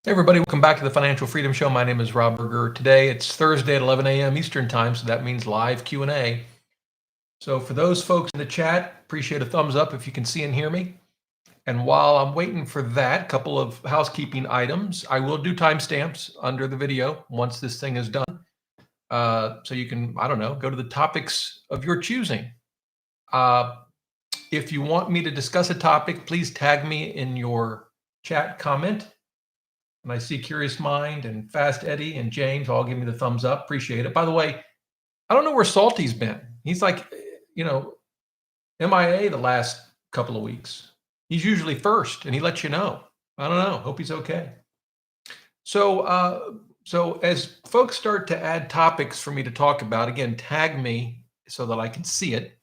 Hey everybody, welcome back to the Financial Freedom Show. My name is Rob Berger. Today it's Thursday at 11 a.m. Eastern Time, so that means live Q&A. So for those folks in the chat, appreciate a thumbs up if you can see and hear me. And while I'm waiting for that, a couple of housekeeping items. I will do timestamps under the video once this thing is done. So you can, I don't know, go to the topics of your choosing. If you want me to discuss a topic, please tag me in your chat comment. And I see Curious Mind and Fast Eddie and James all give me the thumbs up. Appreciate it. By the way, I don't know where Salty's been. He's like, MIA the last couple of weeks. He's usually first, and he lets you know. I don't know. Hope he's okay. So, so as folks start to add topics for me to talk about, again, tag me so that I can see it.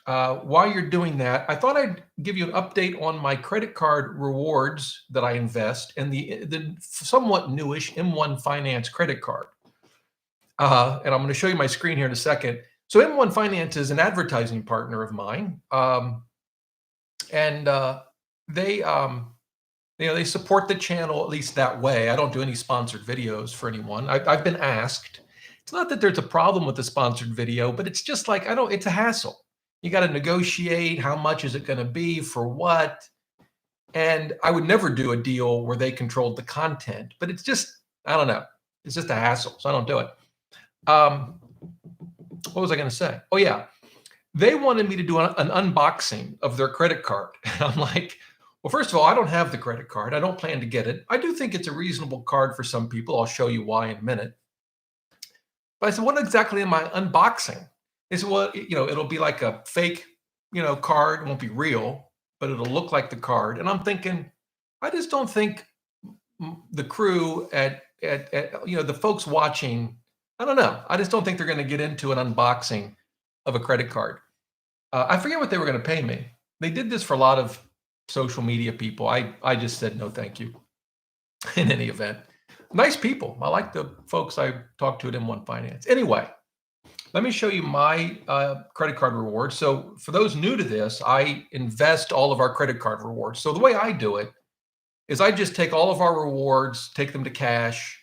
While you're doing that, I thought I'd give you an update on my credit card rewards that I invest and the somewhat newish M1 Finance credit card. And I'm going to show you my screen here in a second. So M1 Finance is an advertising partner of mine, and they support the channel at least that way. I don't do any sponsored videos for anyone. I've been asked. It's not that there's a problem with the sponsored video, but it's just like it's a hassle. You got to negotiate. How much is it going to be for what? And I would never do a deal where they controlled the content, but it's just, I don't know. It's just a hassle. So I don't do it. What was I going to say? Oh yeah. They wanted me to do an unboxing of their credit card. And I'm like, well, first of all, I don't have the credit card. I don't plan to get it. I do think it's a reasonable card for some people. I'll show you why in a minute. But I said, what exactly am I unboxing? They said, well, it'll be like a fake, card. It won't be real, but it'll look like the card. And I'm thinking, I just don't think the crew at the folks watching, I don't know. I just don't think they're going to get into an unboxing of a credit card. I forget what they were going to pay me. They did this for a lot of social media people. I just said, no, thank you. In any event, nice people. I like the folks I talked to at M1 Finance. Anyway, let me show you my credit card rewards. So for those new to this, I invest all of our credit card rewards. So the way I do it is I just take all of our rewards, take them to cash,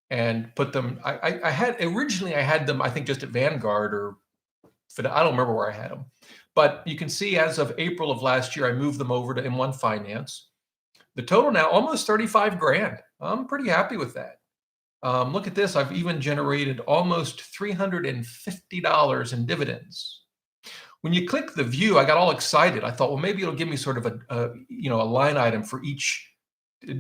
and put them. I had them, I think, just at Vanguard or I don't remember where I had them. But you can see as of April of last year, I moved them over to M1 Finance. The total now almost 35 grand. I'm pretty happy with that. Look at this. I've even generated almost $350 in dividends. When you click the view, I got all excited. I thought, well, maybe it'll give me sort of a line item for each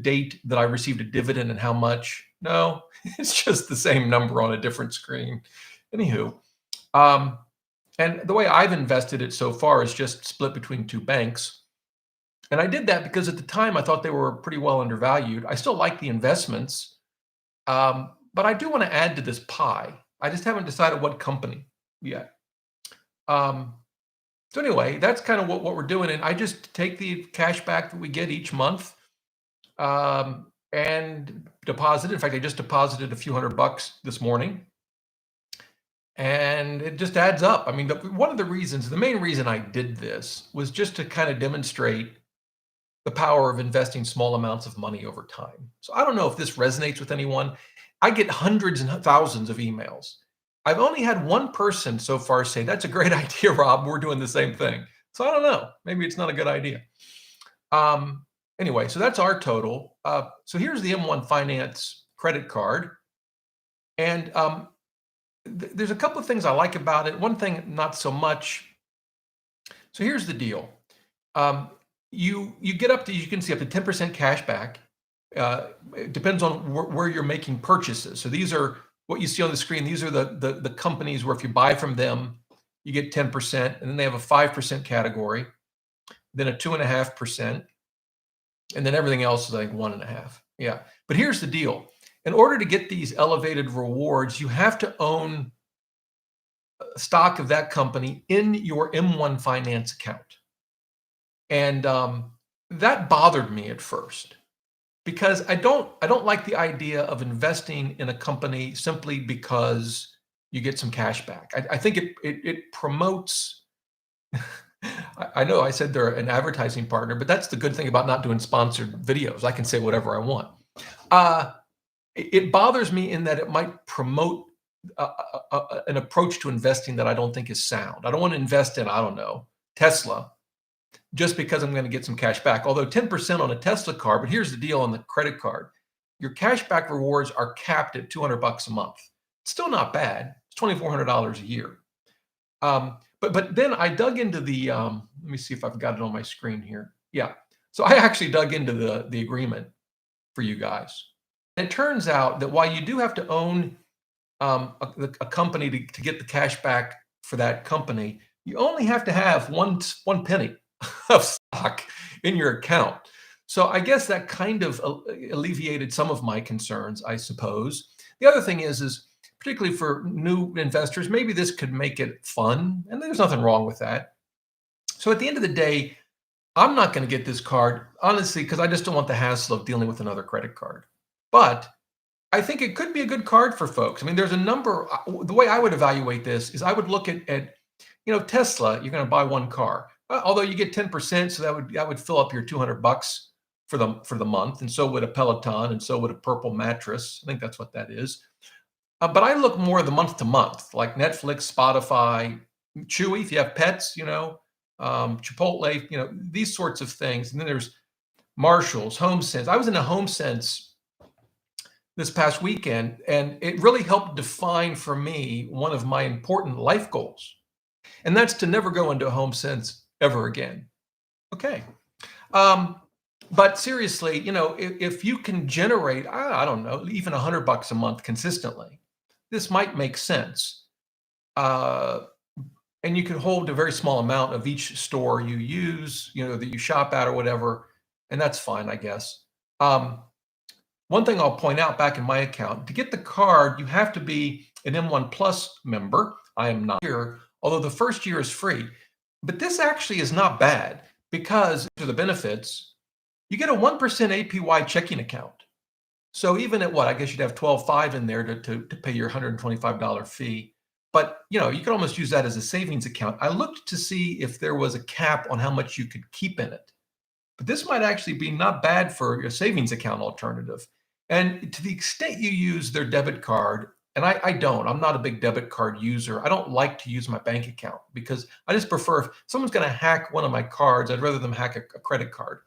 date that I received a dividend and how much. No, it's just the same number on a different screen. Anywho, and the way I've invested it so far is just split between two banks. And I did that because at the time I thought they were pretty well undervalued. I still like the investments. But I do want to add to this pie. I just haven't decided what company yet. So anyway, that's kind of what we're doing. And I just take the cash back that we get each month and deposit it. In fact, I just deposited a few $100 this morning. And it just adds up. I mean, the main reason I did this was just to kind of demonstrate the power of investing small amounts of money over time. So I don't know if this resonates with anyone. I get hundreds and thousands of emails. I've only had one person so far say, that's a great idea, Rob. We're doing the same thing. So I don't know. Maybe it's not a good idea. Anyway, so that's our total. So here's the M1 Finance credit card. And there's a couple of things I like about it. One thing, not so much. So here's the deal. You get up to, you can see up to 10% cash back. It depends on where you're making purchases. So these are what you see on the screen. These are the companies where if you buy from them, you get 10%, and then they have a 5% category, then a 2.5%, and then everything else is like 1.5. Yeah. But here's the deal. In order to get these elevated rewards, you have to own stock of that company in your M1 Finance account. And that bothered me at first because I don't like the idea of investing in a company simply because you get some cash back. I think it promotes. I know I said they're an advertising partner, but that's the good thing about not doing sponsored videos. I can say whatever I want. It bothers me in that it might promote an approach to investing that I don't think is sound. I don't want to invest in, I don't know, Tesla just because I'm going to get some cash back. Although 10% on a Tesla car, but here's the deal on the credit card. Your cash back rewards are capped at $200 a month. It's still not bad. It's $2,400 a year. But then I dug into the, let me see if I've got it on my screen here. Yeah. So I actually dug into the agreement for you guys. And it turns out that while you do have to own a company to get the cash back for that company, you only have to have one penny of stock in your account. So I guess that kind of alleviated some of my concerns, I suppose. The other thing is particularly for new investors, maybe this could make it fun, and there's nothing wrong with that. So at the end of the day, I'm not going to get this card, honestly, because I just don't want the hassle of dealing with another credit card. But I think it could be a good card for folks. I mean, there's a number. The way I would evaluate this is I would look at Tesla. You're going to buy one car, although you get 10%, so that would fill up your $200 for the month, and so would a Peloton, and so would a Purple mattress. I think that's what that is. But I look more the month to month, like Netflix, Spotify, Chewy, if you have pets, Chipotle, these sorts of things. And then there's Marshalls, HomeSense. I was in a HomeSense this past weekend, and it really helped define for me one of my important life goals. And that's to never go into a HomeSense ever again. Okay. But seriously, if you can generate, I don't know, even $100 a month consistently, this might make sense. And you can hold a very small amount of each store you use, that you shop at or whatever, and that's fine, I guess. One thing I'll point out back in my account, to get the card, you have to be an M1 Plus member. I am not here, although the first year is free. But this actually is not bad because to the benefits, you get a 1% APY checking account. So even at I guess you'd have 12.5 in there to pay your $125 fee. But you could almost use that as a savings account. I looked to see if there was a cap on how much you could keep in it. But this might actually be not bad for a savings account alternative. And to the extent you use their debit card, and I don't, I'm not a big debit card user. I don't like to use my bank account because I just prefer if someone's going to hack one of my cards, I'd rather them hack a credit card.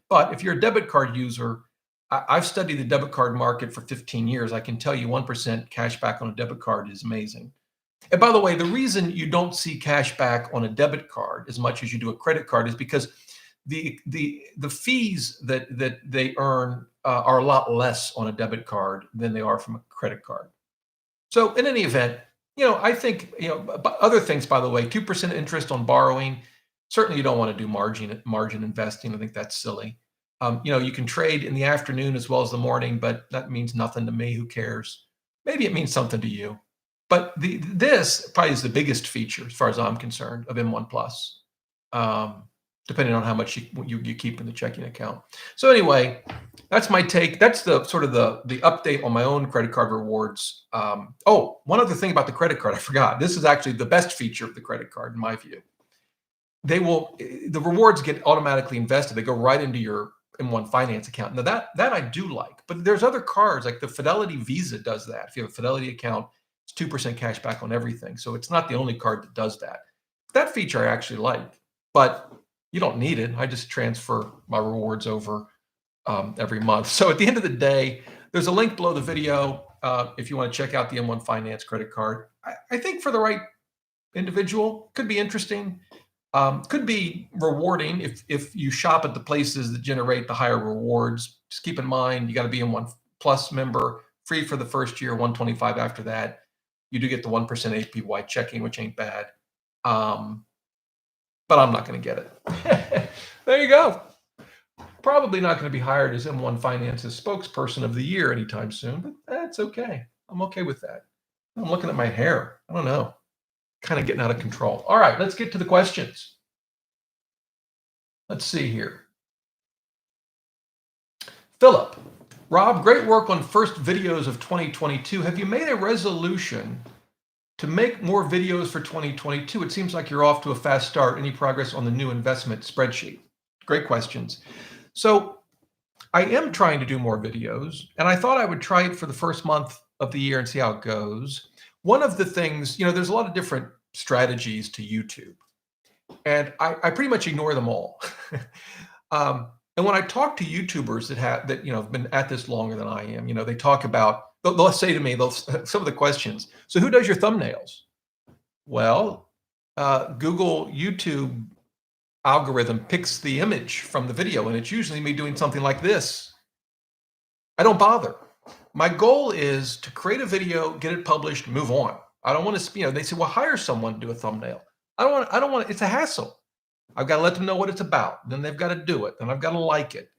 But if you're a debit card user, I've studied the debit card market for 15 years. I can tell you 1% cash back on a debit card is amazing. And by the way, the reason you don't see cash back on a debit card as much as you do a credit card is because the fees that they earn are a lot less on a debit card than they are from a credit card. So in any event, I think, other things, by the way, 2% interest on borrowing, certainly you don't want to do margin investing. I think that's silly. You can trade in the afternoon as well as the morning, but that means nothing to me. Who cares? Maybe it means something to you. But this probably is the biggest feature, as far as I'm concerned, of M1 Plus, depending on how much you keep in the checking account. So anyway, that's my take. That's the sort of the update on my own credit card rewards. One other thing about the credit card, I forgot. This is actually the best feature of the credit card, in my view. The rewards get automatically invested. They go right into your M1 Finance account. Now that I do like, but there's other cards like the Fidelity Visa does that. If you have a Fidelity account, it's 2% cash back on everything. So it's not the only card that does that. That feature I actually like, but you don't need it. I just transfer my rewards over every month. So at the end of the day, there's a link below the video if you want to check out the M1 Finance credit card. I think for the right individual, could be interesting. Could be rewarding if you shop at the places that generate the higher rewards. Just keep in mind, you got to be a M1 Plus member, free for the first year, $125 after that. You do get the 1% APY checking, which ain't bad. But I'm not going to get it. There you go. Probably not going to be hired as M1 Finance's spokesperson of the year anytime soon, but that's okay. I'm okay with that. I'm looking at my hair. I don't know. Kind of getting out of control. All right, let's get to the questions. Let's see here. Philip, Rob, great work on first videos of 2022. Have you made a resolution to make more videos for 2022? It seems like you're off to a fast start. Any progress on the new investment spreadsheet? Great questions. So I am trying to do more videos, and I thought I would try it for the first month of the year and see how it goes. One of the things, there's a lot of different strategies to YouTube, and I pretty much ignore them all. And when I talk to YouTubers that have been at this longer than I am, they talk about, they'll say to me, some of the questions. So who does your thumbnails? Well, Google YouTube algorithm picks the image from the video, and it's usually me doing something like this. I don't bother. My goal is to create a video, get it published, move on. I don't want to, they say, well, hire someone to do a thumbnail. I don't want, it's a hassle. I've got to let them know what it's about. Then they've got to do it. Then I've got to like it,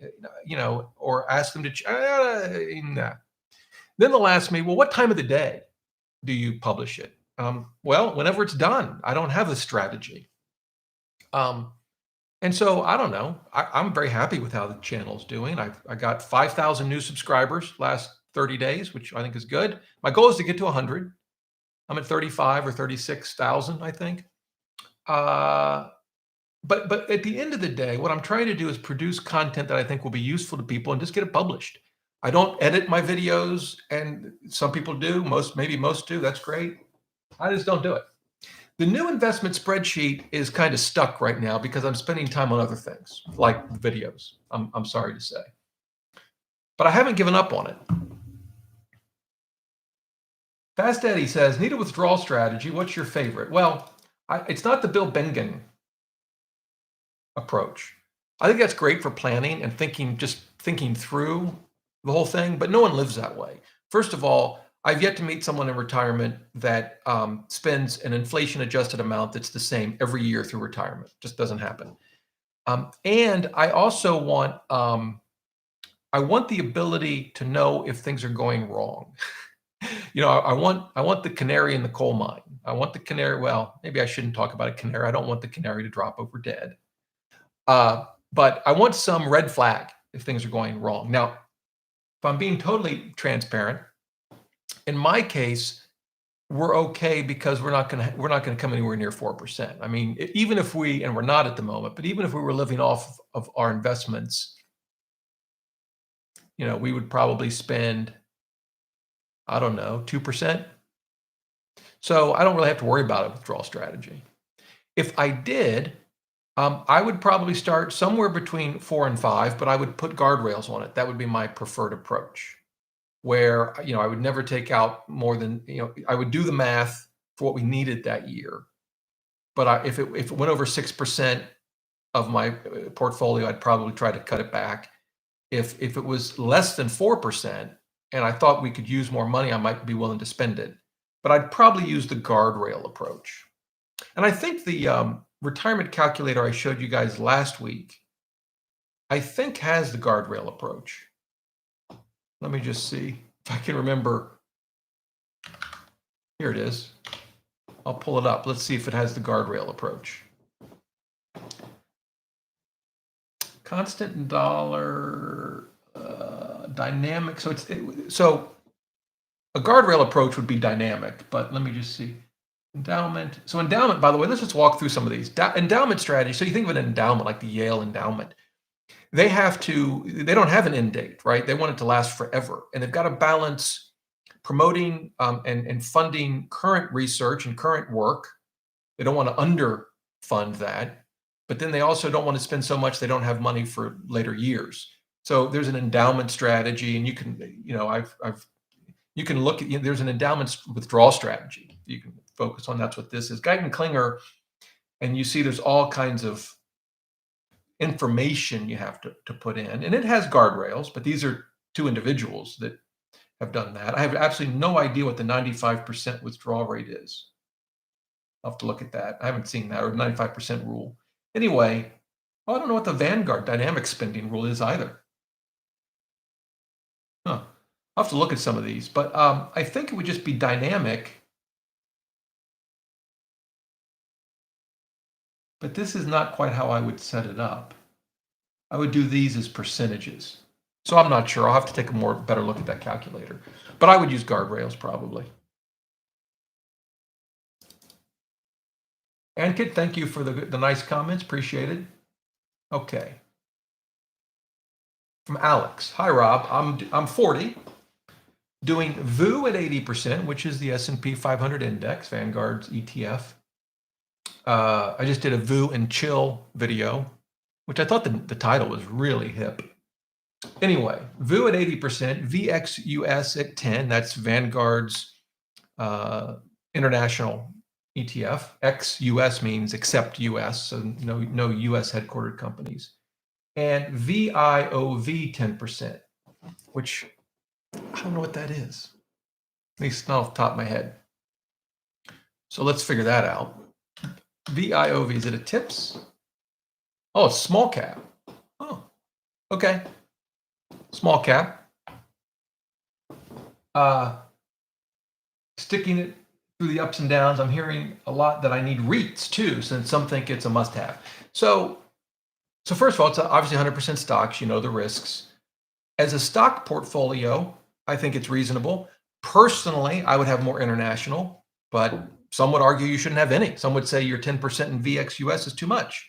or ask them to, nah. Then they'll ask me, well, what time of the day do you publish it? Well, whenever it's done. I don't have a strategy. And so I don't know. I'm very happy with how the channel's doing. I got 5,000 new subscribers last 30 days, which I think is good. My goal is to get to 100. I'm at 35 or 36,000, I think. But at the end of the day, what I'm trying to do is produce content that I think will be useful to people and just get it published. I don't edit my videos, and some people do. Maybe most do. That's great. I just don't do it. The new investment spreadsheet is kind of stuck right now because I'm spending time on other things, like videos, I'm sorry to say. But I haven't given up on it. Fast Eddie says, need a withdrawal strategy. What's your favorite? Well, it's not the Bill Bengen approach. I think that's great for planning and just thinking through the whole thing, but no one lives that way. First of all, I've yet to meet someone in retirement that spends an inflation-adjusted amount that's the same every year through retirement. Just doesn't happen. And I also want the ability to know if things are going wrong. I want the canary in the coal mine. I want the canary. Well, maybe I shouldn't talk about a canary. I don't want the canary to drop over dead. But I want some red flag if things are going wrong. Now, if I'm being totally transparent, in my case, we're okay because we're not going to come anywhere near 4%. I mean, even if and we're not at the moment, but even if we were living off of our investments, we would probably spend, I don't know, 2%. So I don't really have to worry about a withdrawal strategy. If I did, I would probably start somewhere between 4 and 5, but I would put guardrails on it. That would be my preferred approach, where I would never take out more than, I would do the math for what we needed that year. But if it went over 6% of my portfolio, I'd probably try to cut it back. If it was less than 4% and I thought we could use more money, I might be willing to spend it. But I'd probably use the guardrail approach. And I think the retirement calculator I showed you guys last week, I think has the guardrail approach. Let me just see if I can remember. Here it is. I'll pull it up. Let's see if it has the guardrail approach. Constant and dollar, dynamic. So a guardrail approach would be dynamic, but let me just see. Endowment. So endowment, by the way, let's just walk through some of these. Endowment strategy. So you think of an endowment like the Yale endowment. They don't have an end date, right? They want it to last forever. And they've got to balance promoting and funding current research and current work. They don't want to underfund that. But then they also don't want to spend so much they don't have money for later years. So there's an endowment strategy, and you can, you can look at, there's an endowment withdrawal strategy. You can focus on, that's what this is. Guyton Klinger, and you see there's all kinds of information you have to put in, and it has guardrails, but these are two individuals that have done that. I have absolutely no idea what the 95% withdrawal rate is. I'll have to look at that. I haven't seen that, or 95% rule. Anyway, I don't know what the Vanguard dynamic spending rule is either. I'll have to look at some of these, but I think it would just be dynamic. But this is not quite how I would set it up. I would do these as percentages. So I'm not sure. I'll have to take a better look at that calculator. But I would use guardrails probably. Ankit, thank you for the nice comments. Appreciate it. Okay. from Alex. Hi, Rob. I'm 40, doing VU at 80%, which is the S&P 500 index, Vanguard's ETF. I just did a VU and chill video, which I thought the title was really hip. Anyway, VU at 80%, VXUS at 10. That's Vanguard's international ETF. XUS means except US, so no US headquartered companies. And VIOV 10%, which I don't know what that is, at least not off the top of my head. So let's figure that out. VIOV, is it a TIPS? Oh, it's small cap. Oh, okay. Small cap. Sticking it through the ups and downs. I'm hearing a lot that I need REITs too, since some think it's a must-have. So first of all, it's obviously 100% stocks. You know the risks. As a stock portfolio, I think it's reasonable. Personally, I would have more international, but some would argue you shouldn't have any. Some would say your 10% in VXUS is too much.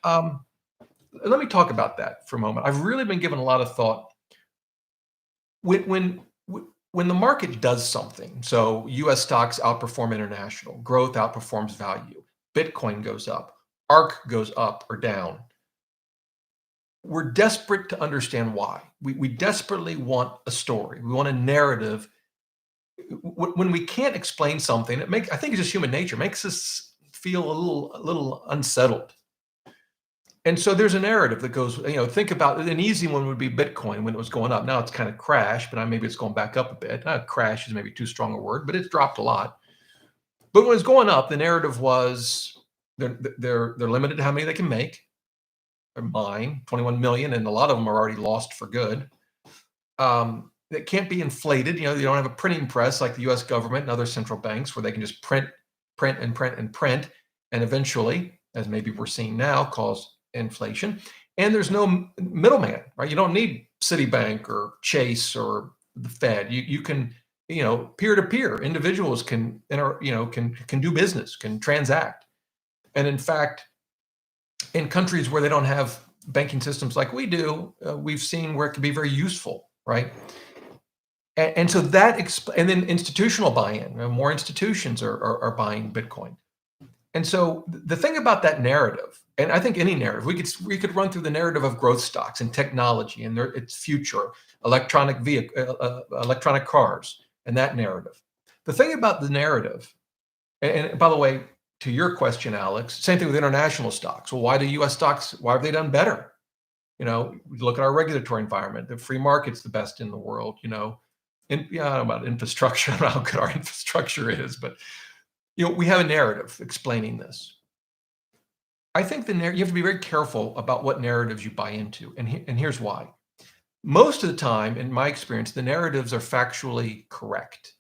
Let me talk about that for a moment. I've really been given a lot of thought. When the market does something, so US stocks outperform international, growth outperforms value, Bitcoin goes up, ARK goes up or down, we're desperate to understand why. We desperately want a story. We want a narrative. When we can't explain something, I think it's just human nature, makes us feel a little unsettled. And so there's a narrative that goes, think about it. An easy one would be Bitcoin when it was going up. Now it's kind of crashed, but maybe it's going back up a bit. Crash is maybe too strong a word, but it's dropped a lot. But when it's going up, the narrative was they're limited to how many they can make. They're mine, 21 million, and a lot of them are already lost for good. It can't be inflated. You don't have a printing press like the U.S. government and other central banks where they can just print, and eventually, as maybe we're seeing now, cause inflation. And there's no middleman, right? You don't need Citibank or Chase or the Fed. You can, peer-to-peer individuals can do business, can transact. And in fact, in countries where they don't have banking systems like we do, we've seen where it can be very useful, right? And so and then institutional buy-in. More institutions are buying Bitcoin. And so the thing about that narrative, and I think any narrative, we could run through the narrative of growth stocks and technology and its future, electronic cars, and that narrative. The thing about the narrative, and by the way, to your question, Alex, same thing with international stocks. Well, why do U.S. stocks, why have they done better? We look at our regulatory environment. The free market's the best in the world, I don't know about infrastructure. I don't know how good our infrastructure is, but we have a narrative explaining this. I think you have to be very careful about what narratives you buy into, and here's why. Most of the time, in my experience, the narratives are factually correct.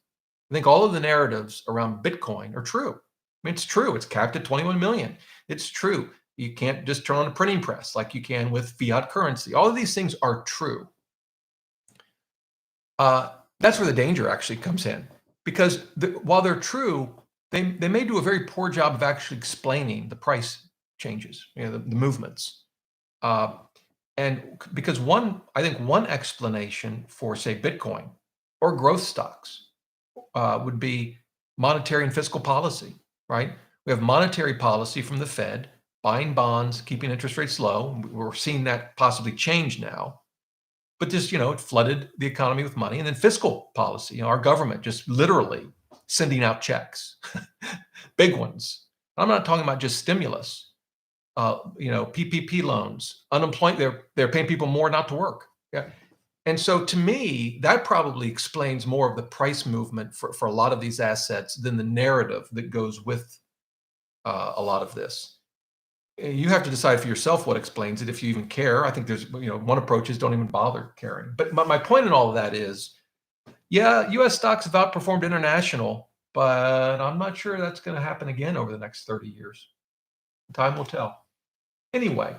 I think all of the narratives around Bitcoin are true. It's true. It's capped at 21 million. It's true. You can't just turn on a printing press like you can with fiat currency. All of these things are true. That's where the danger actually comes in, because while they're true, they may do a very poor job of actually explaining the price changes, the movements. And because I think one explanation for, say, Bitcoin or growth stocks would be monetary and fiscal policy, right? We have monetary policy from the Fed, buying bonds, keeping interest rates low. We're seeing that possibly change now. But just, it flooded the economy with money. And then fiscal policy, our government just literally sending out checks, big ones. I'm not talking about just stimulus, PPP loans, unemployment. They're paying people more not to work. Yeah. And so to me, that probably explains more of the price movement for a lot of these assets than the narrative that goes with a lot of this. You have to decide for yourself what explains it, if you even care. I think there's, one approach is don't even bother caring. But my point in all of that is, yeah, U.S. stocks have outperformed international, but I'm not sure that's going to happen again over the next 30 years. Time will tell. Anyway,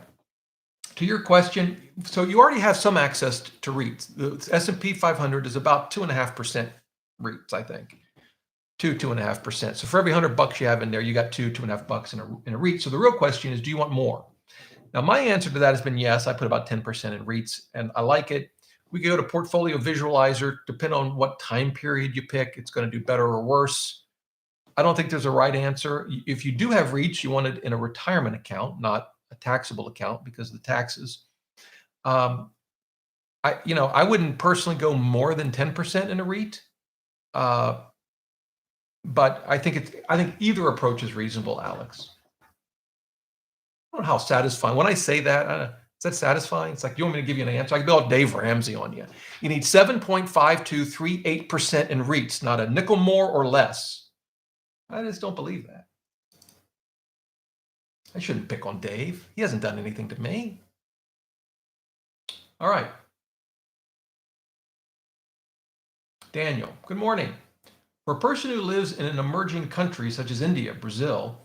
to your question, so you already have some access to REITs. The S&P 500 is about 2.5% REITs, I think. 2.5%. So for every $100 you have in there, you got $2.5 in a REIT. So the real question is, do you want more? Now, my answer to that has been yes. I put about 10% in REITs, and I like it. We can go to Portfolio Visualizer. Depending on what time period you pick, it's going to do better or worse. I don't think there's a right answer. If you do have REITs, you want it in a retirement account, not a taxable account because of the taxes. I wouldn't personally go more than 10% in a REIT, but I think either approach is reasonable, Alex. I don't know how satisfying. When I say that, is that satisfying? It's like, you want me to give you an answer? I can be all Dave Ramsey on you. You need 7.5238% in REITs, not a nickel more or less. I just don't believe that. I shouldn't pick on Dave. He hasn't done anything to me. All right. Daniel, good morning. For a person who lives in an emerging country such as India, Brazil,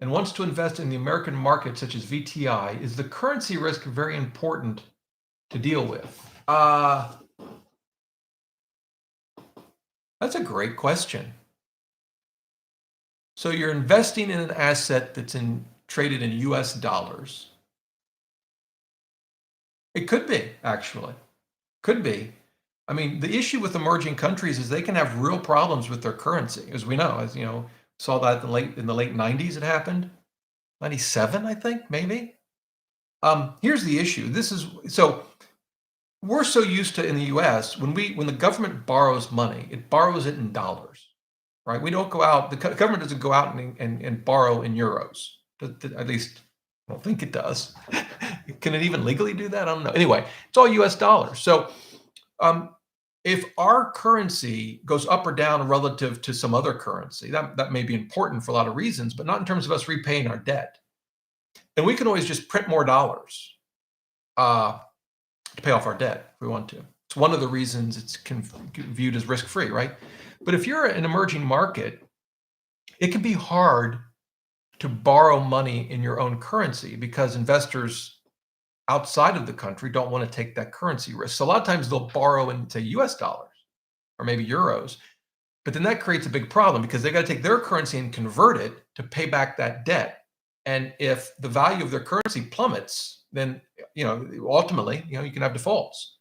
and wants to invest in the American market such as VTI, is the currency risk very important to deal with? That's a great question. So you're investing in an asset that's traded in US dollars. It could be, actually. Could be. I mean, the issue with emerging countries is they can have real problems with their currency, as we know. As you know, saw that in the late 90s it happened. 97, I think, maybe. Here's the issue. We're so used to in the US, when the government borrows money, it borrows it in dollars, right? We don't go out, the government doesn't go out and borrow in euros. At least I don't think it does. Can it even legally do that? I don't know. Anyway, it's all US dollars. So if our currency goes up or down relative to some other currency, that may be important for a lot of reasons, but not in terms of us repaying our debt. And we can always just print more dollars to pay off our debt if we want to. It's one of the reasons it's viewed as risk-free, right? But if you're an emerging market, it can be hard to borrow money in your own currency because investors outside of the country don't want to take that currency risk. So a lot of times they'll borrow in, say, US dollars or maybe euros, but then that creates a big problem because they got to take their currency and convert it to pay back that debt. And if the value of their currency plummets, then ultimately you can have defaults.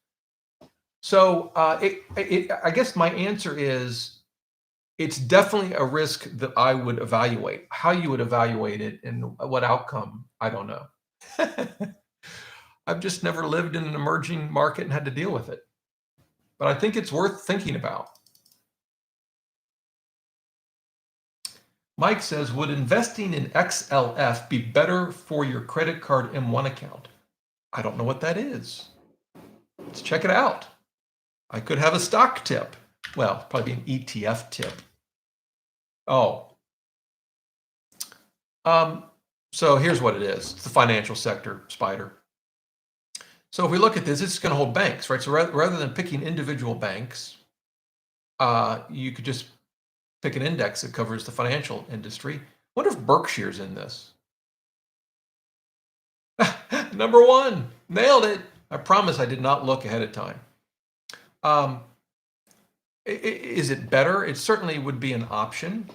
So I guess my answer is it's definitely a risk that I would evaluate. How you would evaluate it and what outcome, I don't know. I've just never lived in an emerging market and had to deal with it. But I think it's worth thinking about. Mike says, would investing in XLF be better for your credit card M1 account? I don't know what that is. Let's check it out. I could have a stock tip. Well, probably an ETF tip. Oh. So here's what it is. It's the financial sector, Spider. So if we look at this, it's going to hold banks, right? So rather than picking individual banks, you could just pick an index that covers the financial industry. I wonder if Berkshire's in this. Number one, nailed it. I promise I did not look ahead of time. Is it better? It certainly would be an option.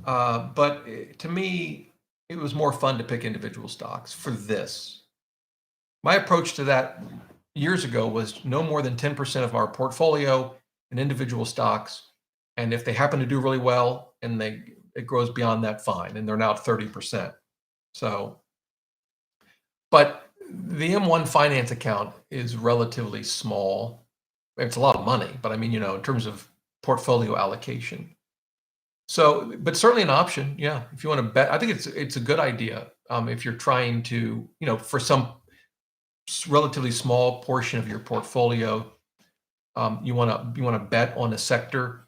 But to me, it was more fun to pick individual stocks for this. My approach to that years ago was no more than 10% of our portfolio in individual stocks. And if they happen to do really well and it grows beyond that, fine. And they're now at 30%. So, but the M1 finance account is relatively small. It's a lot of money, but I mean, in terms of portfolio allocation. So, but certainly an option. Yeah. If you want to bet, I think it's a good idea. If you're trying to, for some relatively small portion of your portfolio, you want to bet on a sector.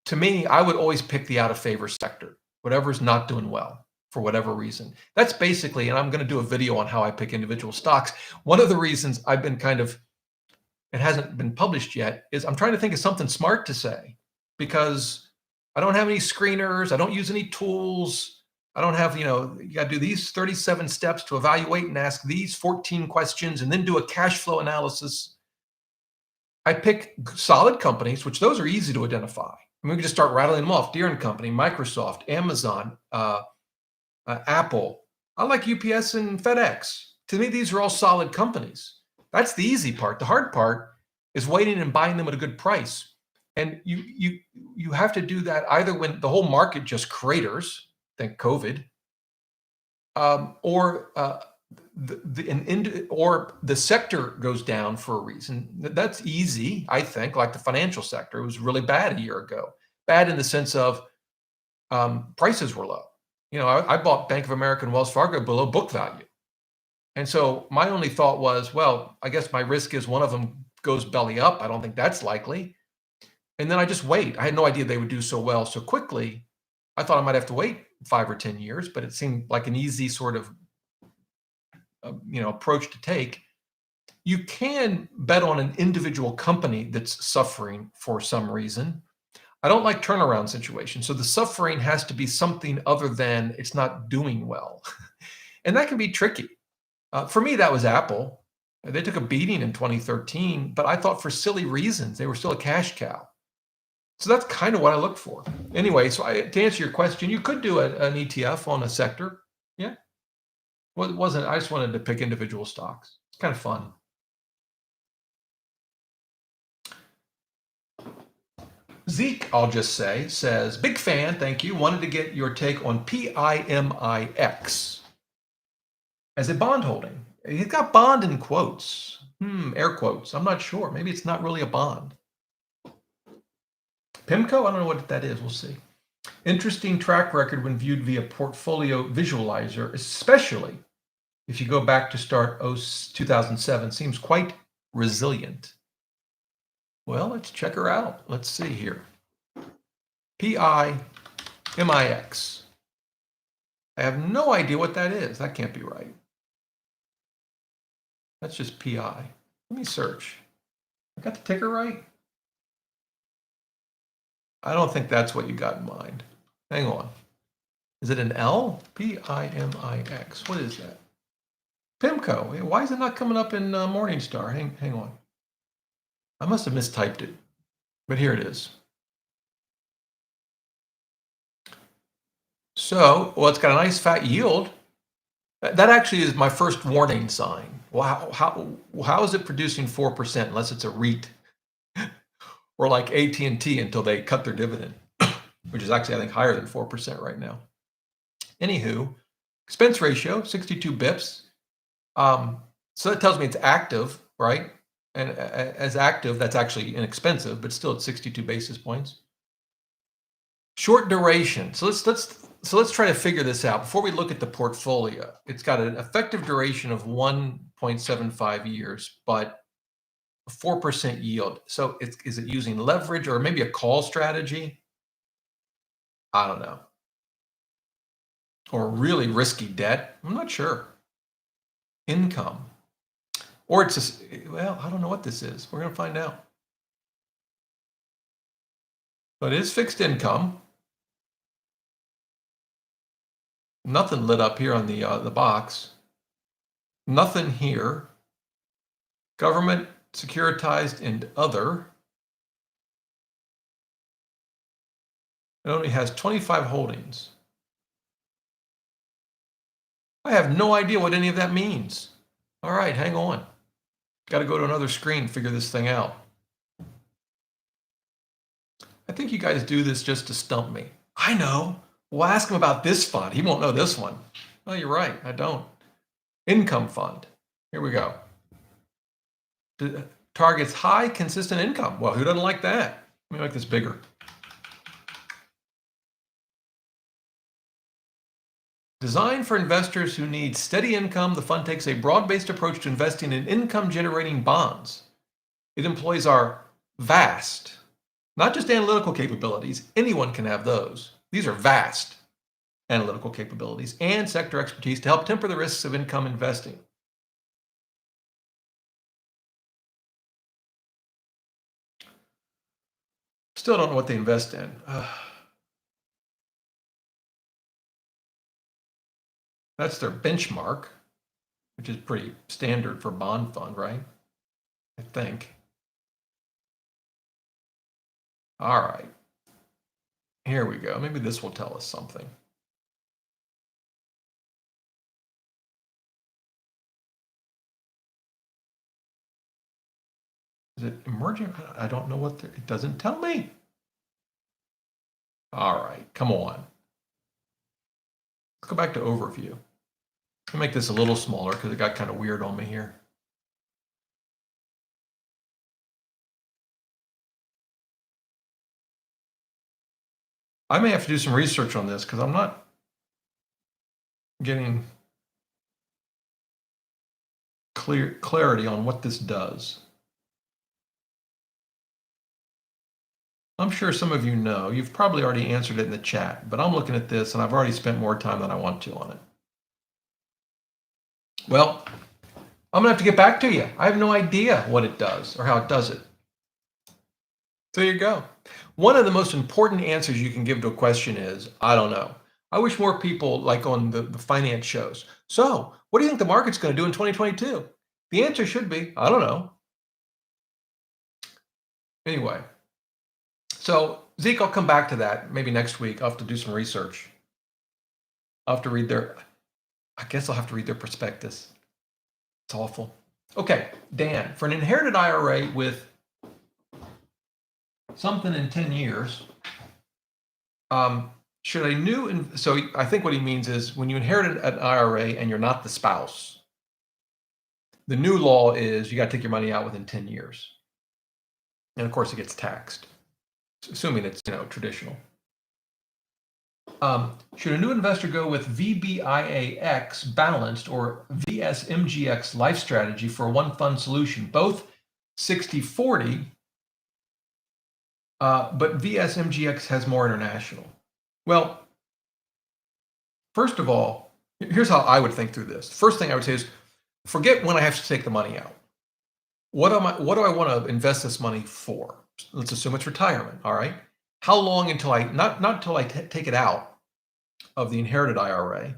To me, I would always pick the out of favor sector, whatever's not doing well for whatever reason. That's basically, and I'm going to do a video on how I pick individual stocks. One of the reasons I've been it hasn't been published yet, is I'm trying to think of something smart to say because I don't have any screeners. I don't use any tools. I don't have, you got to do these 37 steps to evaluate and ask these 14 questions and then do a cash flow analysis. I pick solid companies, which those are easy to identify. I mean, we can just start rattling them off. Deere & Company, Microsoft, Amazon, Apple, I like UPS and FedEx. To me, these are all solid companies. That's the easy part. The hard part is waiting and buying them at a good price. And you have to do that either when the whole market just craters, think COVID, or or the sector goes down for a reason. That's easy, I think. Like the financial sector, it was really bad a year ago. Bad in the sense of prices were low. I bought Bank of America and Wells Fargo below book value. And so my only thought was, well, I guess my risk is one of them goes belly up. I don't think that's likely. And then I just wait. I had no idea they would do so well so quickly. I thought I might have to wait 5 or 10 years, but it seemed like an easy sort of approach to take. You can bet on an individual company that's suffering for some reason. I don't like turnaround situations. So the suffering has to be something other than it's not doing well. And that can be tricky. For me, that was Apple. They took a beating in 2013, but I thought for silly reasons, they were still a cash cow. So that's kind of what I look for. Anyway, so to answer your question, you could do an ETF on a sector. Yeah. Well, it wasn't, I just wanted to pick individual stocks. It's kind of fun. Zeke, I'll just say, says, big fan, thank you. Wanted to get your take on PIMIX as a bond holding. He's got bond in quotes, air quotes. I'm not sure. Maybe it's not really a bond. PIMCO, I don't know what that is. We'll see. Interesting track record when viewed via portfolio visualizer, especially if you go back to start 2007. Seems quite resilient. Well, let's check her out. Let's see here. PIMIX. I have no idea what that is. That can't be right. That's just PI. Let me search. I got the ticker right? I don't think that's what you got in mind. Hang on. Is it an L? PIMIX. What is that? PIMCO. Why is it not coming up in Morningstar? Hang on. I must have mistyped it, but here it is. So, well, it's got a nice fat yield. That actually is my first warning sign. Wow, how is it producing 4% unless it's a REIT or like AT&T until they cut their dividend, which is actually, I think, higher than 4% right now. Anywho, expense ratio, 62 bips. So that tells me it's active, right? And as active, that's actually inexpensive, but still at 62 basis points. Short duration. So let's try to figure this out before we look at the portfolio. It's got an effective duration of 1.75 years, but a 4% yield. So is it using leverage or maybe a call strategy? I don't know. Or really risky debt? I'm not sure. Income. Or it's just, well, I don't know what this is. We're going to find out. But it is fixed income. Nothing lit up here on the box. Nothing here. Government, securitized, and other. It only has 25 holdings. I have no idea what any of that means. All right, hang on. Got to go to another screen, figure this thing out. I think you guys do this just to stump me. I know. We'll ask him about this fund. He won't know this one. Oh, you're right. I don't. Income fund. Here we go. Targets high, consistent income. Well, who doesn't like that? Let me make this bigger. Designed for investors who need steady income, the fund takes a broad-based approach to investing in income-generating bonds. It employs our vast, not just analytical capabilities, anyone can have those. These are vast analytical capabilities and sector expertise to help temper the risks of income investing. Still don't know what they invest in. That's their benchmark, which is pretty standard for bond fund, right? I think. All right. Here we go. Maybe this will tell us something. Is it emerging? I don't know what it doesn't tell me. All right, come on. Let's go back to overview. I'll make this a little smaller because it got kind of weird on me here. I may have to do some research on this because I'm not getting clarity on what this does. I'm sure some of you know. You've probably already answered it in the chat, but I'm looking at this and I've already spent more time than I want to on it. Well, I'm gonna have to get back to you. I have no idea what it does or how it does it. So there you go. One of the most important answers you can give to a question is, I don't know. I wish more people, like on the finance shows. So what do you think the market's going to do in 2022? The answer should be, I don't know. Anyway, so Zeke, I'll come back to that maybe next week. I'll have to do some research. I'll have to read I guess I'll have to read their prospectus. It's awful. Okay, Dan, for an inherited IRA with something in 10 years, should a new, so I think what he means is when you inherit an IRA and you're not the spouse, the new law is you got to take your money out within 10 years. And of course it gets taxed, assuming it's, traditional. Should a new investor go with VBIAX balanced or VSMGX life strategy for a one fund solution, both 60/40, but VSMGX has more international? Well, first of all, here's how I would think through this. First thing I would say is forget when I have to take the money out. What do I want to invest this money for? Let's assume it's retirement. All right. How long until not until I take it out of the inherited IRA,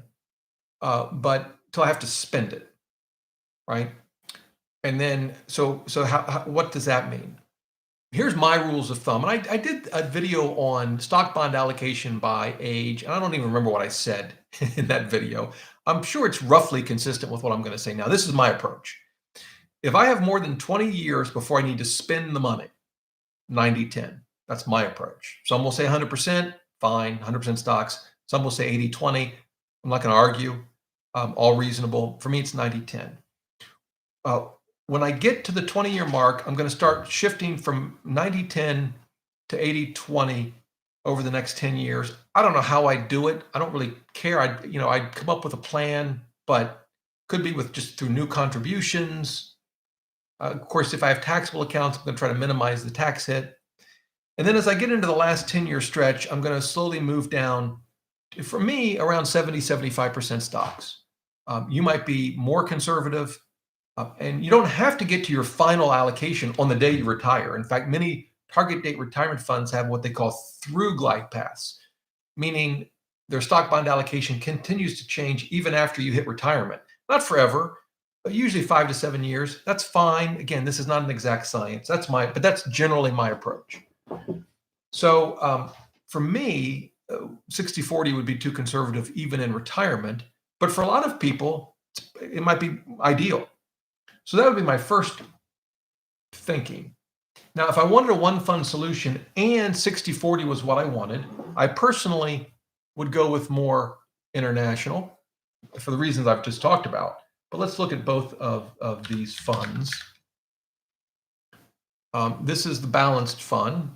but till I have to spend it, right? And then, so what does that mean? Here's my rules of thumb. And I did a video on stock bond allocation by age, and I don't even remember what I said in that video. I'm sure it's roughly consistent with what I'm going to say now. This is my approach. If I have more than 20 years before I need to spend the money, 90/10, that's my approach. Some will say 100%, fine, 100% stocks. Some will say 80/20. I'm not going to argue. All reasonable. For me, it's 90/10. When I get to the 20-year mark, I'm going to start shifting from 90/10 to 80/20 over the next 10 years. I don't know how I do it. I don't really care. I'd come up with a plan, but could be with just through new contributions. Of course, if I have taxable accounts, I'm going to try to minimize the tax hit. And then as I get into the last 10-year stretch, I'm going to slowly move down, for me, around 70-75% stocks. You might be more conservative, and you don't have to get to your final allocation on the day you retire. In fact, many target date retirement funds have what they call through glide paths, meaning their stock bond allocation continues to change even after you hit retirement. Not forever, but usually 5 to 7 years. That's fine. Again, this is not an exact science. But that's generally my approach. So for me, 60/40 would be too conservative even in retirement. But for a lot of people, it might be ideal. So that would be my first thinking. Now, if I wanted a one fund solution and 60/40 was what I wanted, I personally would go with more international for the reasons I've just talked about. But let's look at both of these funds. This is the balanced fund.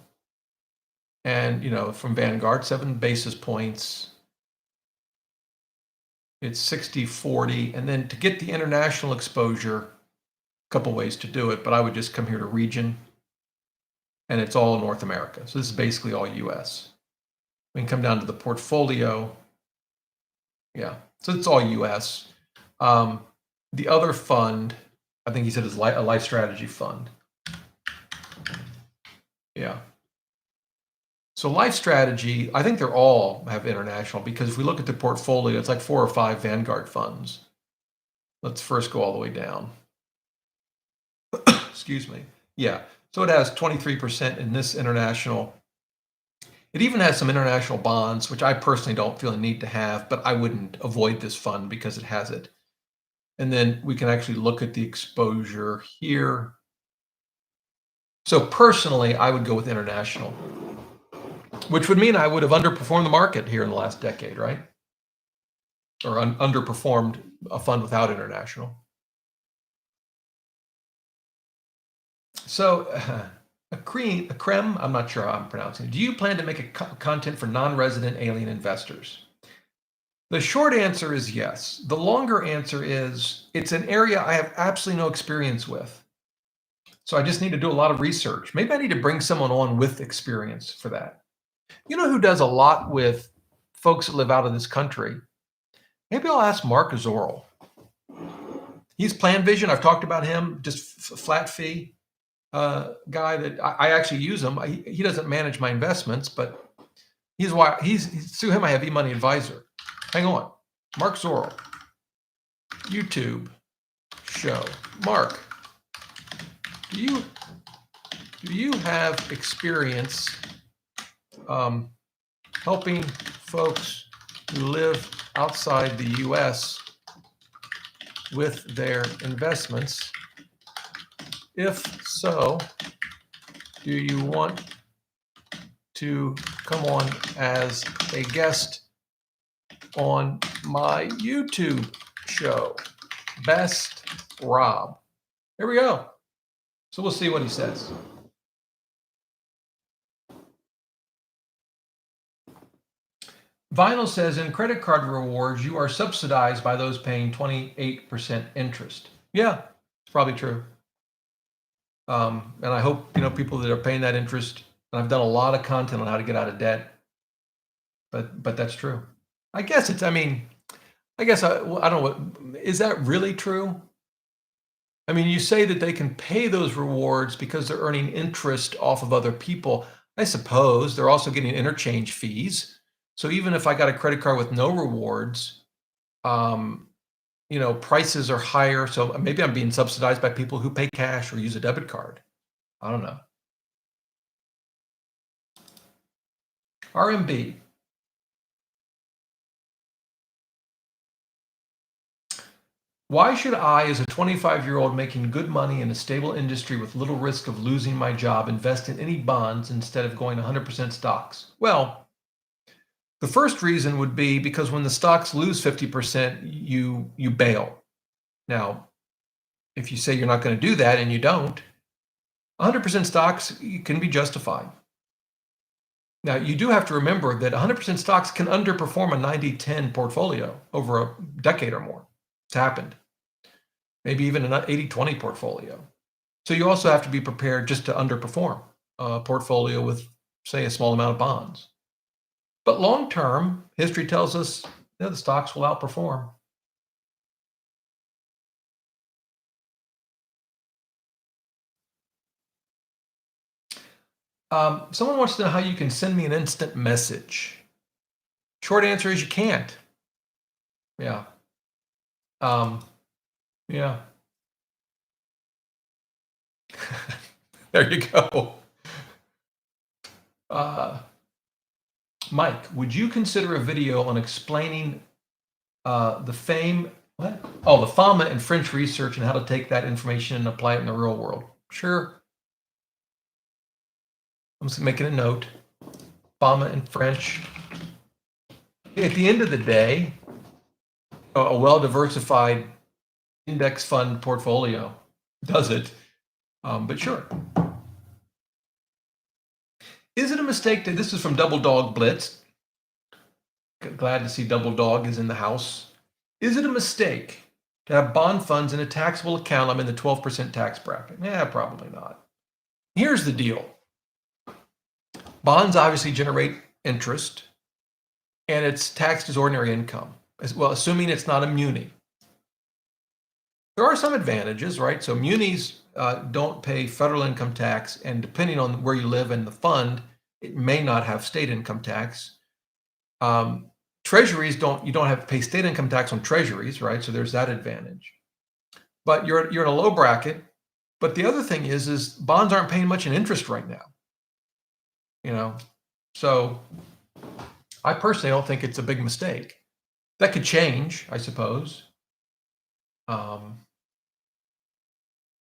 And, from Vanguard, 7 basis points. It's 60/40. And then to get the international exposure, a couple ways to do it, but I would just come here to region, and it's all North America. So this is basically all US. We can come down to the portfolio. Yeah, so it's all US. The other fund, I think he said is a life strategy fund. Yeah. So life strategy, I think they're all have international, because if we look at the portfolio, it's like 4 or 5 Vanguard funds. Let's first go all the way down. Excuse me. Yeah. So it has 23% in this international. It even has some international bonds, which I personally don't feel a need to have, but I wouldn't avoid this fund because it has it. And then we can actually look at the exposure here. So personally, I would go with international, which would mean I would have underperformed the market here in the last decade, right? Or underperformed a fund without international. So a creme, I'm not sure how I'm pronouncing it. Do you plan to make a content for non-resident alien investors? The short answer is yes. The longer answer is it's an area I have absolutely no experience with. So I just need to do a lot of research. Maybe I need to bring someone on with experience for that. You know who does a lot with folks that live out of this country? Maybe I'll ask Mark Azorel. He's Plan Vision. I've talked about him, just flat fee guy that I actually use him. He doesn't manage my investments, but he's through him I have eMoney Advisor. Hang on. Mark Zorel. YouTube show. Mark, do you have experience helping folks who live outside the US with their investments? If so, do you want to come on as a guest on my YouTube show? Best Rob. Here we go. So we'll see what he says. Vinyl says in credit card rewards, you are subsidized by those paying 28% interest. Yeah, it's probably true. And I hope, people that are paying that interest, and I've done a lot of content on how to get out of debt, but that's true. I guess I don't know what, is that really true? I mean, you say that they can pay those rewards because they're earning interest off of other people. I suppose they're also getting interchange fees. So even if I got a credit card with no rewards, prices are higher. So maybe I'm being subsidized by people who pay cash or use a debit card. I don't know. RMB. Why should I, as a 25-year-old making good money in a stable industry with little risk of losing my job, invest in any bonds instead of going 100% stocks? Well, the first reason would be because when the stocks lose 50%, you bail. Now, if you say you're not going to do that and you don't, 100% stocks can be justified. Now, you do have to remember that 100% stocks can underperform a 90-10 portfolio over a decade or more. It's happened. Maybe even an 80-20 portfolio. So you also have to be prepared just to underperform a portfolio with, say, a small amount of bonds. But long term, history tells us the stocks will outperform. Someone wants to know how you can send me an instant message. Short answer is you can't. Yeah. Yeah. There you go. Mike, would you consider a video on explaining the Fama and French research and how to take that information and apply it in the real world? Sure. I'm just making a note. Fama and French. At the end of the day, a well-diversified index fund portfolio does it, but sure. Is it a mistake this is from Double Dog Blitz. Glad to see Double Dog is in the house. Is it a mistake to have bond funds in a taxable account? I'm in the 12% tax bracket. Yeah, probably not. Here's the deal. Bonds obviously generate interest, and it's taxed as ordinary income, as well, assuming it's not a muni. There are some advantages, right? So munis don't pay federal income tax, and depending on where you live in the fund, it may not have state income tax. Treasuries you don't have to pay state income tax on treasuries, right? So there's that advantage. But you're in a low bracket. But the other thing is bonds aren't paying much in interest right now. So I personally don't think it's a big mistake. That could change, I suppose.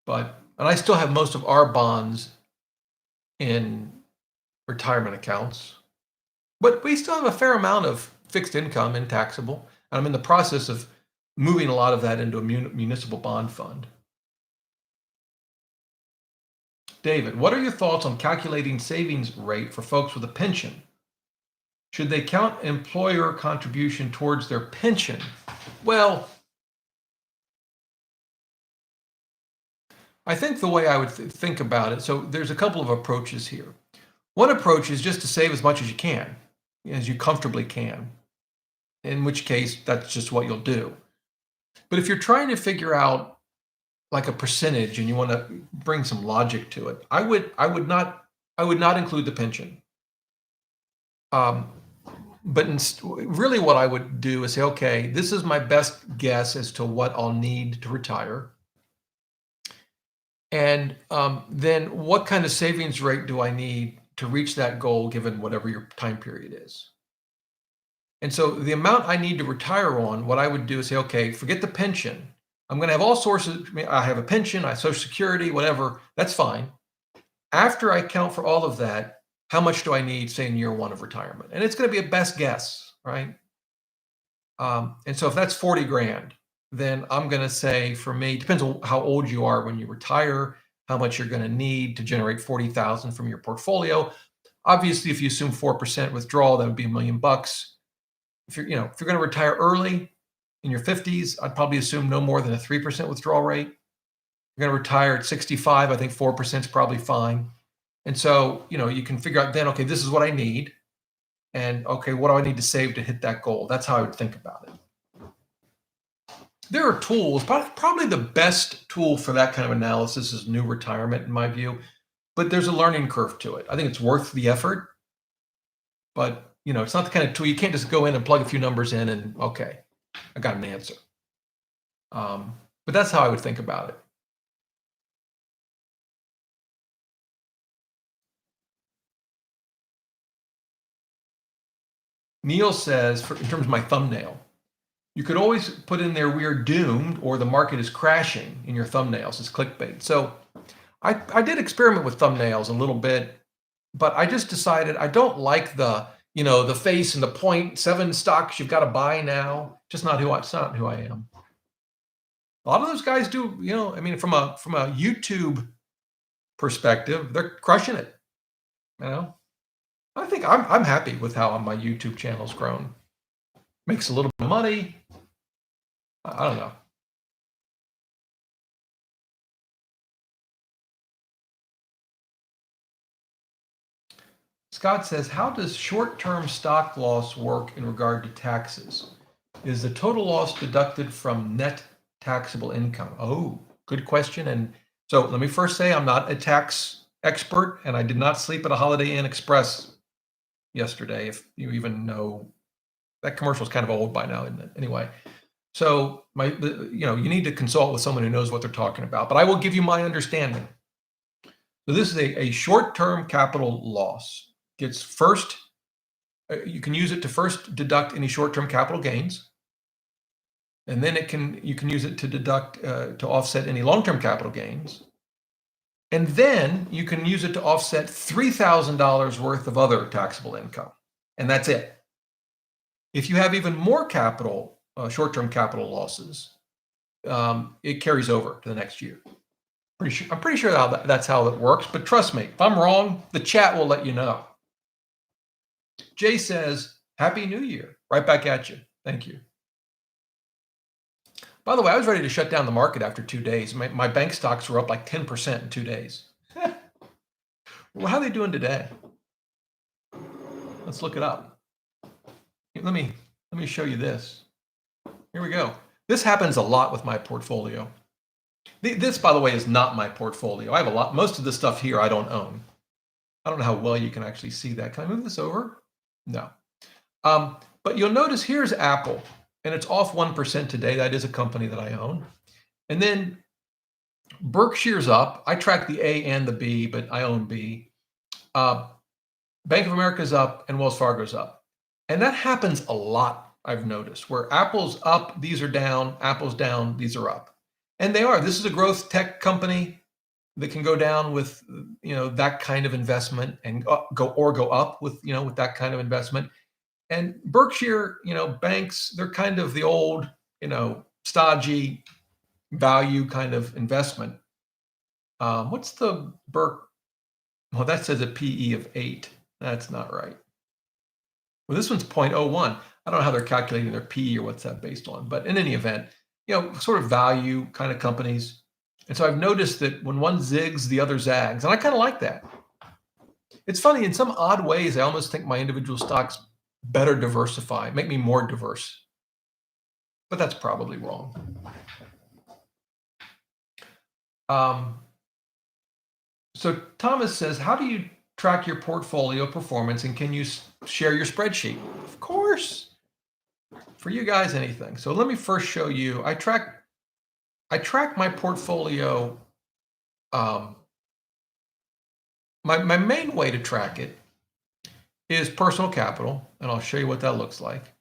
And I still have most of our bonds in retirement accounts, but we still have a fair amount of fixed income in taxable. And I'm in the process of moving a lot of that into a municipal bond fund. David, what are your thoughts on calculating savings rate for folks with a pension? Should they count employer contribution towards their pension? Well, I think the way I would think about it, so there's a couple of approaches here. One approach is just to save as much as you can, as you comfortably can, in which case that's just what you'll do. But if you're trying to figure out like a percentage and you want to bring some logic to it, I would not include the pension. But really what I would do is say, okay, this is my best guess as to what I'll need to retire. And then what kind of savings rate do I need to reach that goal given whatever your time period is? And so the amount I need to retire on, what I would do is say, okay, forget the pension. I'm going to have all sources. I have a pension, I have Social Security, whatever. That's fine. After I count for all of that, how much do I need, say, in year one of retirement? And it's going to be a best guess, right? And so if that's 40 grand, then I'm going to say, for me, depends on how old you are when you retire, how much you're going to need to generate 40,000 from your portfolio. Obviously, if you assume 4% withdrawal, that would be $1 million. If you're going to retire early in your 50s, I'd probably assume no more than a 3% withdrawal rate. You're going to retire at 65, I think 4% is probably fine. And so, you can figure out then, okay, this is what I need. And okay, what do I need to save to hit that goal? That's how I would think about it. There are tools, probably the best tool for that kind of analysis is New Retirement, in my view. But there's a learning curve to it. I think it's worth the effort. But, it's not the kind of tool, you can't just go in and plug a few numbers in and, okay, I got an answer. But that's how I would think about it. Neil says, in terms of my thumbnail, you could always put in there, we are doomed, or the market is crashing in your thumbnails as clickbait. So I did experiment with thumbnails a little bit, but I just decided I don't like the face and the 0.7 stocks you've got to buy now. It's not who I am. A lot of those guys do, from a YouTube perspective, they're crushing it. I think I'm happy with how my YouTube channel's grown. Makes a little bit of money. I don't know. Scott says, how does short-term stock loss work in regard to taxes? Is the total loss deducted from net taxable income? Oh, good question. And so let me first say I'm not a tax expert, and I did not sleep at a Holiday Inn Express yesterday, if you even know. That commercial is kind of old by now, isn't it? Anyway, so you need to consult with someone who knows what they're talking about, but I will give you my understanding. So this is a short-term capital loss. Gets first, you can use it to first deduct any short-term capital gains, and then you can use it to deduct to offset any long-term capital gains, and then you can use it to offset $3,000 worth of other taxable income, and that's it. If you have even more capital, short-term capital losses, it carries over to the next year. I'm pretty sure that's how it works, but trust me, if I'm wrong, the chat will let you know. Jay says, Happy New Year. Right back at you. Thank you. By the way, I was ready to shut down the market after 2 days. My bank stocks were up like 10% in 2 days. Well, how are they doing today? Let's look it up. Let me show you this. Here we go. This happens a lot with my portfolio. This, by the way, is not my portfolio. I have most of the stuff here I don't own. I don't know how well you can actually see that. Can I move this over? No. But you'll notice here's Apple, and it's off 1% today. That is a company that I own. And then Berkshire's up. I track the A and the B, but I own B. Bank of America's up, and Wells Fargo's up. And that happens a lot, I've noticed, where Apple's up, these are down, Apple's down, these are up. And they are. This is a growth tech company. that can go down with that kind of investment, and go up with with that kind of investment. And Berkshire, banks, they're kind of the old, stodgy value kind of investment. What's the Well, that says a PE of 8. That's not right. Well, this one's 0.01. I don't know how they're calculating their PE or what's that based on, but in any event, sort of value kind of companies. And so I've noticed that when one zigs, the other zags, and I kind of like that. It's funny, in some odd ways, I almost think my individual stocks better diversify, make me more diverse. But that's probably wrong. So Thomas says, how do you track your portfolio performance, and can you share your spreadsheet? Of course. For you guys, anything. So let me first show you. I track my portfolio. My main way to track it is personal capital, and I'll show you what that looks like.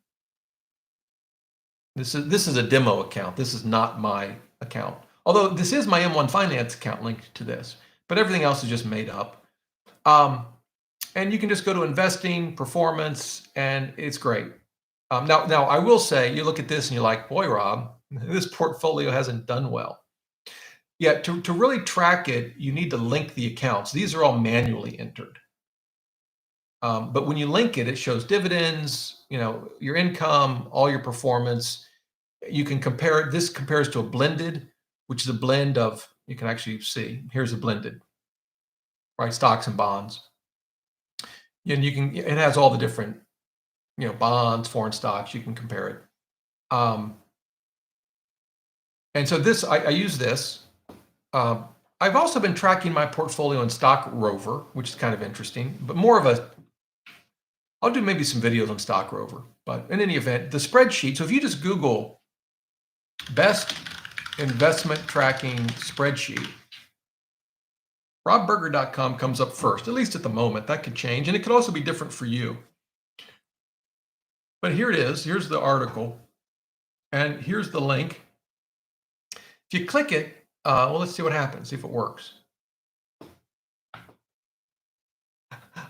This is a demo account. This is not my account. Although this is my M1 Finance account linked to this, but everything else is just made up. And you can just go to investing, performance, and it's great. Now I will say, you look at this and you're like, boy, Rob, this portfolio hasn't done well. Yeah, to really track it, you need to link the accounts. These are all manually entered. But when you link it, it shows dividends, your income, all your performance. You can compare it. This compares to a blended, which is a blend of, you can actually see, here's a blended, right? Stocks and bonds. And it has all the different, bonds, foreign stocks, you can compare it. And so this, I use this. I've also been tracking my portfolio in Stock Rover, which is kind of interesting, but more of I'll do maybe some videos on Stock Rover, but in any event, the spreadsheet. So if you just Google best investment tracking spreadsheet, robberger.com comes up first, at least at the moment. That could change, and it could also be different for you. But here it is. Here's the article, and here's the link. If you click it, well, let's see what happens, see if it works.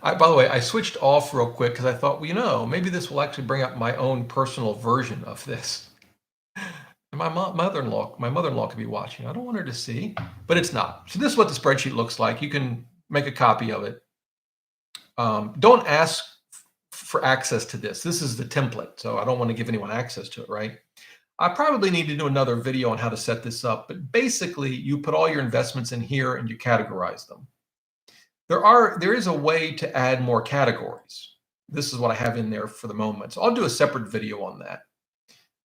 By the way, I switched off real quick because I thought, maybe this will actually bring up my own personal version of this. And my mother-in-law could be watching. I don't want her to see, but it's not. So this is what the spreadsheet looks like. You can make a copy of it. Don't ask for access to this. This is the template, so I don't want to give anyone access to it, right? I probably need to do another video on how to set this up, but basically you put all your investments in here and you categorize them. There is a way to add more categories. This is what I have in there for the moment. So I'll do a separate video on that.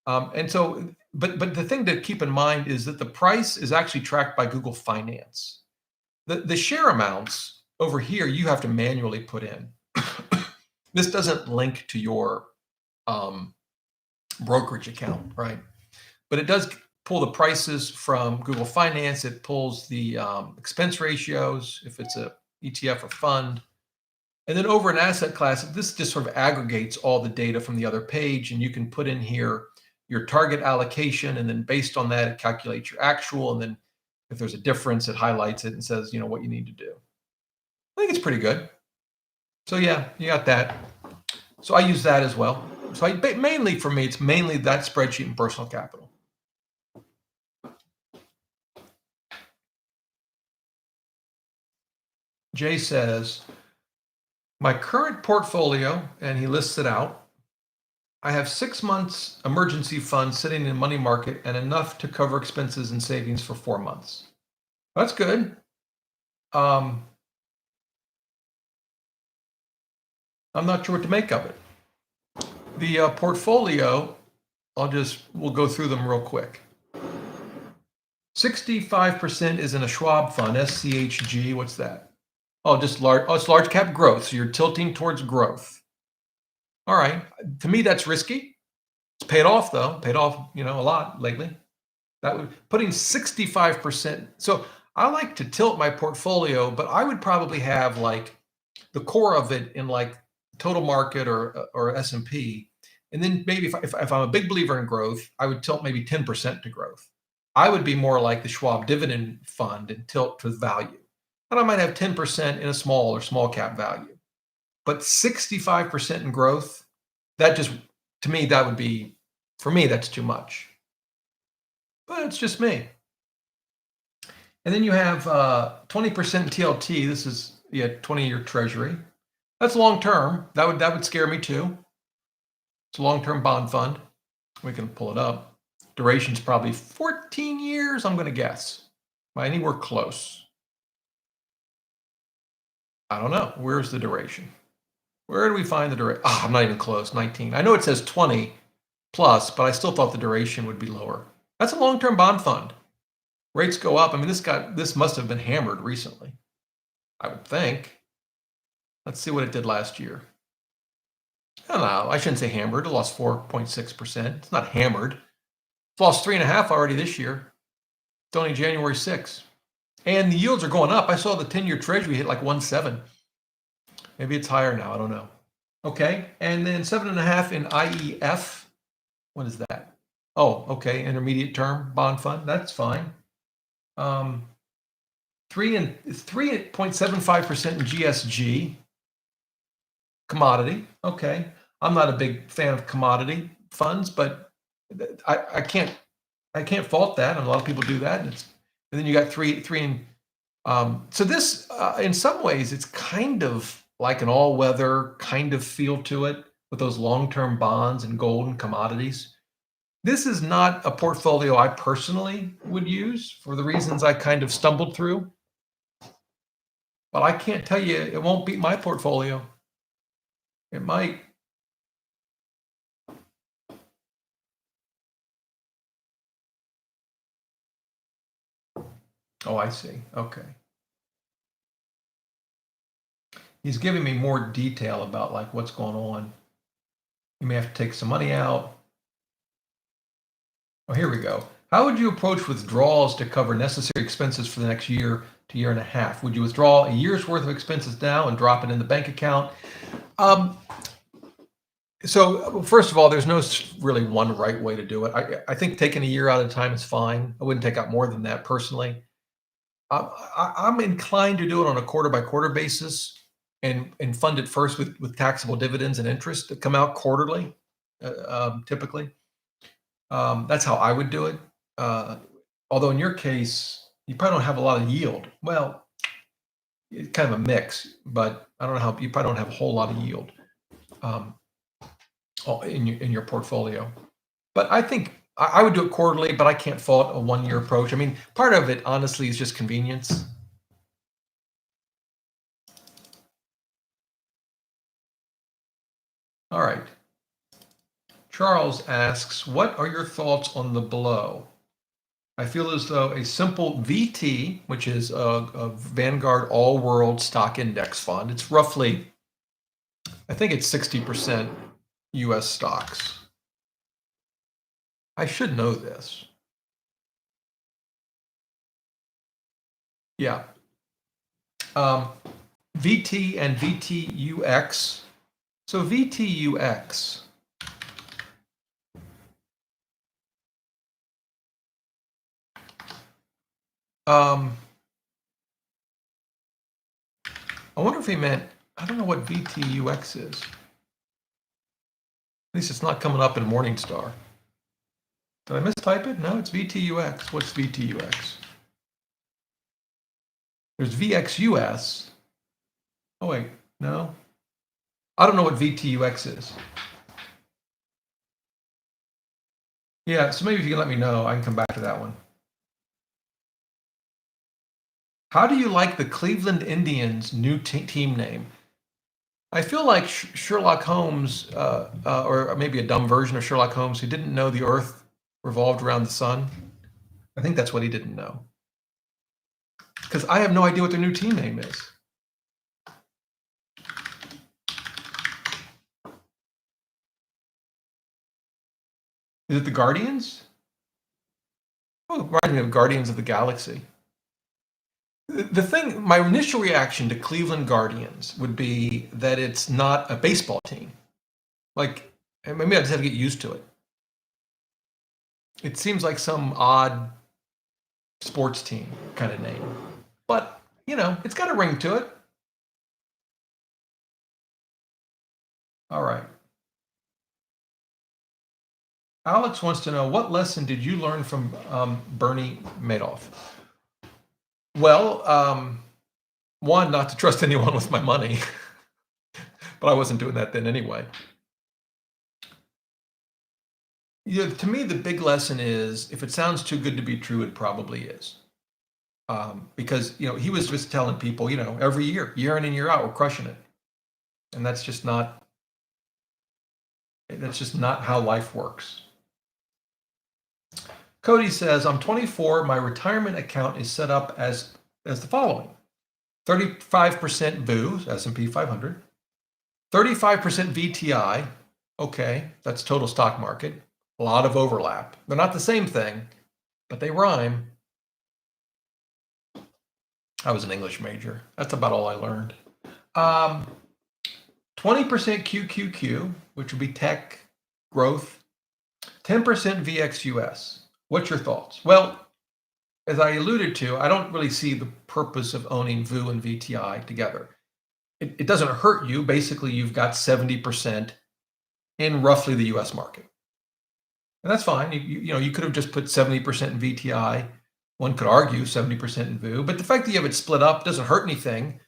But the thing to keep in mind is that the price is actually tracked by Google Finance. The share amounts over here, you have to manually put in. This doesn't link to your brokerage account, right? But it does pull the prices from Google Finance. It pulls the expense ratios, if it's a ETF or fund. And then over an asset class, this just sort of aggregates all the data from the other page, and you can put in here your target allocation, and then based on that, it calculates your actual, and then if there's a difference, it highlights it and says, what you need to do. I think it's pretty good. So yeah, you got that. So I use that as well. So mainly for me, it's mainly that spreadsheet and personal capital. Jay says, my current portfolio, and he lists it out, I have 6 months emergency fund sitting in money market and enough to cover expenses and savings for 4 months. That's good. I'm not sure what to make of it. The portfolio, we'll go through them real quick. 65% is in a Schwab fund, SCHG. What's that? Oh, just large. Oh, it's large cap growth. So you're tilting towards growth. All right. To me, that's risky. It's paid off though. Paid off, a lot lately. Putting 65%. So I like to tilt my portfolio, but I would probably have like the core of it in like total market or S&P. And then maybe if I'm a big believer in growth, I would tilt maybe 10% to growth. I would be more like the Schwab dividend fund and tilt with value. And I might have 10% in a small or small cap value. But 65% in growth, that just, to me, that would be, for me, that's too much. But it's just me. And then you have 20% TLT. This is 20-year Treasury. That's long term. That would scare me too. It's a long-term bond fund. We can pull it up. Duration's probably 14 years, I'm going to guess. Am I anywhere close? I don't know. Where's the duration? Where do we find the duration? Oh, I'm not even close. 19. I know it says 20 plus, but I still thought the duration would be lower. That's a long-term bond fund. Rates go up. I mean, this must have been hammered recently, I would think. Let's see what it did last year. I don't know. I shouldn't say hammered. It lost 4.6%. It's not hammered. It's lost 3.5% already this year. It's only January 6th. And the yields are going up. I saw the 10-year Treasury hit like 1.7. Maybe it's higher now. I don't know. Okay. And then 7.5 in IEF. What is that? Oh, okay. Intermediate term bond fund. That's fine. 3.75% in GSG. Commodity. Okay. I'm not a big fan of commodity funds, but I can't fault that. And a lot of people do that. And then you got three in. So this, in some ways, it's kind of like an all-weather kind of feel to it with those long-term bonds and gold and commodities. This is not a portfolio I personally would use for the reasons I kind of stumbled through. But I can't tell you it won't beat my portfolio. It might. Oh, I see. Okay. He's giving me more detail about like what's going on. You may have to take some money out. Oh, here we go. How would you approach withdrawals to cover necessary expenses for the next year to year and a half? Would you withdraw a year's worth of expenses now and drop it in the bank account? So first of all, there's no really one right way to do it. I think taking a year out at a time is fine. I wouldn't take out more than that personally. I'm inclined to do it on a quarter by quarter basis and fund it first with taxable dividends and interest that come out quarterly, typically. That's how I would do it. Although in your case, you probably don't have a lot of yield. Well, it's kind of a mix, but I don't know how you probably don't have a whole lot of yield in your portfolio. But I think I would do it quarterly, but I can't fault a 1-year approach. I mean, part of it, honestly, is just convenience. All right. Charles asks, what are your thoughts on the below? I feel as though a simple VT, which is a Vanguard all-world stock index fund, it's roughly, I think it's 60% US stocks. I should know this. Yeah. VT and VTUX. So VTUX. I wonder if he meant, I don't know what VTUX is. At least it's not coming up in Morningstar. Did I mistype it? No, it's VTUX. What's VTUX? There's VXUS. Oh, wait, no. I don't know what VTUX is. Yeah, so maybe if you can let me know, I can come back to that one. How do you like the Cleveland Indians' new team name? I feel like Sherlock Holmes, or maybe a dumb version of Sherlock Holmes, who didn't know the Earth revolved around the sun. I think that's what he didn't know. Because I have no idea what their new team name is. Is it the Guardians? Oh, reminding me of Guardians of the Galaxy. The thing, my initial reaction to Cleveland Guardians would be that it's not a baseball team. Like, maybe I just have to get used to it. It seems like some odd sports team kind of name. But, you know, it's got a ring to it. All right. Alex wants to know, what lesson did you learn from Bernie Madoff? Well, one, not to trust anyone with my money, but I wasn't doing that then anyway. You know, to me, the big lesson is, if it sounds too good to be true, it probably is. Because, you know, he was just telling people, you know, every year in and year out, we're crushing it. And that's just not how life works. Cody says, I'm 24. My retirement account is set up as the following: 35% VU, S&P 500, 35% VTI. Okay, that's total stock market. A lot of overlap. They're not the same thing, but they rhyme. I was an English major. That's about all I learned. 20% QQQ, which would be tech growth. 10% VXUS. What's your thoughts? Well, as I alluded to, I don't really see the purpose of owning VU and VTI together. It doesn't hurt you. Basically, you've got 70% in roughly the US market. And that's fine. You know, you could have just put 70% in VTI. One could argue 70% in VU, but the fact that you have it split up doesn't hurt anything,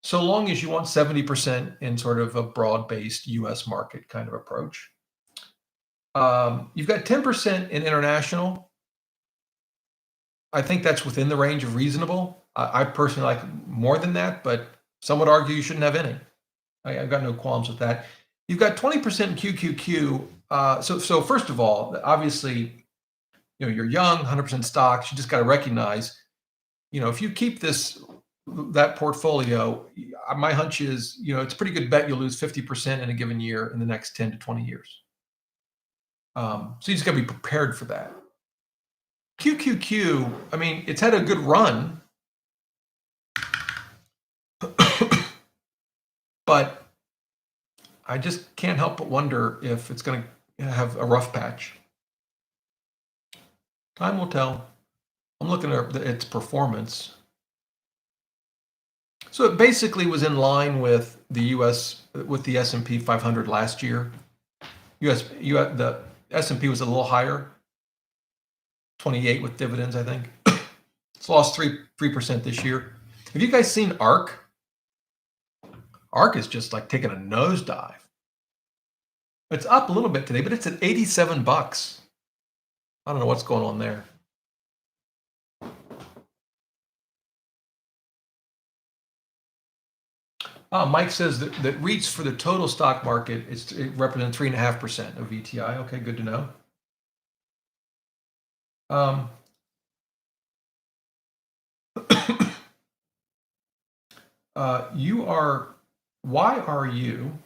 so long as you want 70% in sort of a broad-based US market kind of approach. You've got 10% in international. I think that's within the range of reasonable. I personally like more than that, but some would argue you shouldn't have any. I've got no qualms with that. You've got 20% in QQQ. So first of all, obviously, you know, you're young, 100% stocks. You just got to recognize, you know, if you keep that portfolio, my hunch is, you know, it's a pretty good bet you'll lose 50% in a given year in the next 10 to 20 years. So you just got to be prepared for that. QQQ, I mean, it's had a good run, but I just can't help but wonder if it's going to have a rough patch. Time will tell. I'm looking at its performance. So it basically was in line with the US, with the S&P 500 last year. The S&P was a little higher, 28 with dividends, I think. It's lost 3% this year. Have you guys seen ARK? ARK is just like taking a nosedive. It's up a little bit today, but it's at 87 bucks. I don't know what's going on there. Mike says that REITs for the total stock market, it represents 3.5% of VTI. Okay, good to know. Why are you,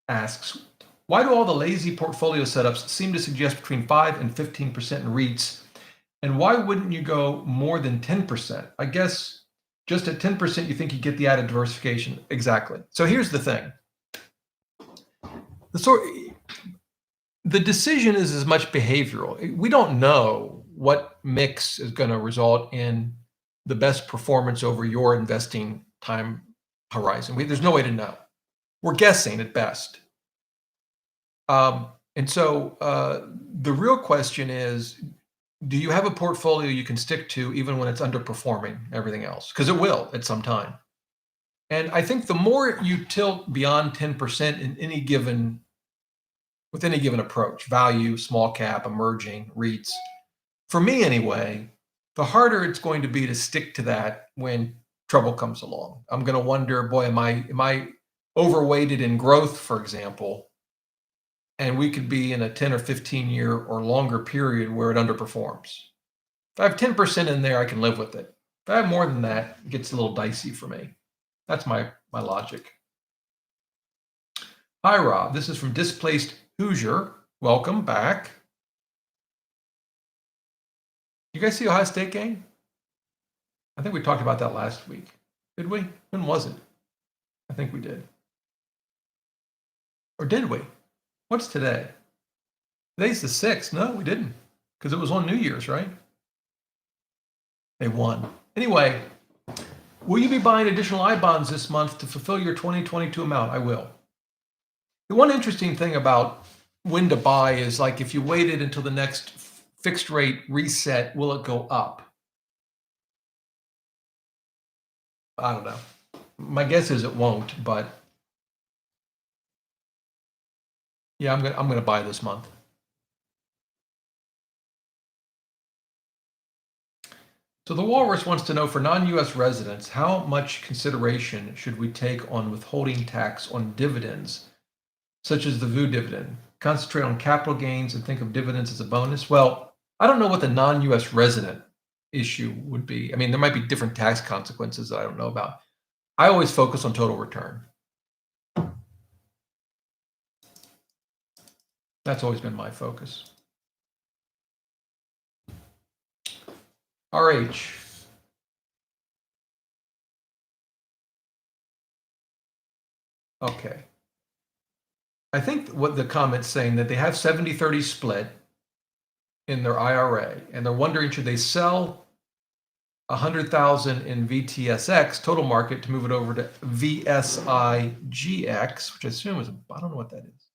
asks, why do all the lazy portfolio setups seem to suggest between 5 and 15% in REITs? And why wouldn't you go more than 10%? I guess just at 10%, you think you get the added diversification. Exactly. So here's the thing. The decision is as much behavioral. We don't know what mix is going to result in the best performance over your investing time horizon. There's no way to know. We're guessing at best. And so the real question is, do you have a portfolio you can stick to even when it's underperforming everything else? Because it will at some time. And I think the more you tilt beyond 10% in with any given approach, value, small cap, emerging, REITs, for me anyway, the harder it's going to be to stick to that when trouble comes along. I'm going to wonder, boy, am I overweighted in growth, for example, and we could be in a 10 or 15 year or longer period where it underperforms. If I have 10% in there, I can live with it. If I have more than that, it gets a little dicey for me. That's my logic. Hi, Rob. This is from Displaced Hoosier. Welcome back. You guys see Ohio State game? I think we talked about that last week. Did we? When was it? I think we did. Or did we? What's today? Today's the 6th. No, we didn't, because it was on New Year's, right? They won. Anyway, will you be buying additional I bonds this month to fulfill your 2022 amount? I will. The one interesting thing about when to buy is like if you waited until the next fixed rate reset, will it go up? I don't know. My guess is it won't, but yeah, I'm gonna buy this month. So the Walrus wants to know, for non-U.S. residents, how much consideration should we take on withholding tax on dividends, such as the VU dividend? Concentrate on capital gains and think of dividends as a bonus? Well, I don't know what the non-U.S. resident issue would be. I mean, there might be different tax consequences that I don't know about. I always focus on total return. That's always been my focus. RH. Okay. I think what the comment's saying that they have 70-30 split in their IRA, and they're wondering, should they sell 100,000 in VTSX total market to move it over to VSIGX, which I assume is, I don't know what that is.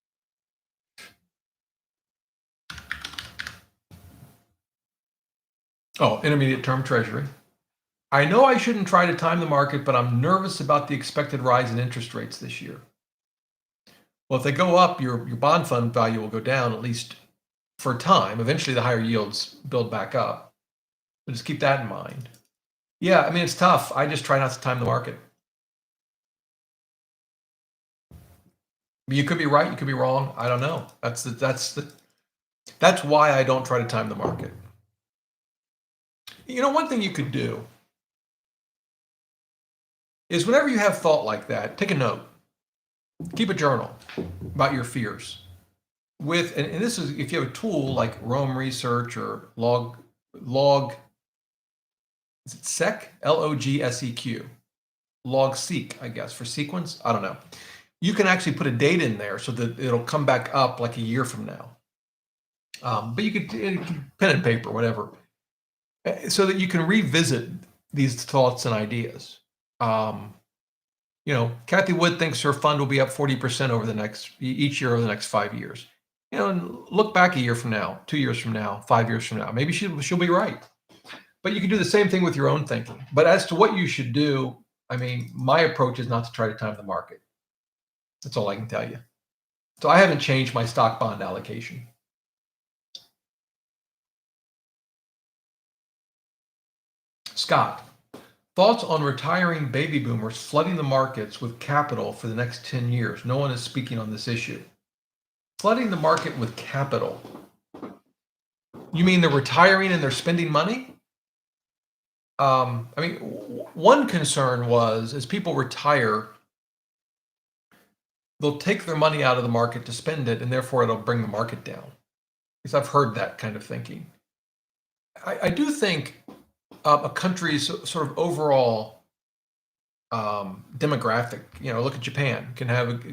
Oh, intermediate term treasury. I know I shouldn't try to time the market, but I'm nervous about the expected rise in interest rates this year. Well, if they go up, your bond fund value will go down, at least for a time. Eventually, the higher yields build back up. But just keep that in mind. Yeah, I mean, it's tough. I just try not to time the market. You could be right. You could be wrong. I don't know. That's why I don't try to time the market. You know, one thing you could do is whenever you have thought like that, take a note. Keep a journal about your fears. And this is if you have a tool like Rome Research or log is it SEQ? LOGSEQ. Log seek, I guess, for sequence. I don't know. You can actually put a date in there so that it'll come back up like a year from now. But you could pen and paper, whatever, so that you can revisit these thoughts and ideas. You know, Kathy Wood thinks her fund will be up 40% over each year over the next 5 years. You know, and look back a year from now, 2 years from now, 5 years from now. Maybe she'll be right. But you can do the same thing with your own thinking. But as to what you should do, I mean, my approach is not to try to time the market. That's all I can tell you. So I haven't changed my stock bond allocation. Scott, thoughts on retiring baby boomers flooding the markets with capital for the next 10 years? No one is speaking on this issue. Flooding the market with capital. You mean they're retiring and they're spending money? I mean, one concern was as people retire, they'll take their money out of the market to spend it, and therefore it'll bring the market down. Because I've heard that kind of thinking. I do think a country's sort of overall demographic, you know, look at Japan, can have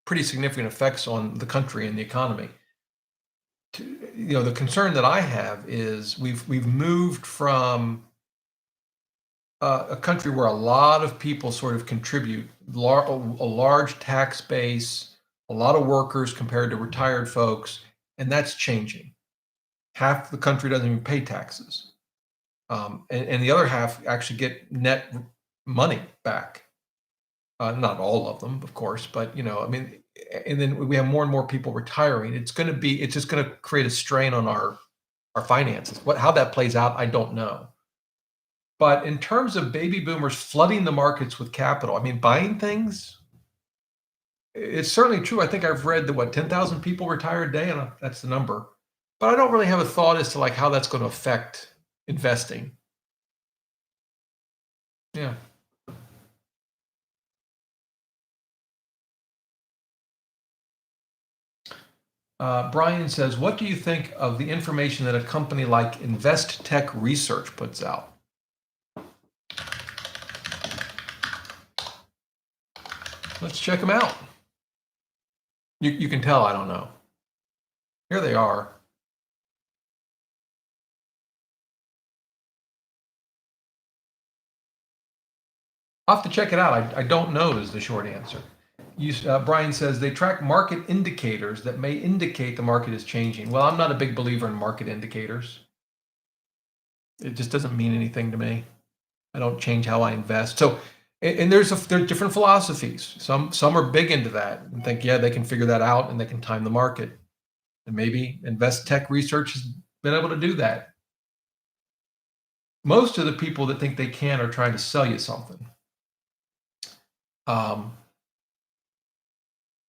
pretty significant effects on the country and the economy. You know, the concern that I have is we've moved from a country where a lot of people sort of contribute, a large tax base, a lot of workers compared to retired folks, and that's changing. Half the country doesn't even pay taxes. And the other half actually get net money back. Not all of them, of course, but, you know, I mean, and then we have more and more people retiring. It's just going to create a strain on our finances. How that plays out, I don't know. But in terms of baby boomers flooding the markets with capital, I mean, buying things, it's certainly true. I think I've read that 10,000 people retire a day, and that's the number. But I don't really have a thought as to like how that's going to affect investing. Yeah. Brian says, what do you think of the information that a company like InvestTech Research puts out? Let's check them out. You can tell I don't know. Here they are. I'll have to check it out. I don't know is the short answer. Brian says they track market indicators that may indicate the market is changing. Well, I'm not a big believer in market indicators. It just doesn't mean anything to me. I don't change how I invest. So, and there's different philosophies. Some are big into that and think, yeah, they can figure that out and they can time the market. And maybe InvestTech Research has been able to do that. Most of the people that think they can are trying to sell you something.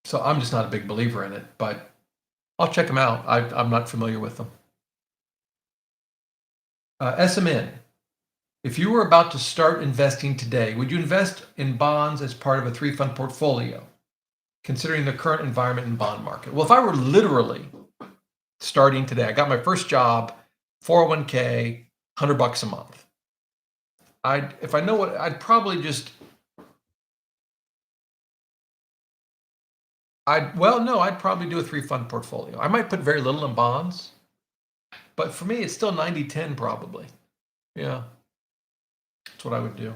So I'm just not a big believer in it, but I'll check them out. I'm not familiar with them. SMN. If you were about to start investing today, would you invest in bonds as part of a 3-fund portfolio, considering the current environment in bond market? Well, if I were literally starting today, I got my first job, 401k, $100 a month. If I know what, I'd probably just, I'd probably do a 3-fund portfolio. I might put very little in bonds, but for me, it's still 90-10 probably. Yeah. That's what I would do.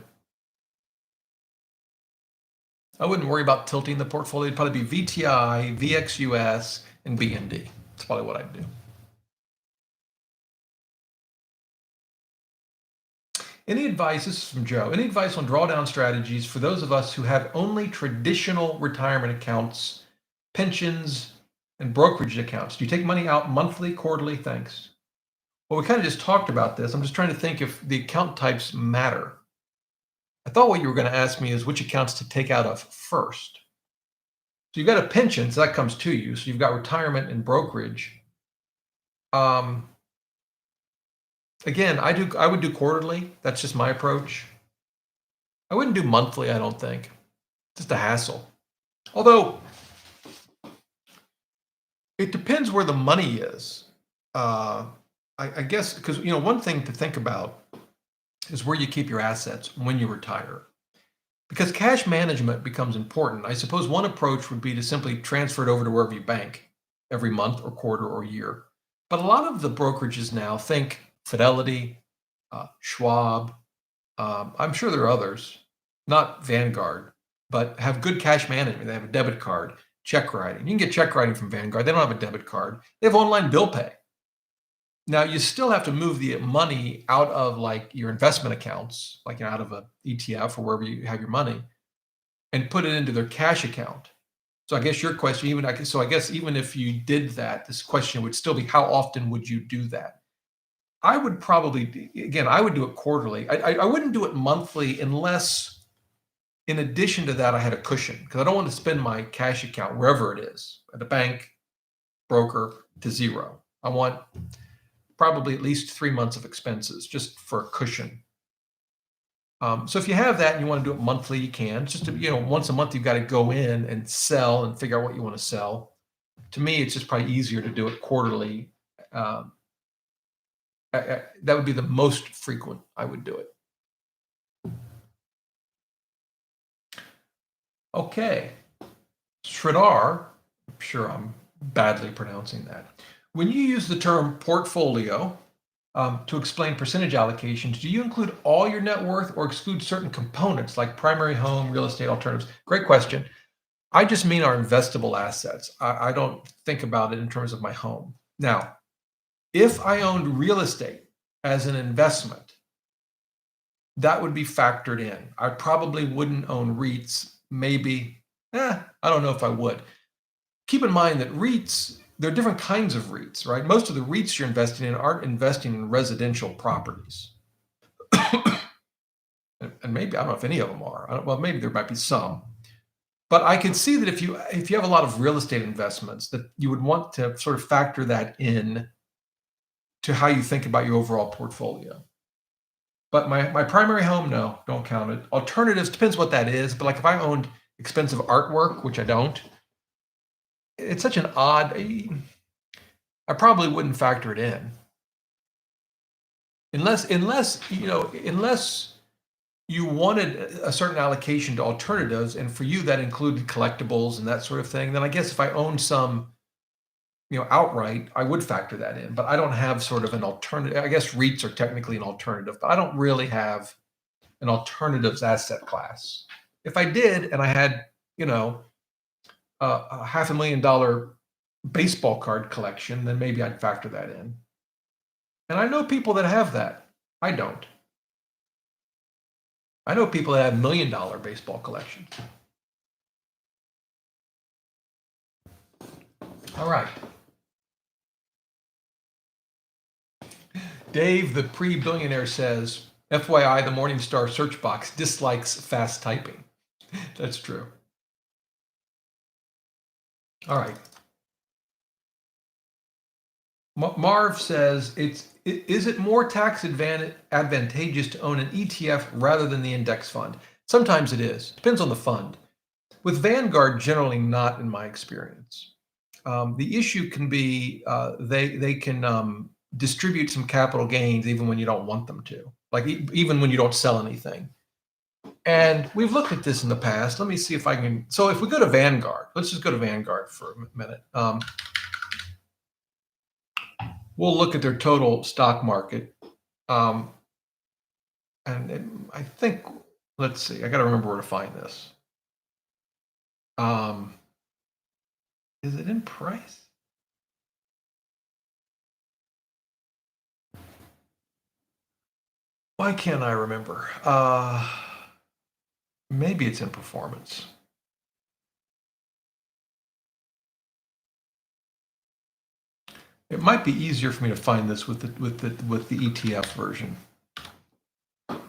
I wouldn't worry about tilting the portfolio. It'd probably be VTI, VXUS, and BND. That's probably what I'd do. Any advice, this is from Joe, any advice on drawdown strategies for those of us who have only traditional retirement accounts, pensions, and brokerage accounts? Do you take money out monthly, quarterly? Thanks. Well, we kind of just talked about this. I'm just trying to think if the account types matter. I thought what you were going to ask me is which accounts to take out of first. So you've got a pension, so that comes to you. So you've got retirement and brokerage. Again, I would do quarterly. That's just my approach. I wouldn't do monthly, I don't think. Just a hassle. Although it depends where the money is. I guess because one thing to think about is where you keep your assets when you retire. Because cash management becomes important. I suppose one approach would be to simply transfer it over to wherever you bank every month or quarter or year. But a lot of the brokerages now think Fidelity, Schwab, I'm sure there are others, not Vanguard, but have good cash management. They have a debit card, check writing. You can get check writing from Vanguard. They don't have a debit card. They have online bill pay. Now, you still have to move the money out of like your investment accounts, like out of a ETF or wherever you have your money, and put it into their cash account. So I guess your question, I guess even if you did that, this question would still be, how often would you do that? I would probably, again, I would do it quarterly. I wouldn't do it monthly unless, in addition to that, I had a cushion, because I don't want to spend my cash account wherever it is, at a bank, broker, to zero. I want probably at least 3 months of expenses just for a cushion. So if you have that and you want to do it monthly, you can. It's just, once a month, you've got to go in and sell and figure out what you want to sell. To me, it's just probably easier to do it quarterly. That would be the most frequent I would do it. Okay. Sridhar, I'm sure I'm badly pronouncing that. When you use the term portfolio to explain percentage allocations, do you include all your net worth or exclude certain components like primary home, real estate alternatives? Great question. I just mean our investable assets. I don't think about it in terms of my home. Now, if I owned real estate as an investment, that would be factored in. I probably wouldn't own REITs. Maybe, I don't know if I would. Keep in mind that REITs, there are different kinds of REITs, right? Most of the REITs you're investing in aren't investing in residential properties. And maybe, I don't know if any of them are. Well, maybe there might be some. But I can see that if you have a lot of real estate investments, that you would want to sort of factor that in to how you think about your overall portfolio. But my primary home, no, don't count it. Alternatives, depends what that is. But like if I owned expensive artwork, which I don't, it's such an odd, I probably wouldn't factor it in. Unless you wanted a certain allocation to alternatives, and for you that included collectibles and that sort of thing, then I guess if I owned some, outright, I would factor that in. But I don't have sort of an alternative. I guess REITs are technically an alternative, but I don't really have an alternatives asset class. If I did, and I had, a $500,000 baseball card collection, then maybe I'd factor that in. And I know people that have that. I don't. I know people that have $1 million baseball collections. All right. Dave, the pre-billionaire, says, FYI, the Morningstar search box dislikes fast typing. That's true. All right. Marv says, is it more tax advantageous to own an ETF rather than the index fund? Sometimes it is. Depends on the fund. With Vanguard, generally not, in my experience. The issue can be they can distribute some capital gains even when you don't want them to, like even when you don't sell anything. And we've looked at this in the past. Let me see if I can. So if we go to Vanguard, let's just go to Vanguard for a minute. We'll look at their total stock market. And I think, let's see, I got to remember where to find this. Is it in price? Why can't I remember? Maybe it's in performance. It might be easier for me to find this with the ETF version. But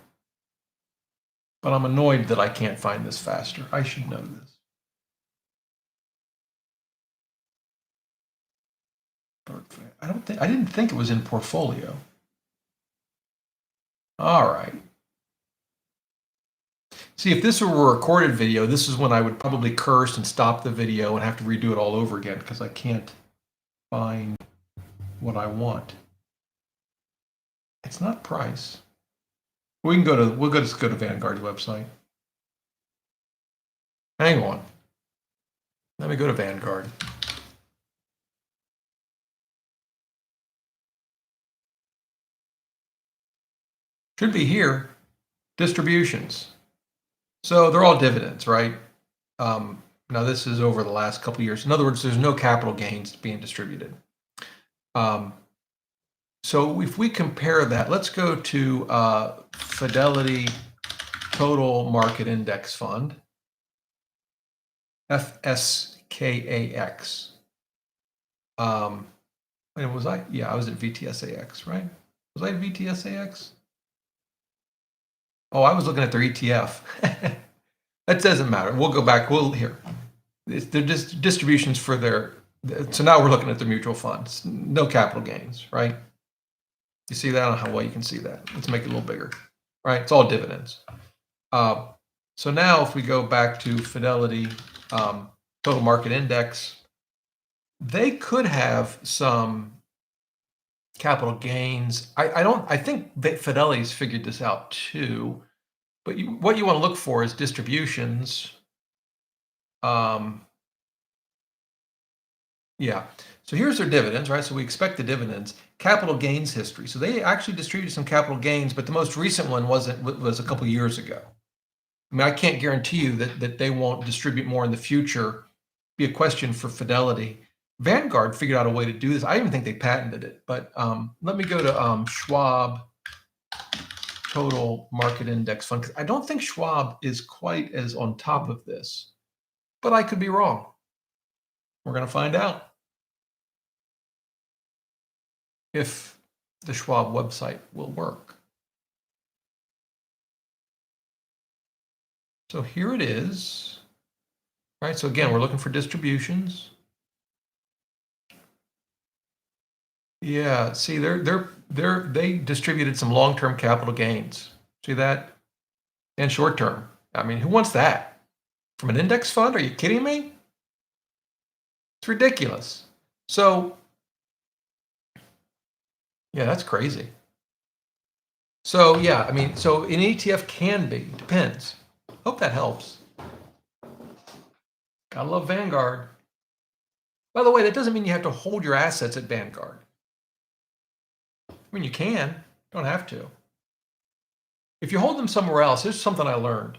I'm annoyed that I can't find this faster. I should know this. I didn't think it was in portfolio. All right. See, if this were a recorded video, this is when I would probably curse and stop the video and have to redo it all over again because I can't find what I want. It's not price. We'll just go to Vanguard's website. Hang on. Let me go to Vanguard. Should be here. Distributions. So they're all dividends, right? Now this is over the last couple of years. In other words, there's no capital gains being distributed. So if we compare that, let's go to Fidelity Total Market Index Fund, FSKAX. And was I? Yeah, I was at VTSAX, right? Was I at VTSAX? Oh, I was looking at their ETF. That doesn't matter. We'll go back. They're just distributions for their. So now we're looking at the mutual funds. No capital gains, right? You see that? I don't know how well you can see that. Let's make it a little bigger, right? It's all dividends. So now if we go back to Fidelity Total Market Index, they could have some capital gains. I think Fidelity's figured this out too, but what you want to look for is distributions. Yeah. So here's their dividends, right? So we expect the dividends. Capital gains history. So they actually distributed some capital gains, but the most recent one was a couple years ago. I mean, I can't guarantee you that they won't distribute more in the future. Be a question for Fidelity. Vanguard figured out a way to do this. I even think they patented it. But let me go to Schwab Total Market Index Fund, because I don't think Schwab is quite as on top of this, but I could be wrong. We're going to find out if the Schwab website will work. So here it is, right? So again, we're looking for distributions. Yeah, see, they distributed some long-term capital gains. See that? And short-term. I mean, who wants that? From an index fund? Are you kidding me? It's ridiculous. So, yeah, that's crazy. So, yeah, I mean, so an ETF can be, depends. Hope that helps. Gotta love Vanguard. By the way, that doesn't mean you have to hold your assets at Vanguard. I mean, you can, don't have to. If you hold them somewhere else, here's something I learned.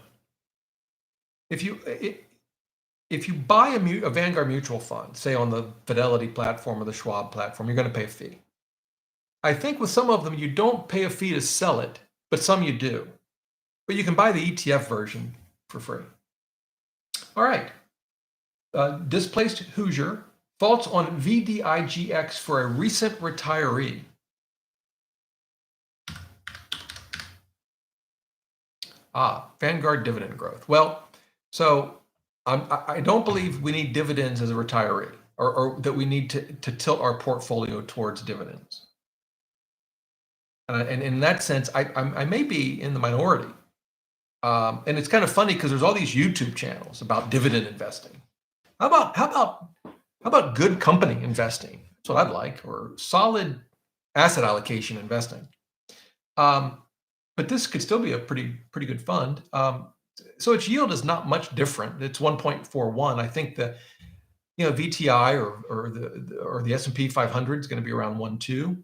If you buy a Vanguard mutual fund, say on the Fidelity platform or the Schwab platform, you're going to pay a fee. I think with some of them, you don't pay a fee to sell it, but some you do. But you can buy the ETF version for free. All right. Displaced Hoosier faults on VDIGX for a recent retiree. Vanguard dividend growth. Well, so I don't believe we need dividends as a retiree, or that we need to tilt our portfolio towards dividends. And in that sense, I may be in the minority. And it's kind of funny because there's all these YouTube channels about dividend investing. How about good company investing? That's what I'd like, or solid asset allocation investing. But this could still be a pretty good fund. So its yield is not much different. It's 1.41. I think the VTI or the S&P 500 is going to be around 1.2.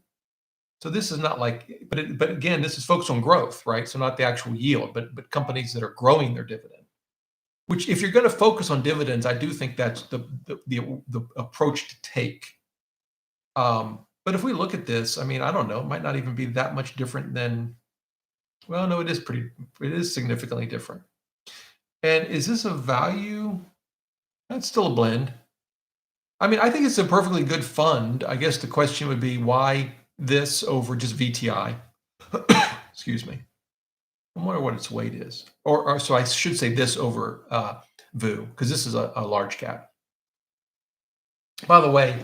So this is not like, but again, this is focused on growth, right? So not the actual yield, but companies that are growing their dividend. Which, if you're going to focus on dividends, I do think that's the approach to take. But if we look at this, I mean, I don't know, it might not even be that much different than. Well, no, it is significantly different. And is this a value? That's still a blend. I mean, I think it's a perfectly good fund. I guess the question would be, why this over just VTI? Excuse me. I wonder what its weight is. Or so I should say this over VU, because this is a large cap. By the way,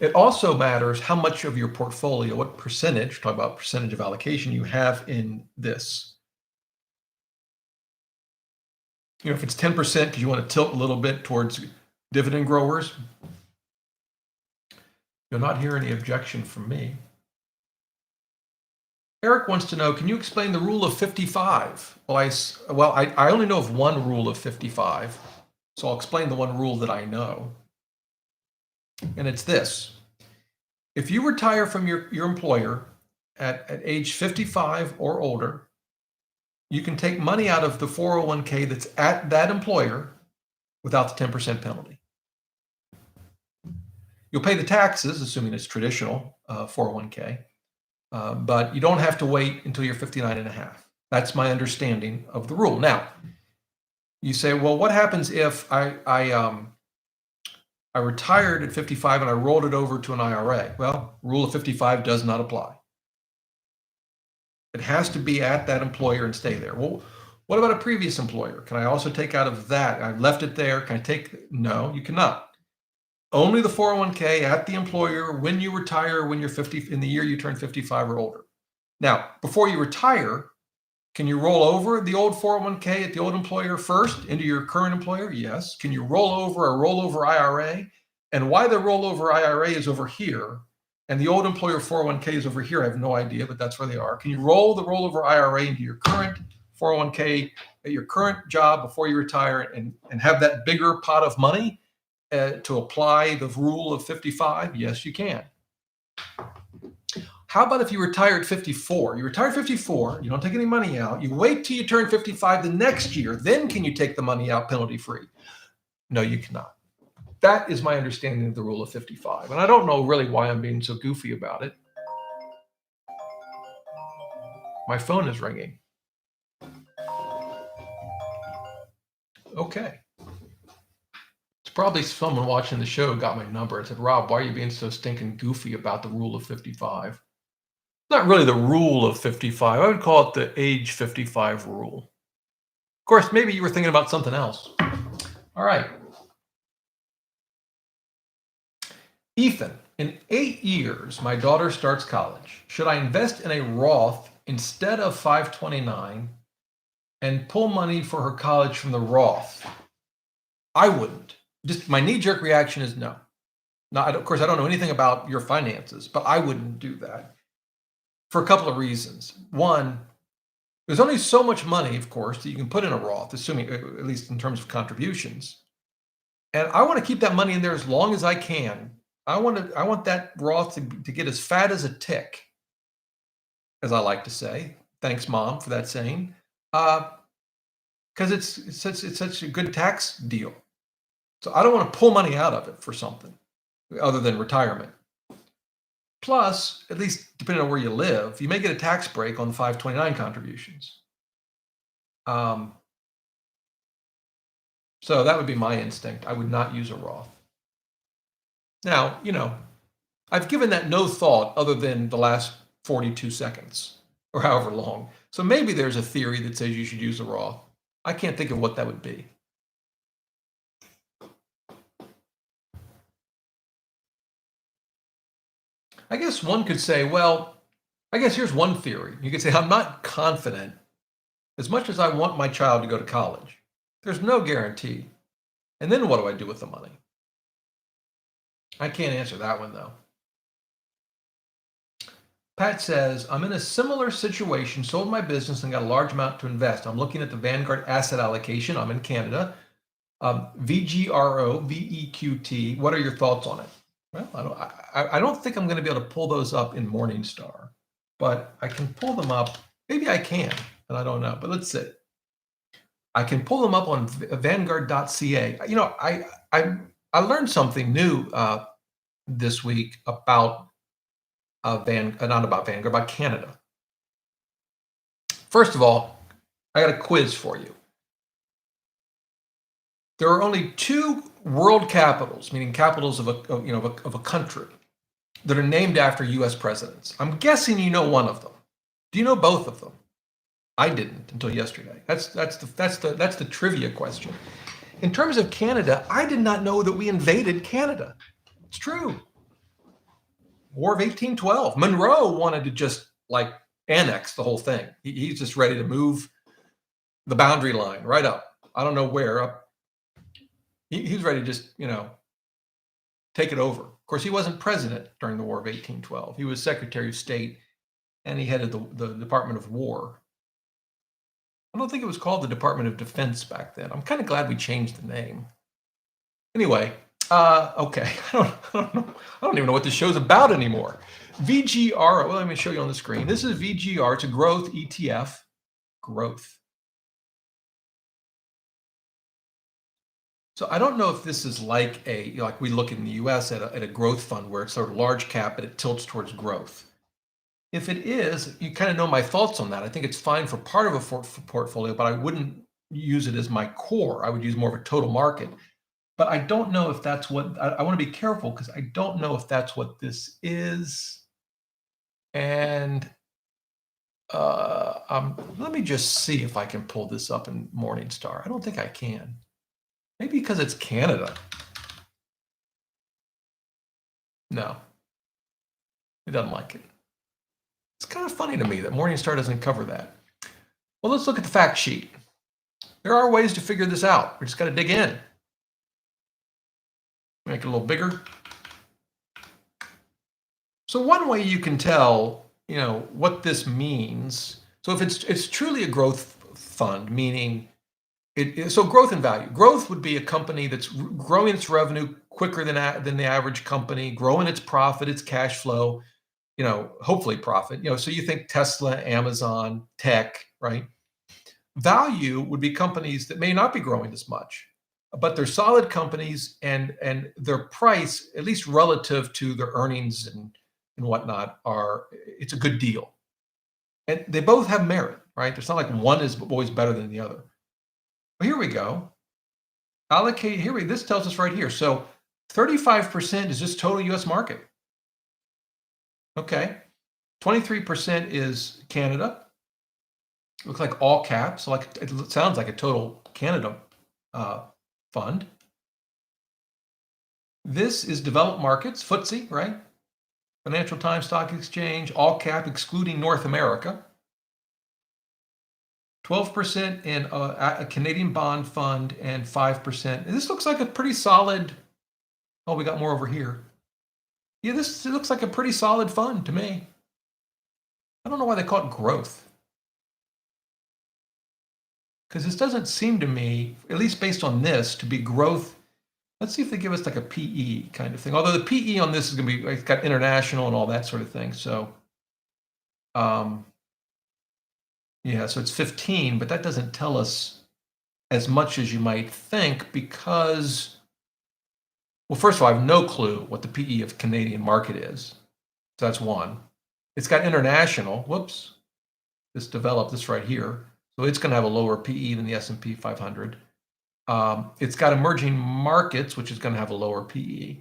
it also matters how much of your portfolio, what percentage, talk about percentage of allocation you have in this. If it's 10% because you want to tilt a little bit towards dividend growers, you'll not hear any objection from me. Eric wants to know, can you explain the rule of 55? Well, I only know of one rule of 55, so I'll explain the one rule that I know. And it's this. If you retire from your employer at age 55 or older, you can take money out of the 401k that's at that employer without the 10% penalty. You'll pay the taxes, assuming it's traditional 401k, but you don't have to wait until you're 59 and a half. That's my understanding of the rule. Now, you say, well, what happens if I retired at 55 and I rolled it over to an IRA? Well, rule of 55 does not apply. It has to be at that employer and stay there. Well, what about a previous employer? Can I also take out of that? I left it there. Can I take? No, you cannot. Only the 401k at the employer when you retire, when you're 50, in the year you turn 55 or older. Now, before you retire, can you roll over the old 401k at the old employer first into your current employer? Yes. Can you roll over a rollover IRA? And why the rollover IRA is over here and the old employer 401k is over here, I have no idea, but that's where they are. Can you roll the rollover IRA into your current 401k at your current job before you retire and have that bigger pot of money to apply the rule of 55? Yes, you can. How about if you retire at 54? You retire at 54, you don't take any money out, you wait till you turn 55 the next year, then can you take the money out penalty free? No, you cannot. That is my understanding of the rule of 55. And I don't know really why I'm being so goofy about it. My phone is ringing. Okay. It's probably someone watching the show got my number and said, Rob, why are you being so stinking goofy about the rule of 55? Not really the rule of 55. I would call it the age 55 rule. Of course, maybe you were thinking about something else. All right. Ethan, in 8 years, my daughter starts college. Should I invest in a Roth instead of 529 and pull money for her college from the Roth? I wouldn't. Just my knee-jerk reaction is no. Now, of course, I don't know anything about your finances, but I wouldn't do that for a couple of reasons. One, there's only so much money, of course, that you can put in a Roth, assuming, at least in terms of contributions. And I want to keep that money in there as long as I can. I want that Roth to get as fat as a tick, as I like to say. Thanks, Mom, for that saying. Because it's such a good tax deal. So I don't want to pull money out of it for something other than retirement. Plus, at least depending on where you live, you may get a tax break on the 529 contributions. So that would be my instinct. I would not use a Roth. Now, I've given that no thought other than the last 42 seconds or however long. So maybe there's a theory that says you should use a Roth. I can't think of what that would be. I guess one could say, well, I guess here's one theory. You could say, I'm not confident as much as I want my child to go to college. There's no guarantee. And then what do I do with the money? I can't answer that one, though. Pat says, I'm in a similar situation, sold my business and got a large amount to invest. I'm looking at the Vanguard asset allocation. I'm in Canada. VGRO, VEQT. What are your thoughts on it? Well, I don't think I'm going to be able to pull those up in Morningstar, but I can pull them up. Maybe I can, and I don't know, but let's see. I can pull them up on Vanguard.ca. I learned something new this week about not about Vanguard, about Canada. First of all, I got a quiz for you. There are only two world capitals, meaning capitals of a country, that are named after U.S. presidents. I'm guessing you know one of them. Do you know both of them? I didn't until yesterday. That's the trivia question. In terms of Canada, I did not know that we invaded Canada. It's true. War of 1812. Monroe wanted to just annex the whole thing. He's just ready to move the boundary line right up. I don't know where up. He's ready to just, take it over. Of course, he wasn't president during the War of 1812. He was Secretary of State, and he headed the Department of War. I don't think it was called the Department of Defense back then. I'm kind of glad we changed the name. Anyway, okay. I don't even know what this show's about anymore. VGR. Well, let me show you on the screen. This is VGR. It's a growth ETF. Growth. So I don't know if this is like we look in the U.S. at a growth fund where it's sort of large cap, but it tilts towards growth. If it is, you kind of know my thoughts on that. I think it's fine for part of a portfolio, but I wouldn't use it as my core. I would use more of a total market. But I don't know if that's what I want to be careful, because I don't know if that's what this is. And let me just see if I can pull this up in Morningstar. I don't think I can. Maybe because it's Canada. No, it doesn't like it. It's kind of funny to me that Morningstar doesn't cover that. Well, let's look at the fact sheet. There are ways to figure this out. We just got to dig in. Make it a little bigger. So one way you can tell, what this means. So if it's truly a growth fund, meaning so growth and value. Growth would be a company that's growing its revenue quicker than the average company, growing its profit, its cash flow, hopefully profit. So you think Tesla, Amazon, tech, right? Value would be companies that may not be growing as much, but they're solid companies, and their price, at least relative to their earnings and whatnot, it's a good deal. And they both have merit, right? It's not like one is always better than the other. Well, here we go. Allocate, this tells us right here. So 35% is just total US market. Okay. 23% is Canada. Looks like all caps. So it sounds like a total Canada fund. This is developed markets, FTSE, right? Financial Times Stock Exchange, all cap, excluding North America. 12% in a Canadian bond fund, and 5%. This looks like a pretty solid. Oh, we got more over here. Yeah, this looks like a pretty solid fund to me. I don't know why they call it growth, because this doesn't seem to me, at least based on this, to be growth. Let's see if they give us like a PE kind of thing. Although the PE on this is going to be, it's got international and all that sort of thing. So Yeah, so it's 15, but that doesn't tell us as much as you might think because, well, first of all, I have no clue what the PE of Canadian market is. So that's one. It's got international. Whoops. This developed this right here. So it's going to have a lower PE than the S&P 500. It's got emerging markets, which is going to have a lower PE.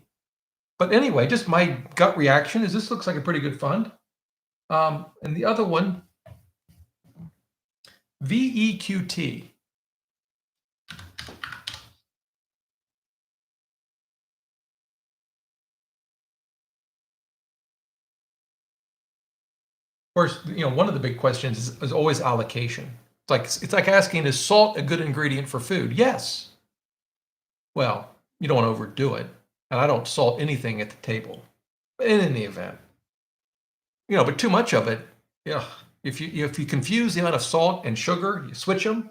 But anyway, just my gut reaction is this looks like a pretty good fund. And the other one, VEQT. Of course, one of the big questions is always allocation. It's like asking, is salt a good ingredient for food? Yes. Well, you don't want to overdo it, and I don't salt anything at the table. In any event, but too much of it, yeah. If you confuse the amount of salt and sugar, you switch them,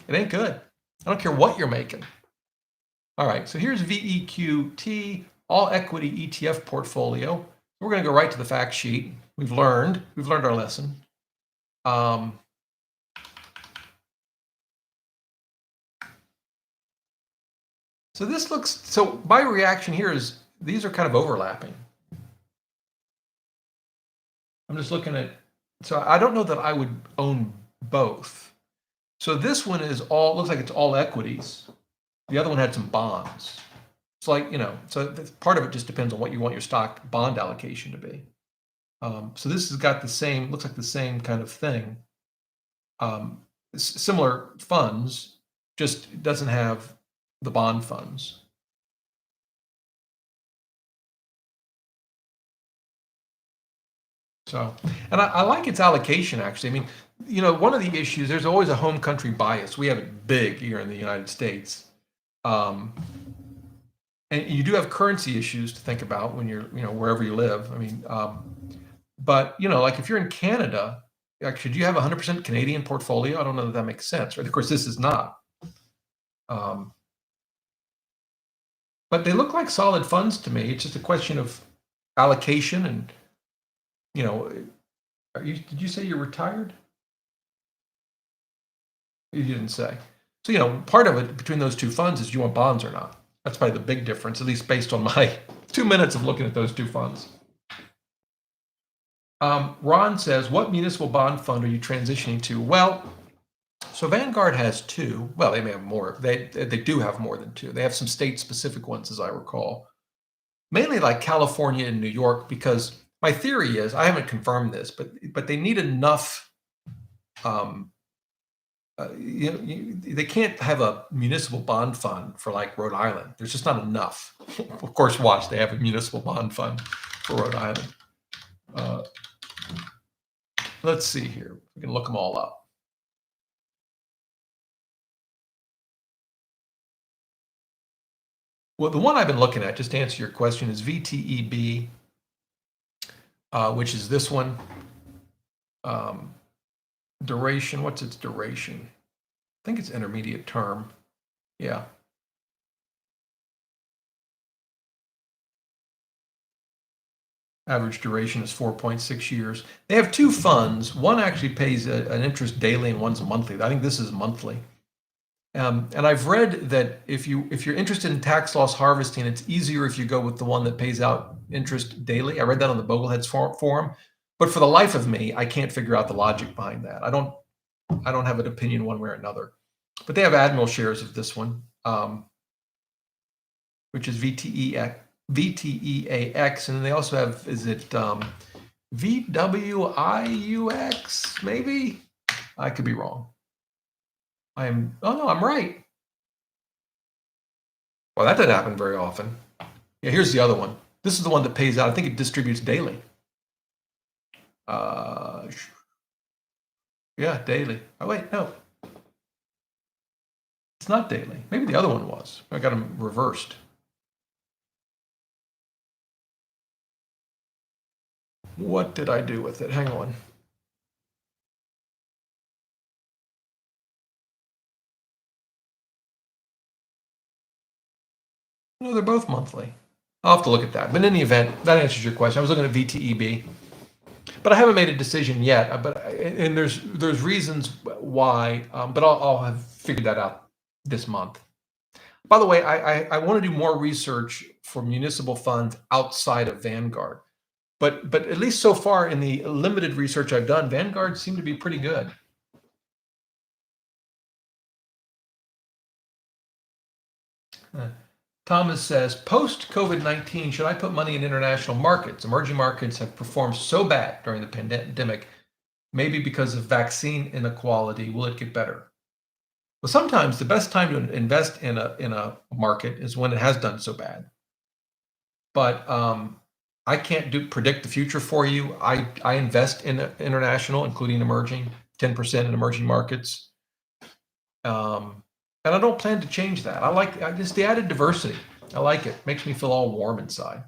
it ain't good. I don't care what you're making. All right, so here's VEQT, all equity ETF portfolio. We're going to go right to the fact sheet. We've learned our lesson. So this looks, so my reaction here is these are kind of overlapping. I'm just looking at, so I don't know that I would own both. So this one is looks like it's all equities. The other one had some bonds. It's like, so part of it just depends on what you want your stock bond allocation to be. So this has got the same, looks like the same kind of thing. Similar funds, just doesn't have the bond funds. So, and I like its allocation, actually. I mean, one of the issues, there's always a home country bias. We have it big here in the United States. And you do have currency issues to think about when you're, wherever you live. I mean, but, like if you're in Canada, should you have 100% Canadian portfolio? I don't know that makes sense, right? Of course, this is not. But they look like solid funds to me. It's just a question of allocation and, did you say you're retired? You didn't say. So, part of it between those two funds is do you want bonds or not? That's probably the big difference, at least based on my 2 minutes of looking at those two funds. Ron says, what municipal bond fund are you transitioning to? Well, so Vanguard has two. Well, they may have more. They do have more than two. They have some state-specific ones, as I recall. Mainly like California and New York, because my theory is, I haven't confirmed this, but they need enough. They can't have a municipal bond fund for like Rhode Island. There's just not enough. Of course, watch, they have a municipal bond fund for Rhode Island. Let's see here. We can look them all up. Well, the one I've been looking at, just to answer your question, is VTEB, which is this one. Duration, what's its duration? I think it's intermediate term. Yeah. Average duration is 4.6 years. They have two funds. One actually pays an interest daily and one's monthly. I think this is monthly. And I've read that if you're interested in tax loss harvesting, it's easier if you go with the one that pays out interest daily. I read that on the Bogleheads forum. But for the life of me, I can't figure out the logic behind that. I don't have an opinion one way or another. But they have Admiral shares of this one, which is VTEAX, and then they also have, is it VWIUX, maybe? I could be wrong. Oh no, I'm right. Well, that doesn't happen very often. Yeah, here's the other one. This is the one that pays out. I think it distributes daily. Yeah, daily. Oh wait, no. It's not daily. Maybe the other one was. I got them reversed. What did I do with it? Hang on. No, they're both monthly. I'll have to look at that. But in any event, that answers your question. I was looking at VTEB. but I haven't made a decision yet. And there's reasons why, but I'll have figured that out this month. By the way, I want to do more research for municipal funds outside of Vanguard, but at least so far in the limited research I've done, Vanguard seemed to be pretty good. Thomas says, post-COVID-19, should I put money in international markets? Emerging markets have performed so bad during the pandemic, maybe because of vaccine inequality. Will it get better? Well, sometimes the best time to invest in a market is when it has done so bad. But I can't predict the future for you. I invest in international, including emerging, 10% in emerging markets. And I don't plan to change that. I just the added diversity. I like it. Makes me feel all warm inside.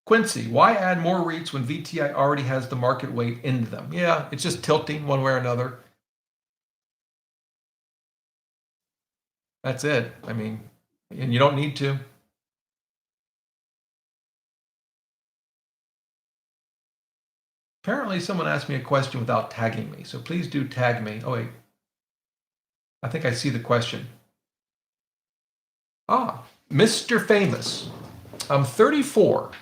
Quincy, why add more REITs when VTI already has the market weight into them? Yeah, it's just tilting one way or another. That's it. I mean, and you don't need to. Apparently, someone asked me a question without tagging me, so please do tag me. Oh, wait. I think I see the question. Mr. Famous. I'm 34.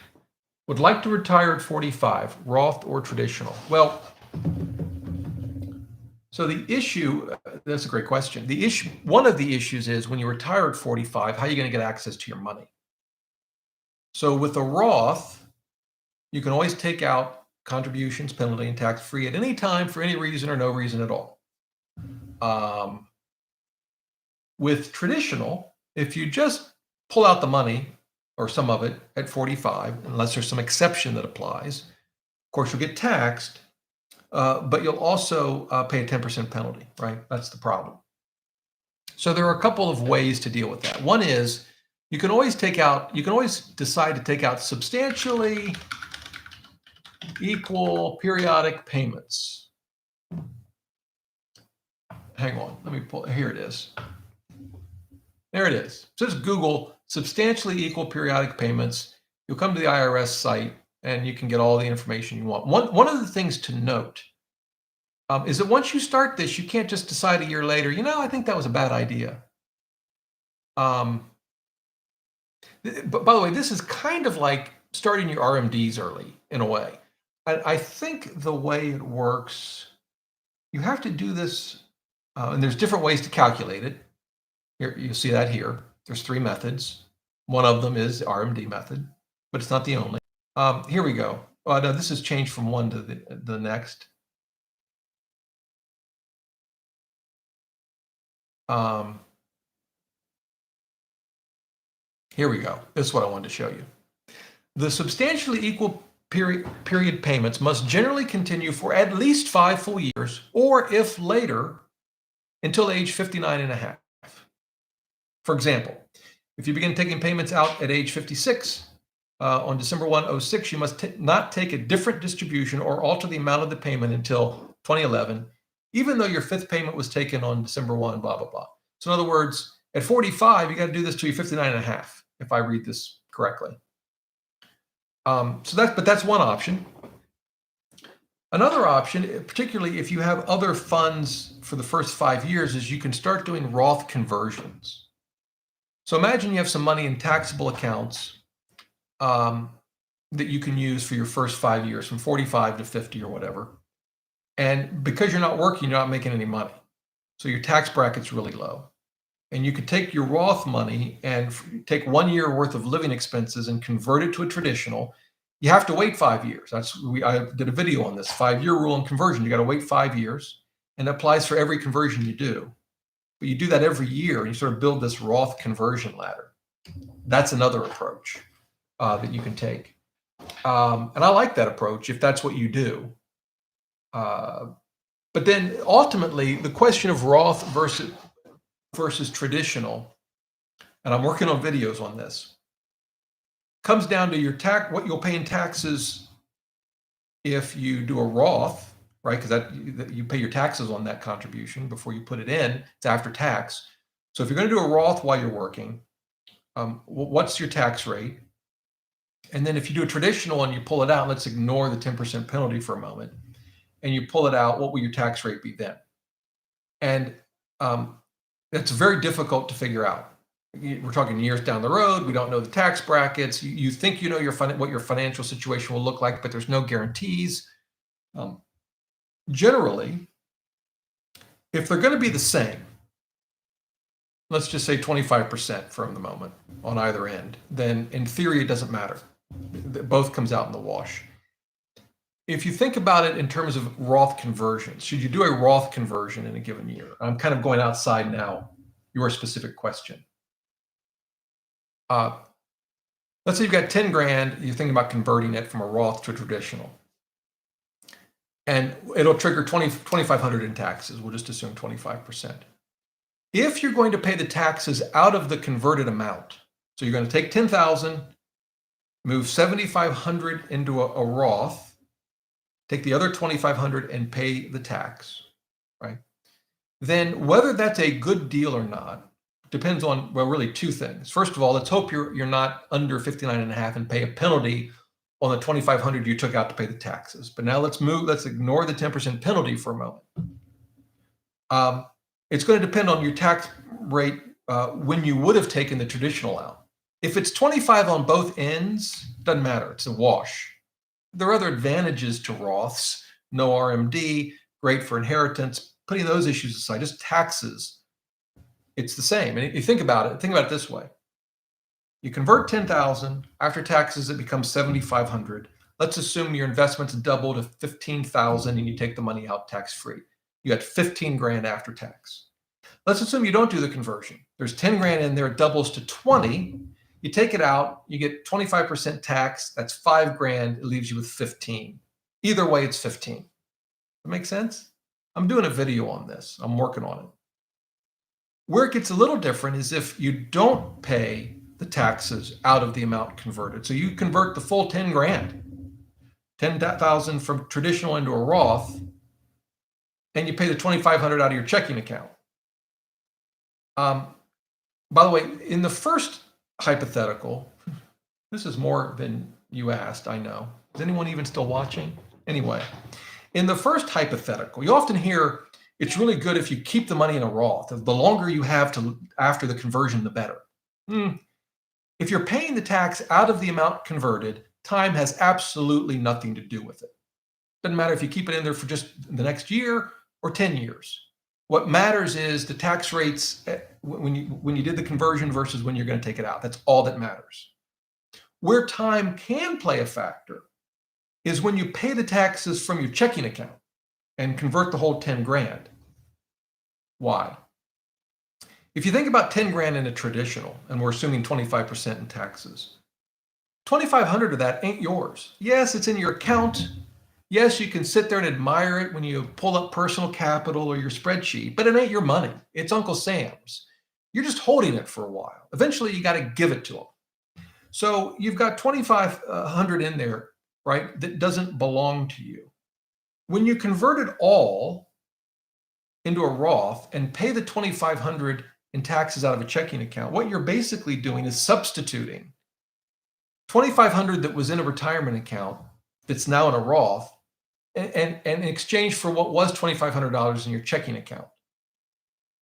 Would like to retire at 45, Roth or traditional? Well, so the issue, that's a great question. The issue, one of the issues is when you retire at 45, how are you going to get access to your money? So with a Roth, you can always take out contributions, penalty, and tax-free at any time for any reason or no reason at all. With traditional, if you just pull out the money or some of it at 45, unless there's some exception that applies, of course, you'll get taxed, but you'll also pay a 10% penalty, right? That's the problem. So there are a couple of ways to deal with that. One is you can always decide to take out substantially equal periodic payments. Hang on, let me pull, here it is. There it is. Just Google substantially equal periodic payments. You'll come to the IRS site and you can get all the information you want. One of the things to note is that once you start this, you can't just decide a year later, I think that was a bad idea. But by the way, this is kind of like starting your RMDs early in a way. I think the way it works, you have to do this, and there's different ways to calculate it. Here, you see that here. There's 3 methods. One of them is the RMD method, but it's not the only. Here we go. Oh, no, this has changed from one to the next. Here we go. This is what I wanted to show you. The substantially equal period payments must generally continue for at least 5 full years, or if later, until age 59 and a half. For example, if you begin taking payments out at age 56, on December 1, 06, you must not take a different distribution or alter the amount of the payment until 2011, even though your 5th payment was taken on December 1, blah, blah, blah. So in other words, at 45, you got to do this till you're 59 and a half, if I read this correctly. But that's one option. Another option, particularly if you have other funds for the first 5 years, is you can start doing Roth conversions. So imagine you have some money in taxable accounts that you can use for your first 5 years, from 45 to 50 or whatever. And because you're not working, you're not making any money. So your tax bracket's really low. And you could take your Roth money and take 1 year worth of living expenses and convert it to a traditional. You have to wait 5 years. I did a video on this 5-year rule in conversion. You got to wait 5 years, and that applies for every conversion you do. But you do that every year, and you sort of build this Roth conversion ladder. That's another approach that you can take. And I like that approach if that's what you do. But then ultimately, the question of Roth versus traditional, and I'm working on videos on this, comes down to your what you'll pay in taxes if you do a Roth, right? Because you pay your taxes on that contribution before you put it in. It's after tax. So if you're going to do a Roth while you're working, what's your tax rate? And then if you do a traditional and you pull it out, let's ignore the 10% penalty for a moment, and you pull it out, what will your tax rate be then? And that's very difficult to figure out. We're talking years down the road. We don't know the tax brackets. You think you know what your financial situation will look like, but there's no guarantees. Generally, if they're going to be the same, let's just say 25% from the moment on either end, then in theory, it doesn't matter. Both comes out in the wash. If you think about it in terms of Roth conversions, should you do a Roth conversion in a given year? I'm kind of going outside now your specific question. Let's say you've got 10 grand, you're thinking about converting it from a Roth to a traditional. And it'll trigger 2,500 in taxes. We'll just assume 25%. If you're going to pay the taxes out of the converted amount, so you're going to take 10,000, move 7,500 into a Roth, take the other 2,500 and pay the tax, right? Then whether that's a good deal or not depends on, well, really two things. First of all, let's hope you're not under 59.5 and pay a penalty on the 2,500 you took out to pay the taxes. But now let's ignore the 10% penalty for a moment. It's going to depend on your tax rate when you would have taken the traditional out. If it's 25 on both ends, doesn't matter. It's a wash. There are other advantages to Roths, no RMD, great for inheritance. Putting those issues aside, just taxes, it's the same. And if you think about it this way. You convert 10,000, after taxes, it becomes 7,500. Let's assume your investments double to 15,000 and you take the money out tax-free. You got 15 grand after tax. Let's assume you don't do the conversion. There's 10 grand in there, it doubles to 20. You take it out, you get 25% tax. That's 5 grand. It leaves you with 15. Either way, it's 15. That make sense? I'm doing a video on this. I'm working on it. Where it gets a little different is if you don't pay the taxes out of the amount converted. So you convert the full 10 grand, 10,000 from traditional into a Roth, and you pay the 2,500 out of your checking account. By the way, in the first hypothetical, this is more than you asked, I know. Is anyone even still watching? Anyway, in the first hypothetical, you often hear it's really good if you keep the money in a Roth. The longer you have to after the conversion, the better. If you're paying the tax out of the amount converted, time has absolutely nothing to do with it. Doesn't matter if you keep it in there for just the next year or 10 years. What matters is the tax rates when you did the conversion versus when you're going to take it out. That's all that matters. Where time can play a factor is when you pay the taxes from your checking account and convert the whole 10 grand. Why? If you think about 10 grand in a traditional, and we're assuming 25% in taxes, 2,500 of that ain't yours. Yes, it's in your account. Yes, you can sit there and admire it when you pull up Personal Capital or your spreadsheet, but it ain't your money. It's Uncle Sam's. You're just holding it for a while. Eventually, you got to give it to him. So you've got 2,500 in there, right, that doesn't belong to you. When you convert it all into a Roth and pay the 2,500 in taxes out of a checking account, what you're basically doing is substituting 2,500 that was in a retirement account that's now in a Roth and in exchange for what was $2,500 in your checking account.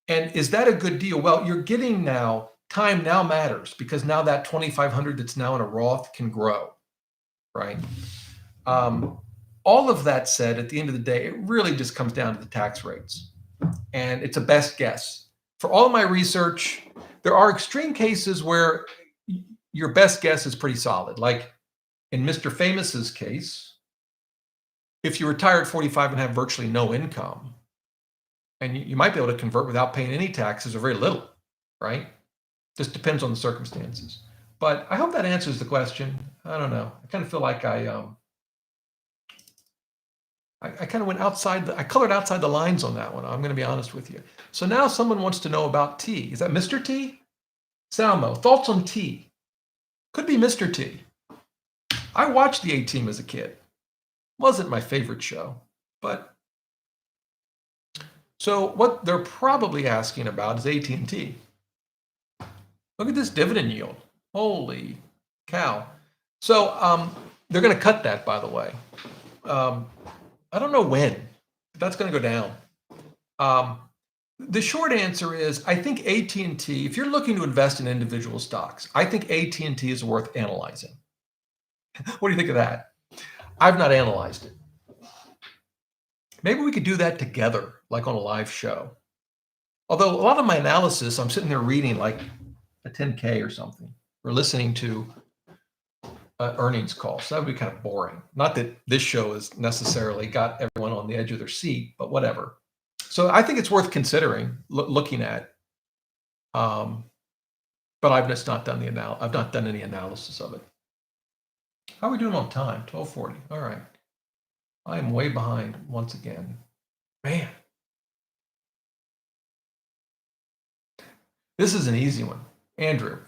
And is that a good deal? Well, you're getting now, time now matters because now that 2,500 that's now in a Roth can grow, right? All of that said, at the end of the day, it really just comes down to the tax rates. And it's a best guess. For all of my research, there are extreme cases where your best guess is pretty solid. Like in Mr. Famous's case, if you retire at 45 and have virtually no income, and you might be able to convert without paying any taxes or very little, right? Just depends on the circumstances. But I hope that answers the question. I don't know. I kind of feel like I kind of went outside, I colored outside the lines on that one. I'm going to be honest with you. So now someone wants to know about T. Is that Mr. T? Salmo, thoughts on T? Could be Mr. T. I watched the A-Team as a kid. Wasn't my favorite show, but so what they're probably asking about is AT&T. Look at this dividend yield. Holy cow. So they're going to cut that, by the way. I don't know when, but that's going to go down. The short answer is, I think AT&T, if you're looking to invest in individual stocks, I think AT&T is worth analyzing. What do you think of that? I've not analyzed it. Maybe we could do that together, like on a live show. Although a lot of my analysis, I'm sitting there reading like a 10K or something, or listening to earnings calls. So that would be kind of boring. Not that this show has necessarily got everyone on the edge of their seat, but whatever. So I think it's worth considering looking at. But I've just not done I've not done any analysis of it. How are we doing on time? 12:40. All right. I am way behind once again. Man. This is an easy one. Andrew,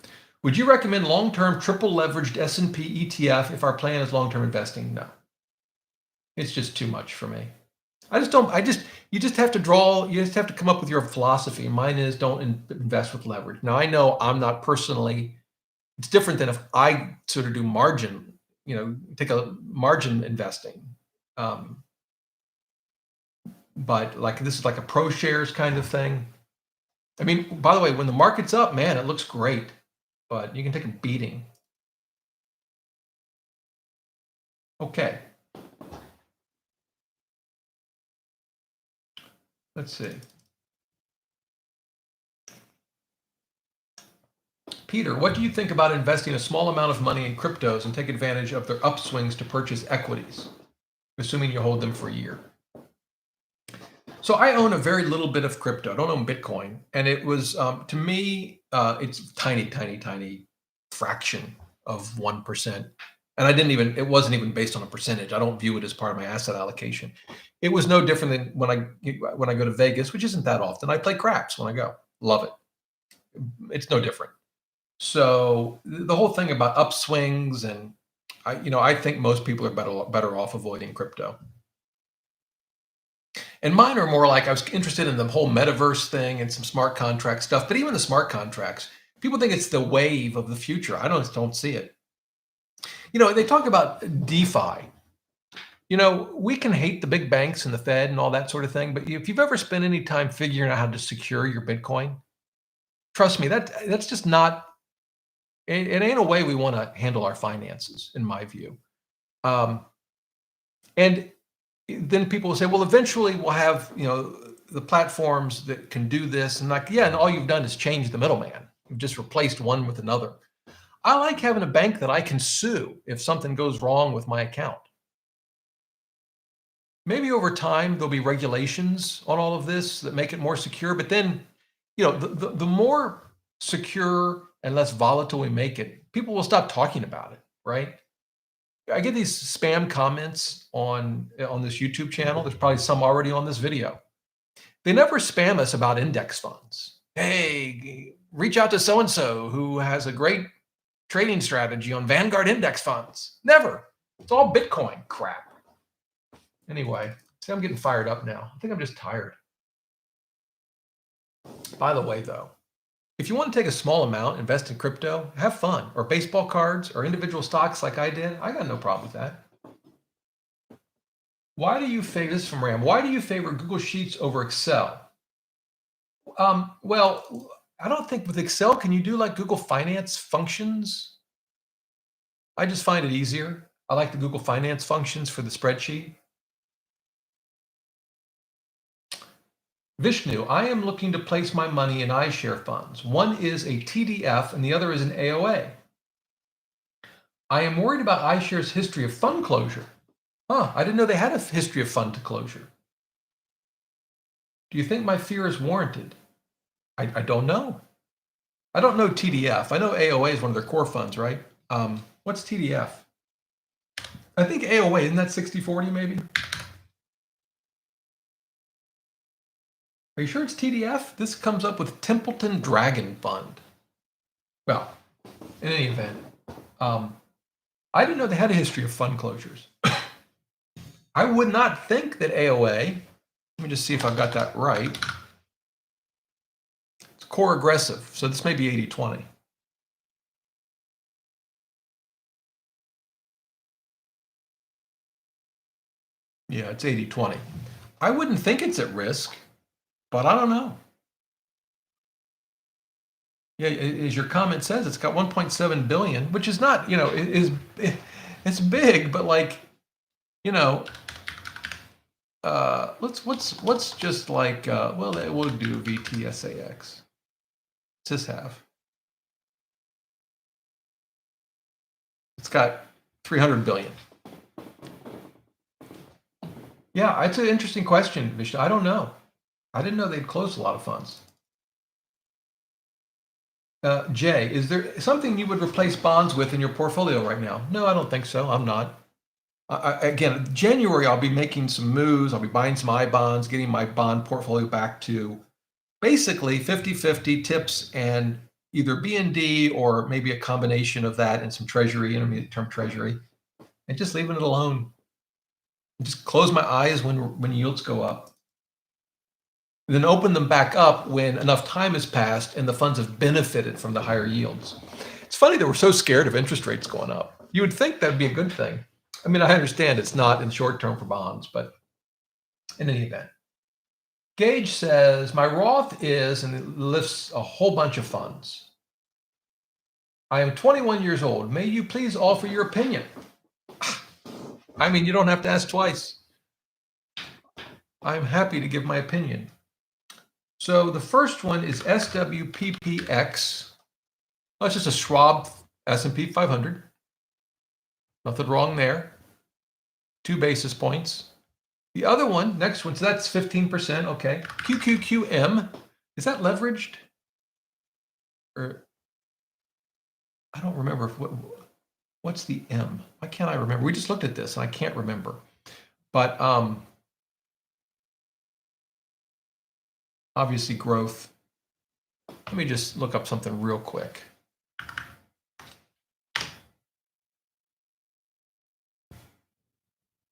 would you recommend long-term triple leveraged S&P ETF if our plan is long-term investing? No. It's just too much for me. You just have to come up with your philosophy. Mine is don't invest with leverage. Now, I know I'm not personally, it's different than if I sort of do margin, take a margin investing. But like this is like a pro shares kind of thing. I mean, by the way, when the market's up, man, it looks great, but you can take a beating. Okay. Let's see. Peter, what do you think about investing a small amount of money in cryptos and take advantage of their upswings to purchase equities, assuming you hold them for a year? So I own a very little bit of crypto. I don't own Bitcoin. And it was, to me, it's tiny, tiny, tiny fraction of 1%. And it wasn't even based on a percentage. I don't view it as part of my asset allocation. It was no different than when I go to Vegas, which isn't that often. I play craps when I go. Love it. It's no different. So the whole thing about upswings and I think most people are better off avoiding crypto. And mine are more like I was interested in the whole metaverse thing and some smart contract stuff. But even the smart contracts, people think it's the wave of the future. I don't see it. They talk about DeFi. We can hate the big banks and the Fed and all that sort of thing. But if you've ever spent any time figuring out how to secure your Bitcoin, trust me, that's just not, it ain't a way we want to handle our finances, in my view. And then people will say, well, eventually we'll have, the platforms that can do this. And and all you've done is change the middleman. You've just replaced one with another. I like having a bank that I can sue if something goes wrong with my account. Maybe over time, there'll be regulations on all of this that make it more secure. But then, the more secure and less volatile we make it, people will stop talking about it, right? I get these spam comments on this YouTube channel. There's probably some already on this video. They never spam us about index funds. Hey, reach out to so-and-so who has a great trading strategy on Vanguard index funds. Never. It's all Bitcoin crap. Anyway, see, I'm getting fired up now. I think I'm just tired. By the way, though, if you want to take a small amount, invest in crypto, have fun, or baseball cards, or individual stocks like I did, I got no problem with that. Why do you favor, this is from Ram, why do you favor Google Sheets over Excel? Well, I don't think with Excel, can you do like Google Finance functions? I just find it easier. I like the Google Finance functions for the spreadsheet. Vishnu, I am looking to place my money in iShare funds. One is a TDF and the other is an AOA. I am worried about iShare's history of fund closure. I didn't know they had a history of fund closure. Do you think my fear is warranted? I don't know. I don't know TDF. I know AOA is one of their core funds, right? What's TDF? I think AOA, isn't that 60-40 maybe? Are you sure it's TDF? This comes up with Templeton Dragon Fund. Well, in any event, I didn't know they had a history of fund closures. I would not think that AOA, let me just see if I've got that right. It's core aggressive, so this may be 80-20. Yeah, it's 80/20. I wouldn't think it's at risk, but I don't know. Yeah, as your comment says, it's got 1.7 billion, which is not, it's big, but like, you know, let's just like, well, we'll do VTSAX. What's this have? It's got 300 billion. Yeah, it's an interesting question, Vishnu. I don't know. I didn't know they'd closed a lot of funds. Jay, is there something you would replace bonds with in your portfolio right now? No, I don't think so. I'm not. Again, January, I'll be making some moves. I'll be buying some I bonds, getting my bond portfolio back to basically 50-50 tips and either BND or maybe a combination of that and some treasury, intermediate term treasury, and just leaving it alone. Just close my eyes when yields go up. And then open them back up when enough time has passed and the funds have benefited from the higher yields. It's funny that we're so scared of interest rates going up. You would think that'd be a good thing. I mean, I understand it's not in short term for bonds, but in any event. Gage says, my Roth is, and it lists a whole bunch of funds. I am 21 years old. May you please offer your opinion? I mean, you don't have to ask twice. I'm happy to give my opinion. So the first one is SWPPX. That's just a Schwab S&P 500. Nothing wrong there. 2 basis points. The other one, next one, so that's 15%. Okay. QQQM. Is that leveraged? Or I don't remember what's the M. Why can't I remember? We just looked at this and I can't remember. But obviously growth. Let me just look up something real quick.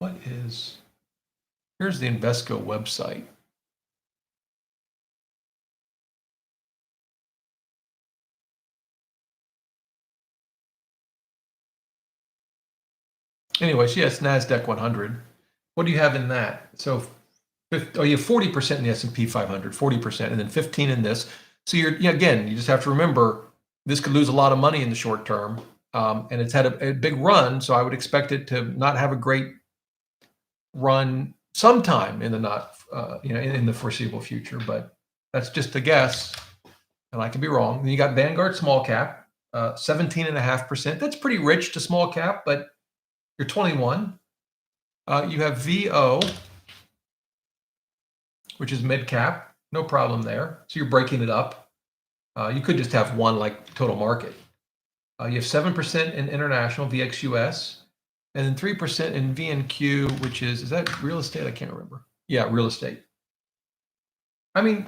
What is, here's the Invesco website. Anyways, yes, NASDAQ 100. What do you have in that? So, you have 40% in the S&P 500, 40%, and then 15 in this. So again, you just have to remember, this could lose a lot of money in the short term. And it's had a big run, so I would expect it to not have a great run sometime in the in the foreseeable future, but that's just a guess, and I could be wrong. Then you got Vanguard small cap, 17.5%. That's pretty rich to small cap, but you're 21. You have VO, which is mid cap, no problem there. So you're breaking it up. You could just have one like total market. You have 7% in international VXUS, and then 3% in VNQ, which is that real estate? I can't remember. Yeah, real estate. I mean,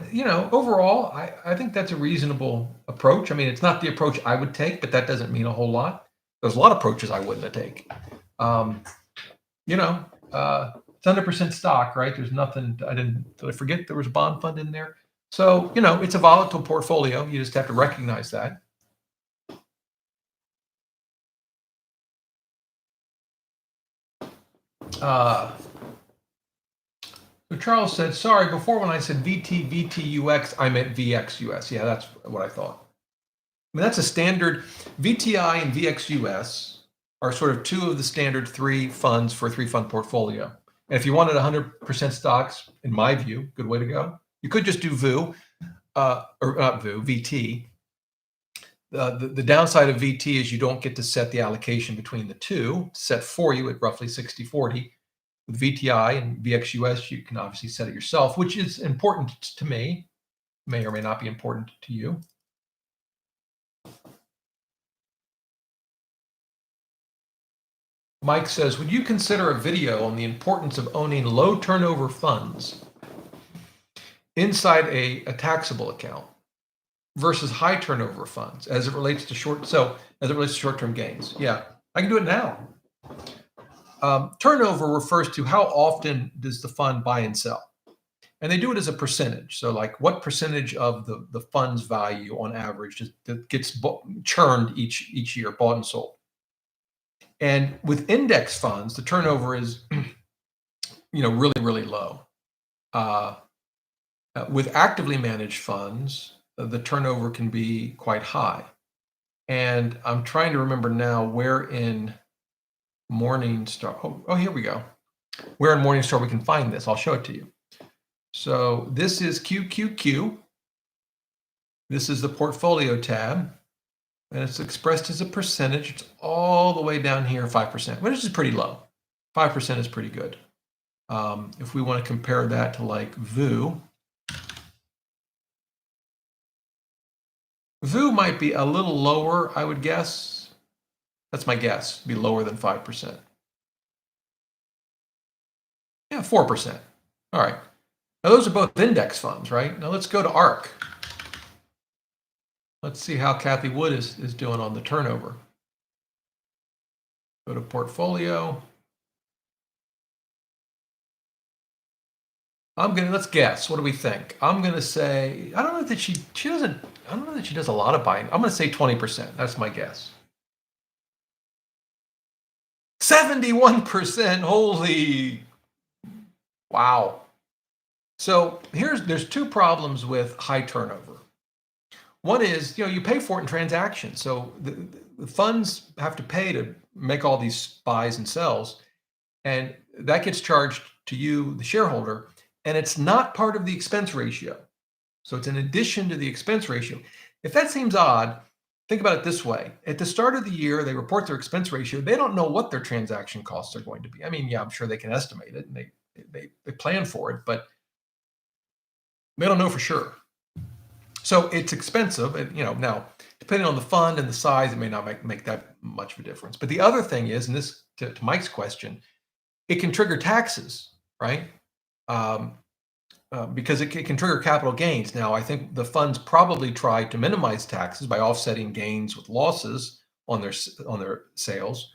overall, I think that's a reasonable approach. I mean, it's not the approach I would take, but that doesn't mean a whole lot. There's a lot of approaches I wouldn't take. It's 100% stock, right? There's nothing, did I forget there was a bond fund in there? So, it's a volatile portfolio. You just have to recognize that. So Charles said, sorry, before when I said VTUX, I meant VXUS. Yeah, that's what I thought. I mean, that's a standard. VTI and VXUS are sort of 2 of the standard 3 funds for a 3-fund portfolio. And if you wanted 100% stocks, in my view, good way to go. You could just do VU, or not VU, VT. The downside of VT is you don't get to set the allocation between the 2, set for you at roughly 60-40. With VTI and VXUS, you can obviously set it yourself, which is important to me, may or may not be important to you. Mike says, would you consider a video on the importance of owning low turnover funds inside a taxable account versus high turnover funds as it relates to short-term gains? Yeah, I can do it now. Turnover refers to how often does the fund buy and sell, and they do it as a percentage. So, like, what percentage of the fund's value on average that gets churned each year, bought and sold. And with index funds, the turnover is, really, really low. With actively managed funds, the turnover can be quite high. And I'm trying to remember now where in Morningstar. Oh, here we go. Where in Morningstar we can find this. I'll show it to you. So this is QQQ. This is the portfolio tab. And it's expressed as a percentage. It's all the way down here, 5%, which is pretty low. 5% is pretty good. If we want to compare that to like VU, VU might be a little lower, I would guess. That's my guess, be lower than 5%. Yeah, 4%. All right. Now those are both index funds, right? Now let's go to ARK. Let's see how Kathy Wood is doing on the turnover. Go to portfolio. Let's guess. What do we think? I'm gonna say, I don't know that she doesn't, I don't know that she does a lot of buying. I'm gonna say 20%. That's my guess. 71%. Holy wow. So there's two problems with high turnover. One is, you pay for it in transactions. So the funds have to pay to make all these buys and sells, and that gets charged to you, the shareholder, and it's not part of the expense ratio. So it's in addition to the expense ratio. If that seems odd, think about it this way. At the start of the year, they report their expense ratio. They don't know what their transaction costs are going to be. I mean, yeah, I'm sure they can estimate it, and they plan for it, but they don't know for sure. So it's expensive, and now depending on the fund and the size, it may not make that much of a difference. But the other thing is, and this to Mike's question, it can trigger taxes, right? Because it can trigger capital gains. Now, I think the funds probably try to minimize taxes by offsetting gains with losses on their sales,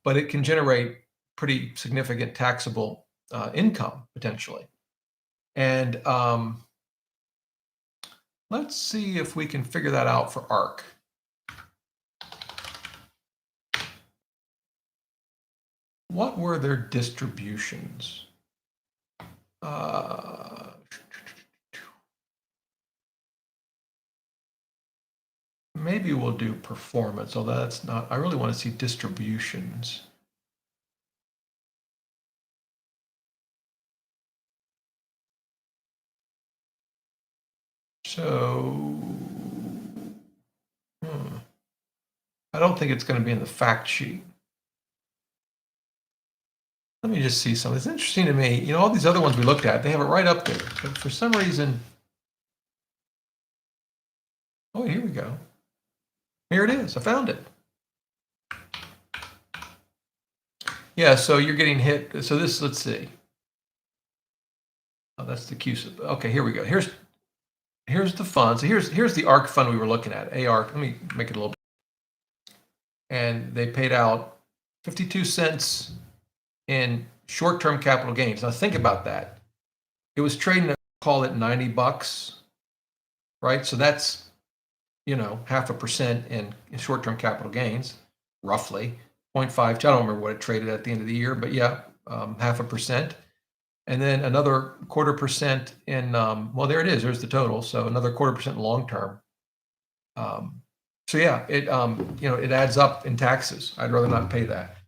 but it can generate pretty significant taxable income potentially. And let's see if we can figure that out for ARK. What were their distributions? Maybe we'll do performance, although that's not, I really want to see distributions. So, I don't think it's going to be in the fact sheet. Let me just see something. It's interesting to me. All these other ones we looked at, they have it right up there. But for some reason, oh, here we go. Here it is. I found it. Yeah, so you're getting hit. So this, let's see. Oh, that's the QSIP. Okay, here we go. Here's the fund. So here's the ARK fund we were looking at. ARK. Let me make it a little bit. And they paid out 52 cents in short-term capital gains. Now think about that. It was trading at, call it $90, right? So that's 0.5% in short-term capital gains, roughly 0.5. I don't remember what it traded at the end of the year, but yeah, 0.5%. And then another 0.25% in, well, there it is. There's the total. So another 0.25% long-term. So yeah, it it adds up in taxes. I'd rather not pay that.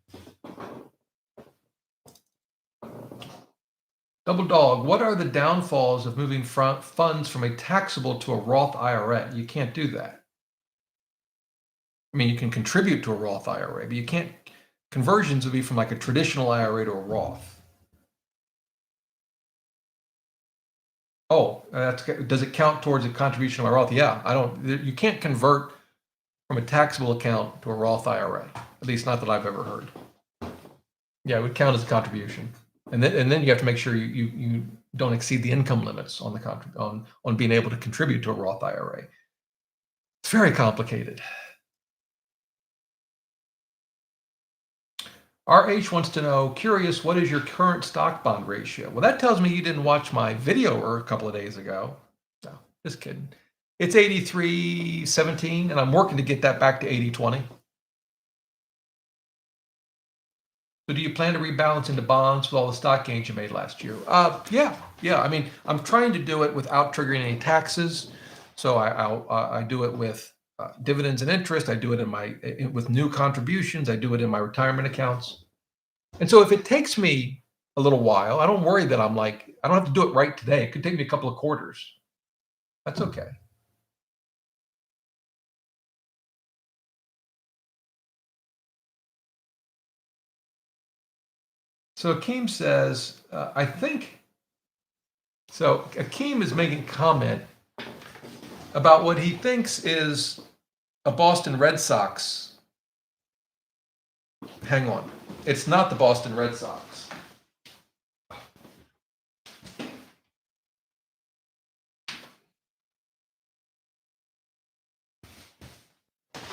Double Dog, what are the downfalls of moving funds from a taxable to a Roth IRA? You can't do that. I mean, you can contribute to a Roth IRA, but you can't. Conversions would be from like a traditional IRA to a Roth. Oh, does it count towards a contribution to a Roth? Yeah, you can't convert from a taxable account to a Roth IRA, at least not that I've ever heard. Yeah, it would count as a contribution. And then you have to make sure you don't exceed the income limits on the on being able to contribute to a Roth IRA. It's very complicated. RH wants to know, curious, what is your current stock bond ratio? Well, that tells me you didn't watch my video a couple of days ago. No, just kidding. It's 83-17, and I'm working to get that back to 80-20. So do you plan to rebalance into bonds with all the stock gains you made last year? Yeah. I mean, I'm trying to do it without triggering any taxes. So I do it with dividends and interest. I do it with new contributions. I do it in my retirement accounts. And so if it takes me a little while, I don't worry that I don't have to do it right today. It could take me a couple of quarters. That's okay. So Akeem says, I think, so Akeem is making comment about what he thinks is a Boston Red Sox. Hang on. It's not the Boston Red Sox.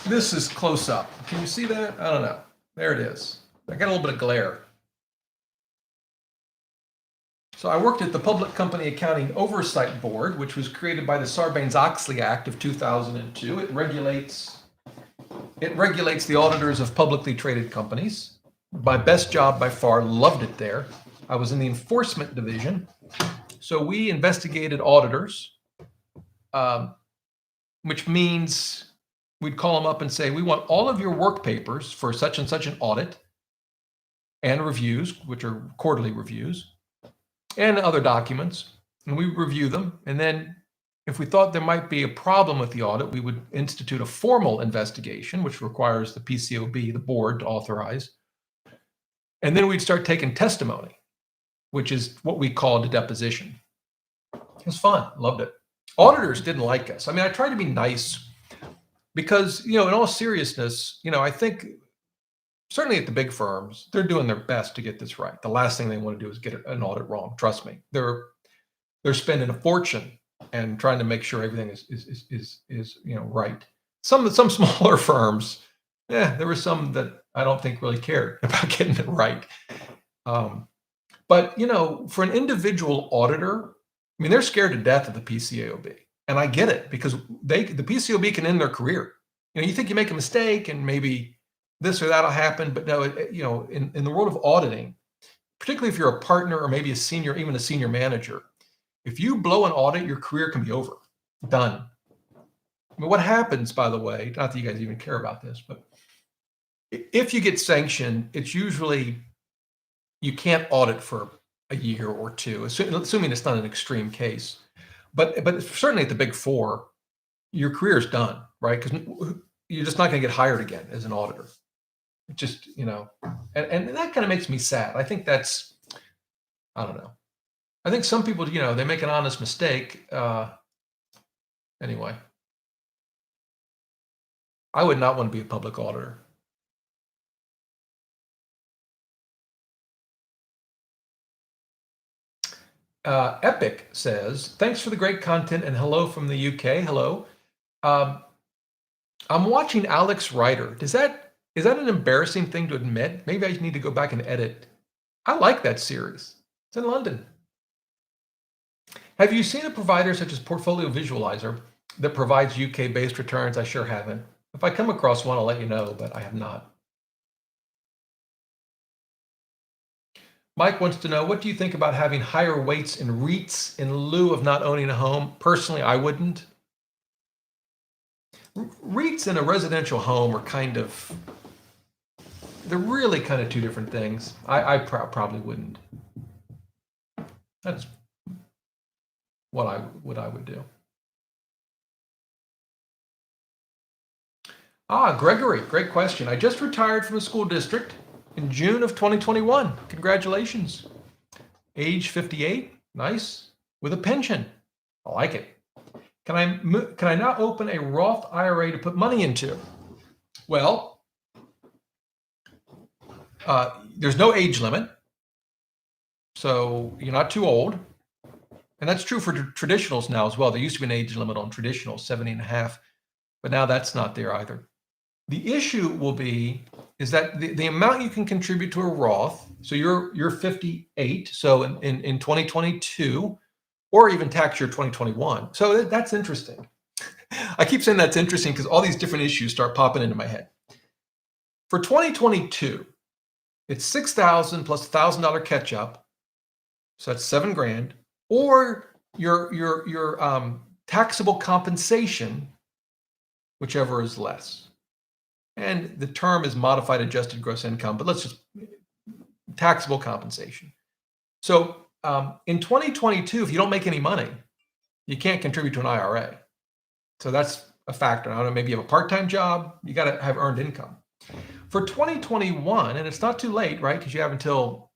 This is close up. Can you see that? I don't know. There it is. I got a little bit of glare. So I worked at the Public Company Accounting Oversight Board, which was created by the Sarbanes-Oxley Act of 2002. It regulates the auditors of publicly traded companies. My best job by far, loved it there. I was in the enforcement division. So we investigated auditors, which means we'd call them up and say, we want all of your work papers for such and such an audit and reviews, which are quarterly reviews, and other documents, and we review them. And then if we thought there might be a problem with the audit, we would institute a formal investigation, which requires the PCOB, the board, to authorize. And then we'd start taking testimony, which is what we called a deposition. It was fun, loved it. Auditors didn't like us. I mean, I tried to be nice because, in all seriousness, I think certainly at the big firms, they're doing their best to get this right. The last thing they want to do is get an audit wrong. Trust me, they're spending a fortune and trying to make sure everything is right. Some smaller firms, there were some that I don't think really cared about getting it right. But for an individual auditor, I mean, they're scared to death of the PCAOB, and I get it because the PCAOB can end their career. You think you make a mistake and maybe this or that'll happen, but no, in the world of auditing, particularly if you're a partner or maybe even a senior manager, if you blow an audit, your career can be over, done. I mean, what happens, by the way, not that you guys even care about this, but if you get sanctioned, it's usually you can't audit for a year or two, assuming it's not an extreme case. But certainly at the big four, your career is done, right? Because you're just not going to get hired again as an auditor. It just, and that kind of makes me sad. I think I don't know. I think some people, they make an honest mistake. Anyway, I would not want to be a public auditor. Epic says, thanks for the great content and hello from the UK. Hello. I'm watching Alex Rider. Is that an embarrassing thing to admit? Maybe I need to go back and edit. I like that series. It's in London. Have you seen a provider such as Portfolio Visualizer that provides UK-based returns? I sure haven't. If I come across one, I'll let you know, but I have not. Mike wants to know, what do you think about having higher weights in REITs in lieu of not owning a home? Personally, I wouldn't. REITs in a residential home are they're really kind of two different things. I probably wouldn't. That's what I would do. Gregory, great question. I just retired from the school district in June of 2021. Congratulations. Age 58, nice, with a pension. I like it. Can I now open a Roth IRA to put money into? Well, there's no age limit, so you're not too old. And that's true for traditionals now as well. There used to be an age limit on traditionals, 70 and a half, but now that's not there either. The issue is that the amount you can contribute to a Roth, so you're 58, so in 2022, or even tax year 2021. So that's interesting. I keep saying that's interesting because all these different issues start popping into my head. For 2022, It's 6,000 plus $1,000 catch up, so that's $7,000, or your taxable compensation, whichever is less. And the term is modified adjusted gross income, but let's just taxable compensation. So in 2022, if you don't make any money, you can't contribute to an IRA. So that's a factor. I don't know, maybe you have a part-time job, you got to have earned income. For 2021, and it's not too late, right? Because you have until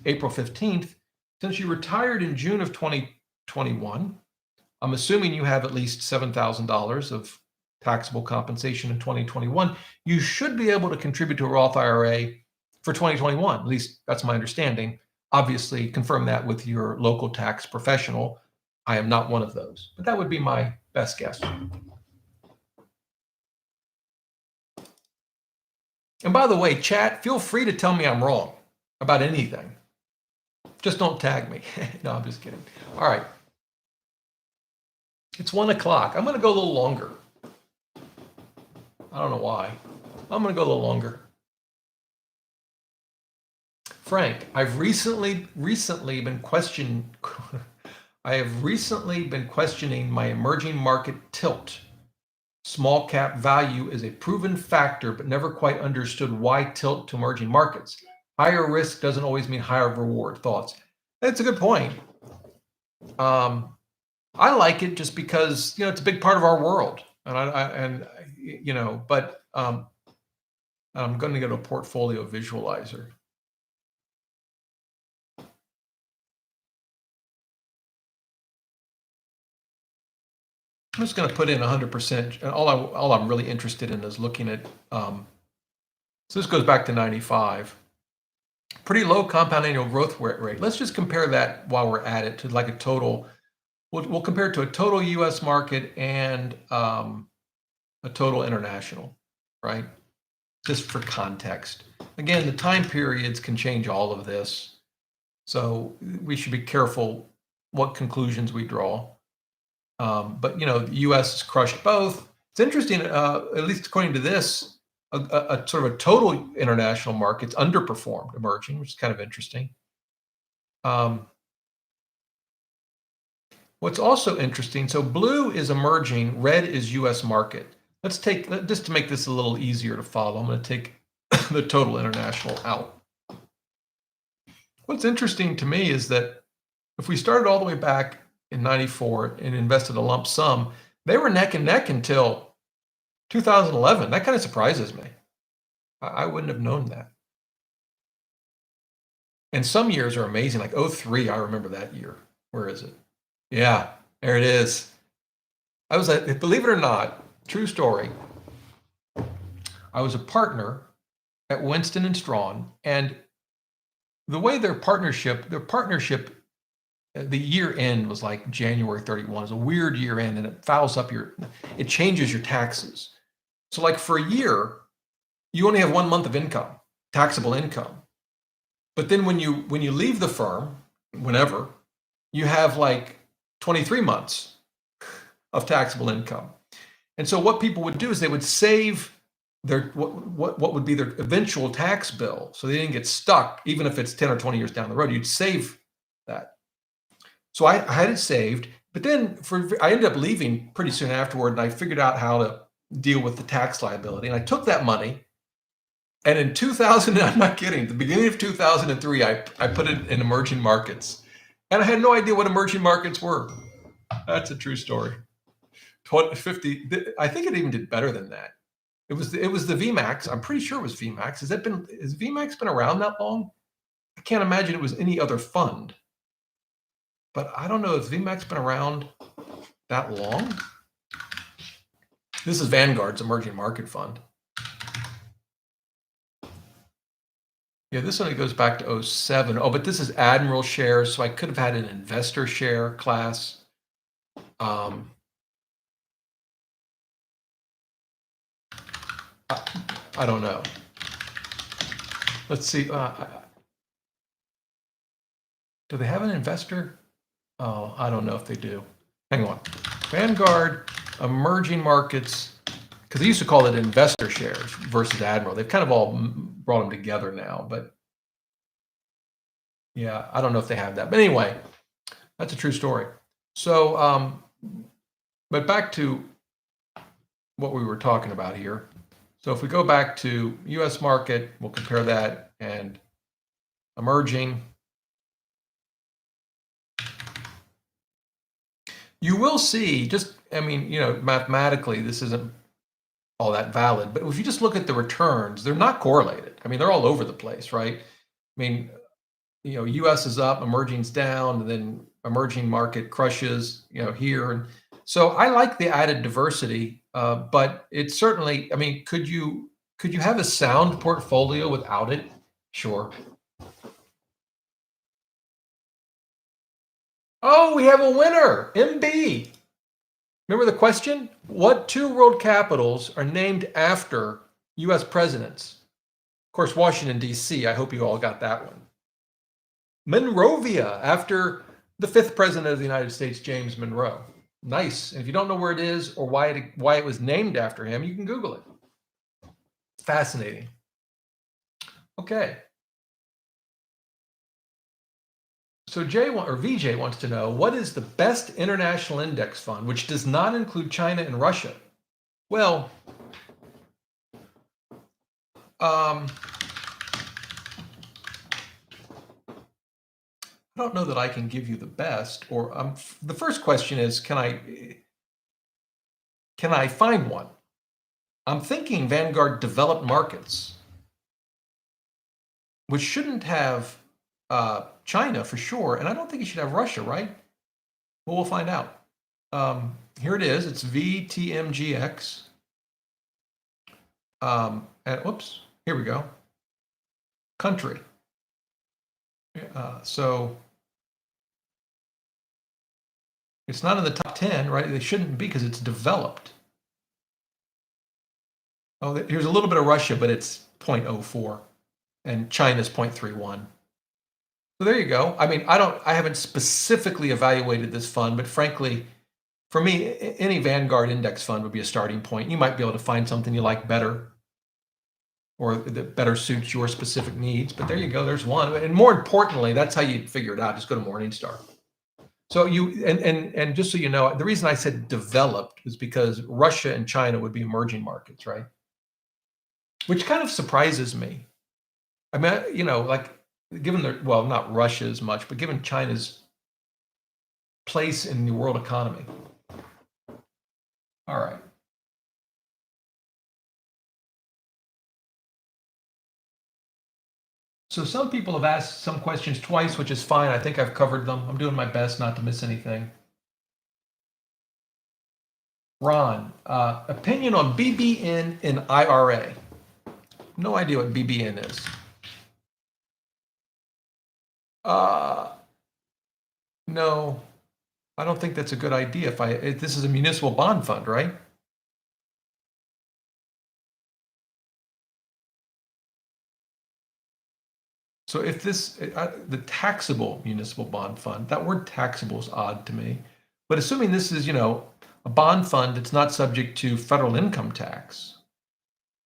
April 15th. Since you retired in June of 2021, I'm assuming you have at least $7,000 of taxable compensation in 2021. You should be able to contribute to a Roth IRA for 2021. At least that's my understanding. Obviously, confirm that with your local tax professional. I am not one of those, but that would be my best guess. And by the way, chat, feel free to tell me I'm wrong about anything. Just don't tag me. No, I'm just kidding. All right. It's 1 o'clock. I'm going to go a little longer. I don't know why. I'm going to go a little longer. Frank, I've recently been questioning my emerging market tilt. Small cap value is a proven factor, but never quite understood why tilt to emerging markets. Higher risk doesn't always mean higher reward. Thoughts? That's a good point. I like it just because, you know, it's a big part of our world, and you know, but I'm going to get a portfolio visualizer. I'm just going to put in 100%. And all I'm really interested in is looking at. So this goes back to 95. Pretty low compound annual growth rate. Let's just compare that while we're at it to like a total. We'll compare it to a total U.S. market and a total international, right? Just for context. Again, the time periods can change all of this, so we should be careful what conclusions we draw. But you know, the U.S. has crushed both. It's interesting, at least according to this, a sort of a total international market's underperformed emerging, which is kind of interesting. What's also interesting, so blue is emerging, red is U.S. market. Let's take, just to make this a little easier to follow, I'm going to take the total international out. What's interesting to me is that if we started all the way back in 94 and invested a lump sum, they were neck and neck until 2011. That kind of surprises me. I wouldn't have known that. And some years are amazing, like 03, I remember that year. Where is it? Yeah, there it is. I was like, believe it or not, true story. I was a partner at Winston and Strawn, and the way their partnership, the year end was like January 31. It's a weird year end, and it fouls up it changes your taxes. So like for a year, you only have 1 month of income, taxable income. But then when you leave the firm, whenever, you have like 23 months of taxable income. And so what people would do is they would save their what would be their eventual tax bill, so they didn't get stuck, even if it's 10 or 20 years down the road. You'd save that. So I had it saved, but then I ended up leaving pretty soon afterward, and I figured out how to deal with the tax liability. And I took that money, and in 2000, I'm not kidding, the beginning of 2003, I put it in emerging markets. And I had no idea what emerging markets were. That's a true story. 50, I think it even did better than that. It was the VMAX. I'm pretty sure it was VMAX. Has VMAX been around that long? I can't imagine it was any other fund. But I don't know if VMAX been around that long. This is Vanguard's emerging market fund. Yeah, this one goes back to 07. Oh, but this is Admiral shares, so I could have had an investor share class. I don't know. Let's see. Do they have an investor? Oh, I don't know if they do. Hang on. Vanguard, emerging markets, because they used to call it investor shares versus Admiral. They've kind of all brought them together now, but yeah, I don't know if they have that. But anyway, that's a true story. So, but back to what we were talking about here. So if we go back to US market, we'll compare that and emerging. You will see just, I mean, mathematically, this isn't all that valid, but if you just look at the returns, they're not correlated. I mean, they're all over the place, right? I mean, US is up, emerging's down, and then emerging market crushes, here. And so I like the added diversity, but it's certainly, I mean, could you have a sound portfolio without it? Sure. Oh, we have a winner, MB. Remember the question? What two world capitals are named after US presidents? Of course, Washington, D.C. I hope you all got that one. Monrovia, after the fifth president of the United States, James Monroe. Nice. And if you don't know where it is or why it was named after him, you can Google it. Fascinating. Okay. So VJ wants to know, what is the best international index fund which does not include China and Russia? Well, I don't know that I can give you the best, or the first question is, can I find one? I'm thinking Vanguard developed markets, which shouldn't have China for sure, and I don't think it should have Russia, right? Well, we'll find out. Here it is. It's VTMGX. And whoops, here we go. Country. So it's not in the top 10, right? They shouldn't be because it's developed. Oh, here's a little bit of Russia, but it's 0.04, and China's 0.31. So there you go. I mean, I haven't specifically evaluated this fund, but frankly, for me, any Vanguard index fund would be a starting point. You might be able to find something you like better, or that better suits your specific needs. But there you go. There's one. And more importantly, that's how you figure it out. Just go to Morningstar. So and just so you know, the reason I said developed is because Russia and China would be emerging markets, right? Which kind of surprises me. I mean, like given not Russia as much, but given China's place in the world economy. All right. So some people have asked some questions twice, which is fine. I think I've covered them. I'm doing my best not to miss anything. Ron, opinion on BBN and IRA. No idea what BBN is. No, I don't think that's a good idea. This is a municipal bond fund, right? So if the taxable municipal bond fund, that word taxable is odd to me, but assuming this is, a bond fund that's not subject to federal income tax,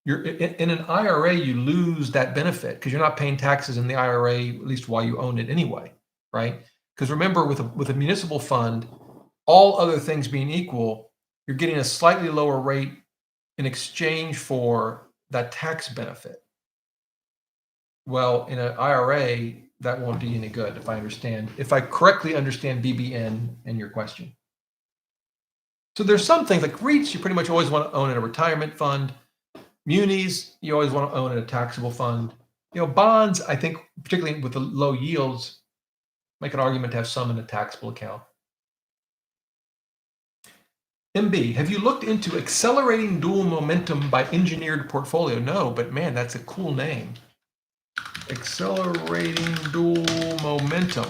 you're in an IRA, you lose that benefit because you're not paying taxes in the IRA, at least while you own it anyway, right? Because remember, with a municipal fund, all other things being equal, you're getting a slightly lower rate in exchange for that tax benefit. Well, in an IRA, that won't do you any good if I correctly understand BBN in your question. So there's some things like REITs, you pretty much always want to own in a retirement fund. Munis, you always want to own in a taxable fund. Bonds, I think, particularly with the low yields, make an argument to have some in a taxable account. MB, have you looked into accelerating dual momentum by engineered portfolio? No, but man, that's a cool name. Accelerating dual momentum.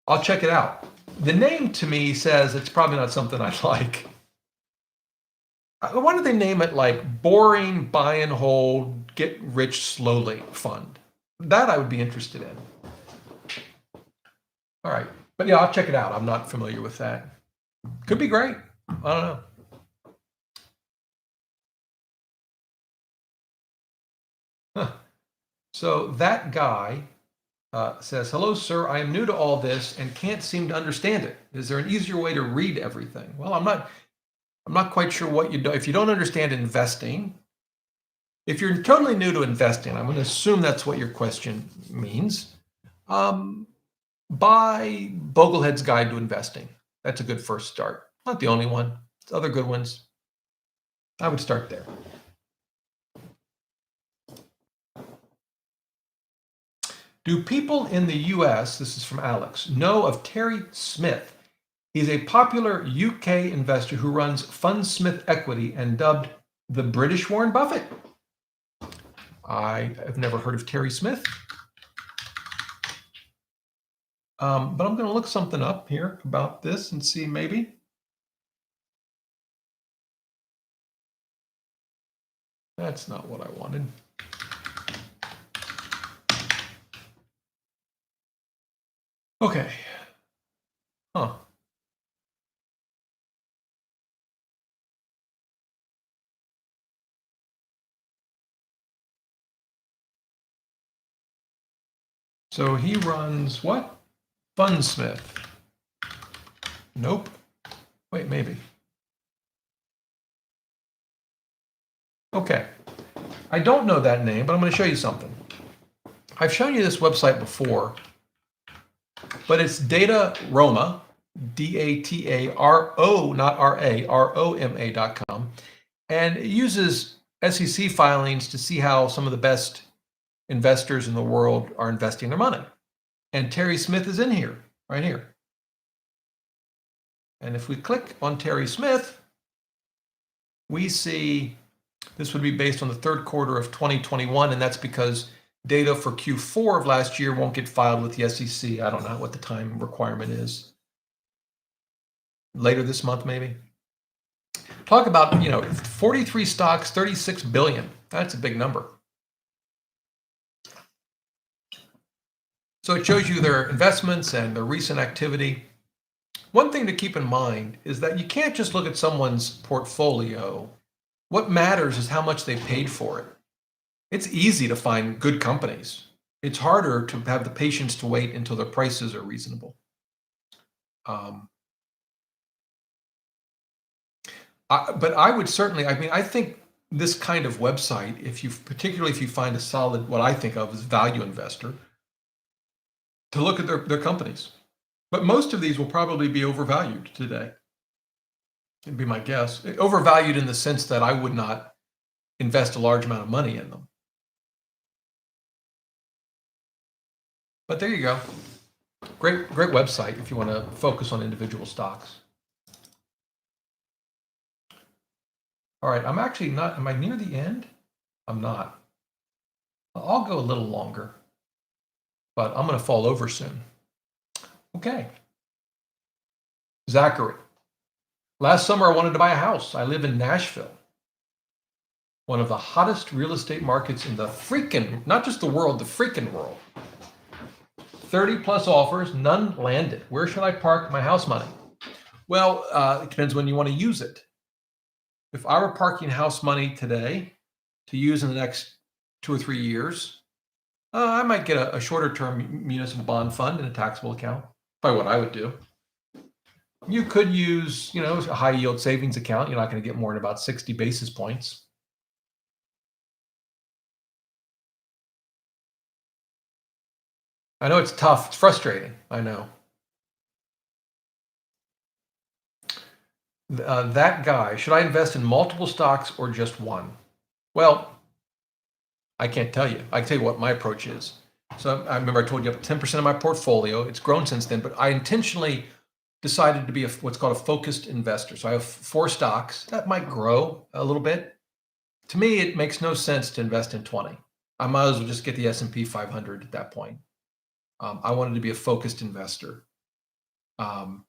I'll check it out. The name to me says it's probably not something I like. Why don't they name it like boring buy and hold, get rich slowly fund? That I would be interested in. All right. But yeah, I'll check it out. I'm not familiar with that. Could be great. I don't know. Huh. So that guy says, hello, sir. I am new to all this and can't seem to understand it. Is there an easier way to read everything? Well, I'm not quite sure what you do. If you don't understand investing, if you're totally new to investing, I'm going to assume that's what your question means. Buy Boglehead's Guide to Investing. That's a good first start. Not the only one. There's other good ones. I would start there. Do people in the US, this is from Alex, know of Terry Smith? He's a popular UK investor who runs Fundsmith Equity and dubbed the British Warren Buffett. I have never heard of Terry Smith. But I'm going to look something up here about this and see maybe. That's not what I wanted. Okay. Huh. So he runs what? Fundsmith. Nope. Wait, maybe. Okay. I don't know that name, but I'm going to show you something. I've shown you this website before, but it's Dataroma, D-A-T-A-R-O, not R-A, R-O-M-A.com, and it uses SEC filings to see how some of the best investors in the world are investing their money. And Terry Smith is in here, right here. And if we click on Terry Smith, we see this would be based on the third quarter of 2021, and that's because data for Q4 of last year won't get filed with the SEC. I don't know what the time requirement is. Later this month, maybe. Talk about, 43 stocks, 36 billion. That's a big number. So it shows you their investments and their recent activity. One thing to keep in mind is that you can't just look at someone's portfolio. What matters is how much they paid for it. It's easy to find good companies. It's harder to have the patience to wait until their prices are reasonable. But I would certainly, I think this kind of website, particularly if you find a solid, what I think of as value investor, to look at their companies. But most of these will probably be overvalued today. It'd be my guess. Overvalued in the sense that I would not invest a large amount of money in them. But there you go. Great website if you want to focus on individual stocks. All right, I'm actually not, am I near the end? I'm not. I'll go a little longer, but I'm going to fall over soon. Okay. Zachary. Last summer, I wanted to buy a house. I live in Nashville, one of the hottest real estate markets in the freaking, not just the world, the freaking world. 30 plus offers, none landed. Where should I park my house money? Well, it depends when you want to use it. If I were parking house money today to use in the next 2 or 3 years, I might get a shorter term municipal bond fund in a taxable account. Probably what I would do. You could use, a high yield savings account. You're not going to get more than about 60 basis points. I know it's tough. It's frustrating. I know. That guy, should I invest in multiple stocks or just one? Well, I can't tell you. I can tell you what my approach is. So I remember I told you up 10% of my portfolio. It's grown since then, but I intentionally decided to be what's called a focused investor. So I have 4 stocks that might grow a little bit. To me, it makes no sense to invest in 20. I might as well just get the S&P 500 at that point. I wanted to be a focused investor. Have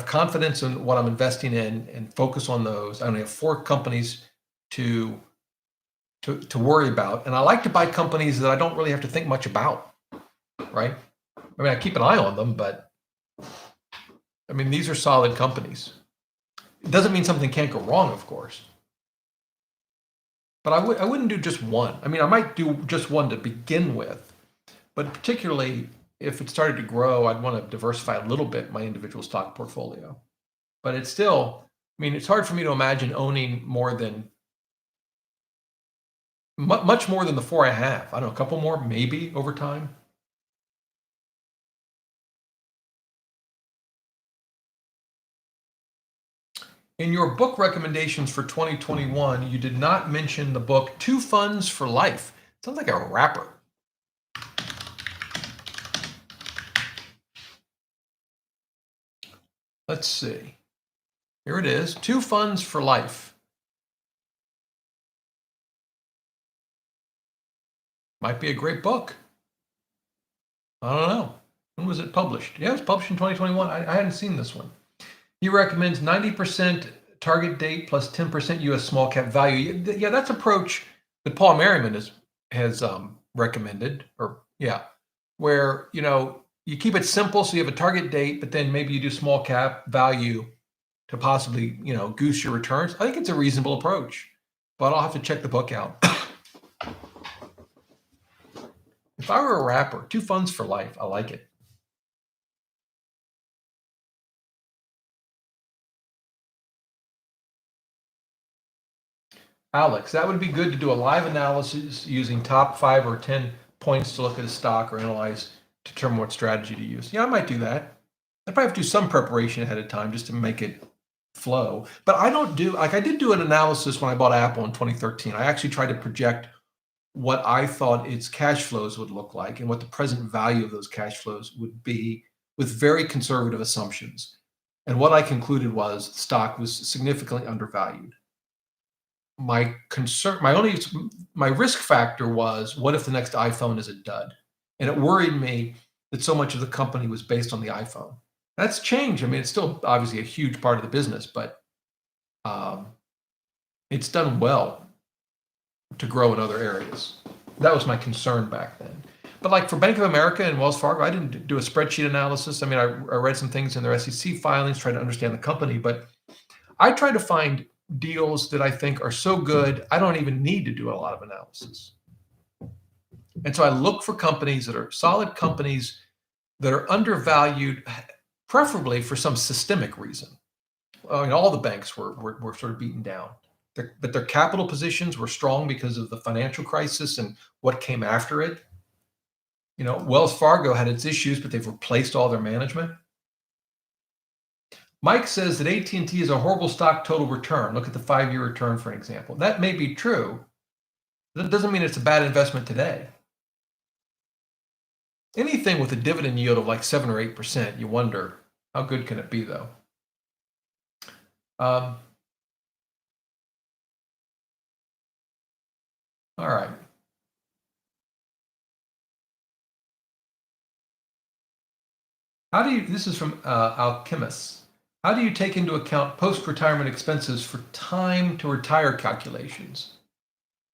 confidence in what I'm investing in and focus on those. I only have 4 companies to worry about. And I like to buy companies that I don't really have to think much about, right? I mean, I keep an eye on them, but I mean, these are solid companies. It doesn't mean something can't go wrong, of course. But I wouldn't do just one. I mean, I might do just one to begin with, but particularly if it started to grow, I'd want to diversify a little bit my individual stock portfolio. But it's still, I mean, it's hard for me to imagine owning more than, much more than the 4 I have. I don't know, a couple more, maybe over time. In your book recommendations for 2021, you did not mention the book Two Funds for Life. Sounds like a rapper. Let's see. Here it is, Two Funds for Life. Might be a great book. I don't know. When was it published? Yeah, it was published in 2021. I hadn't seen this one. He recommends 90% target date plus 10% U.S. small cap value. Yeah, that's approach that Paul Merriman has recommended, or where you keep it simple, so you have a target date, but then maybe you do small cap value to possibly goose your returns. I think it's a reasonable approach, but I'll have to check the book out. If I were a rapper, Two Funds for Life, I like it. Alex, that would be good to do a live analysis using top 5 or 10 points to look at a stock or analyze to determine what strategy to use. Yeah, I might do that. I'd probably have to do some preparation ahead of time just to make it flow. But I don't do, like I did do an analysis when I bought Apple in 2013. I actually tried to project what I thought its cash flows would look like and what the present value of those cash flows would be with very conservative assumptions. And what I concluded was the stock was significantly undervalued. My concern, my risk factor was, what if the next iPhone is a dud? And it worried me that so much of the company was based on the iPhone. That's changed. I mean, it's still obviously a huge part of the business, but it's done well to grow in other areas. That was my concern back then. But like for Bank of America and Wells Fargo, I didn't do a spreadsheet analysis. I mean, I read some things in their SEC filings, tried to understand the company, but I try to find deals that I think are so good, I don't even need to do a lot of analysis. And so I look for companies that are solid companies that are undervalued, preferably for some systemic reason. I mean, all the banks were sort of beaten down, but their capital positions were strong because of the financial crisis and what came after it. Wells Fargo had its issues, but they've replaced all their management. Mike says that AT&T is a horrible stock total return. Look at the 5-year return, for example. That may be true. That doesn't mean it's a bad investment today. Anything with a dividend yield of like 7 or 8%, you wonder, how good can it be, though? All right. This is from Alchemist. How do you take into account post-retirement expenses for time to retire calculations?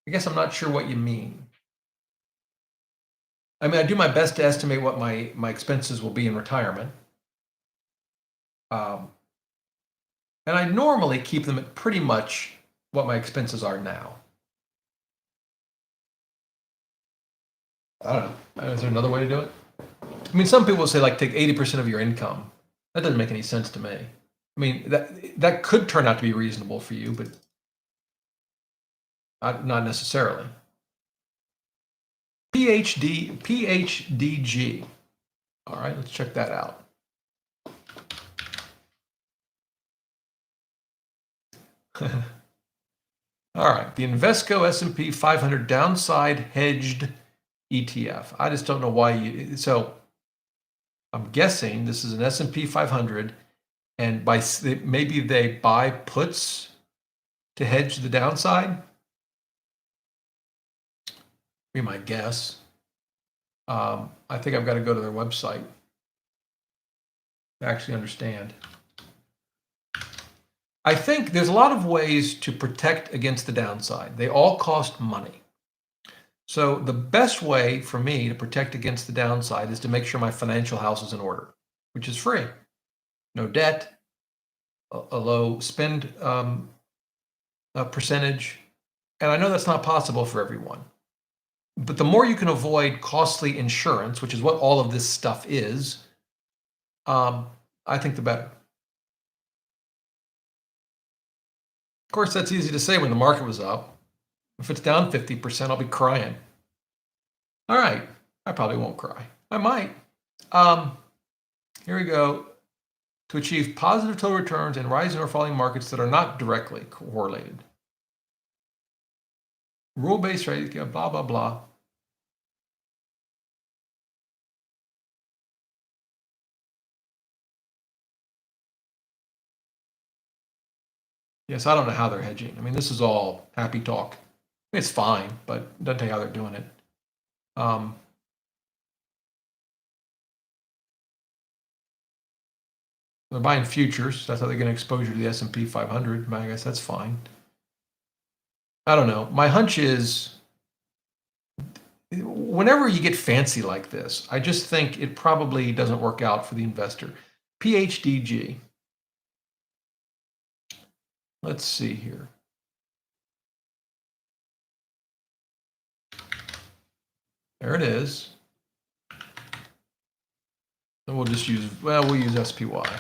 I guess I'm not sure what you mean. I mean, I do my best to estimate what my expenses will be in retirement. And I normally keep them at pretty much what my expenses are now. I don't know. Is there another way to do it? I mean, some people say like take 80% of your income. That doesn't make any sense to me. I mean, that could turn out to be reasonable for you, but not necessarily. PHDG. All right, let's check that out. All right, the Invesco S&P 500 downside hedged ETF. I just don't know why so I'm guessing this is an S&P 500, and maybe they buy puts to hedge the downside. Be my guess. I think I've got to go to their website to actually understand. I think there's a lot of ways to protect against the downside. They all cost money. So the best way for me to protect against the downside is to make sure my financial house is in order, which is free. No debt, a low spend percentage. And I know that's not possible for everyone. But the more you can avoid costly insurance, which is what all of this stuff is, I think the better. Of course, that's easy to say when the market was up. If it's down 50%, I'll be crying. All right, I probably won't cry. I might. Here we go. To achieve positive total returns in rising or falling markets that are not directly correlated. Rule-based rate, blah, blah, blah. Yes, I don't know how they're hedging. I mean, this is all happy talk. It's fine, but it doesn't tell you how they're doing it. They're buying futures. That's how they're getting exposure to the S&P 500. I guess that's fine. I don't know. My hunch is whenever you get fancy like this, I just think it probably doesn't work out for the investor. PHDG. Let's see here. There it is. And we'll just use, well, we'll use SPY.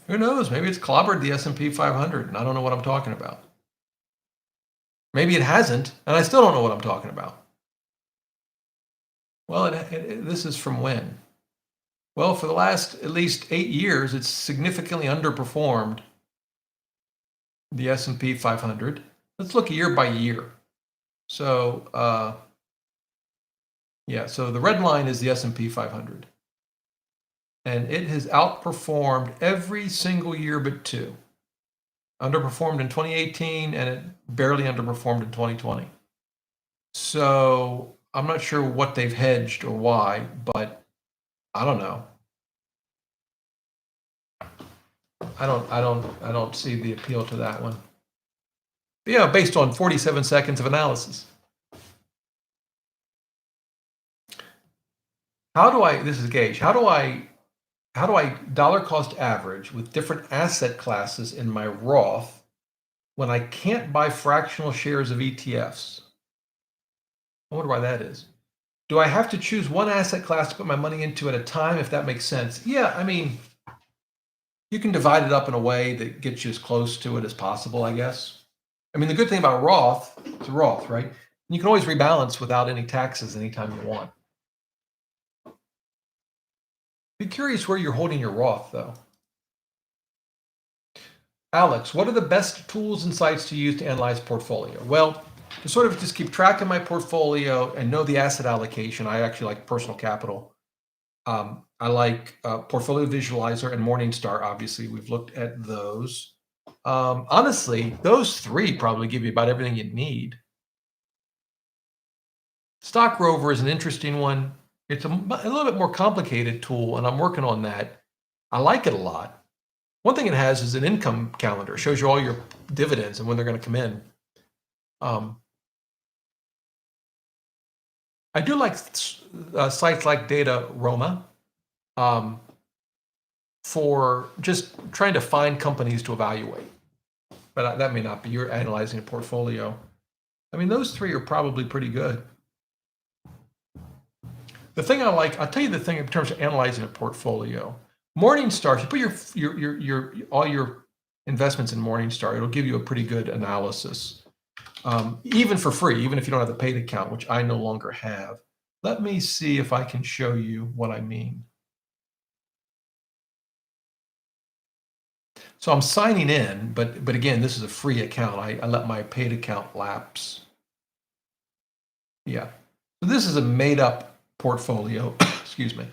Who knows? Maybe it's clobbered the S&P 500, and I don't know what I'm talking about. Maybe it hasn't, and I still don't know what I'm talking about. Well, this is from when? Well, for the last at least 8 years, it's significantly underperformed the S&P 500. Let's look year by year. So, yeah, so the red line is the S&P 500. And it has outperformed every single year but two. Underperformed in 2018, and it barely underperformed in 2020. So I'm not sure what they've hedged or why, but I don't know. I don't see the appeal to that one. But yeah, based on 47 seconds of analysis. This is Gage, how do I dollar cost average with different asset classes in my Roth when I can't buy fractional shares of ETFs? I wonder why that is. Do I have to choose one asset class to put my money into at a time, if that makes sense? Yeah, I mean, you can divide it up in a way that gets you as close to it as possible, I guess. I mean, the good thing about Roth, it's a Roth, right? You can always rebalance without any taxes anytime you want. Be curious where you're holding your Roth, though. Alex, what are the best tools and sites to use to analyze portfolio? Well, to sort of just keep track of my portfolio and know the asset allocation, I actually like Personal Capital. I like Portfolio Visualizer and Morningstar, obviously. We've looked at those. Honestly, those three probably give you about everything you need. Stock Rover is an interesting one. It's a little bit more complicated tool, and I'm working on that. I like it a lot. One thing it has is an income calendar. It shows you all your dividends and when they're going to come in. I do like sites like Data Roma for just trying to find companies to evaluate. But that may not be. You're analyzing a portfolio. I mean, those three are probably pretty good. The thing I like, I'll tell you the thing in terms of analyzing a portfolio. Morningstar, if you put all your investments in Morningstar, it'll give you a pretty good analysis, even for free, even if you don't have the paid account, which I no longer have. Let me see if I can show you what I mean. So I'm signing in, but again, this is a free account. I let my paid account lapse. Yeah, so this is a made-up portfolio. Excuse me.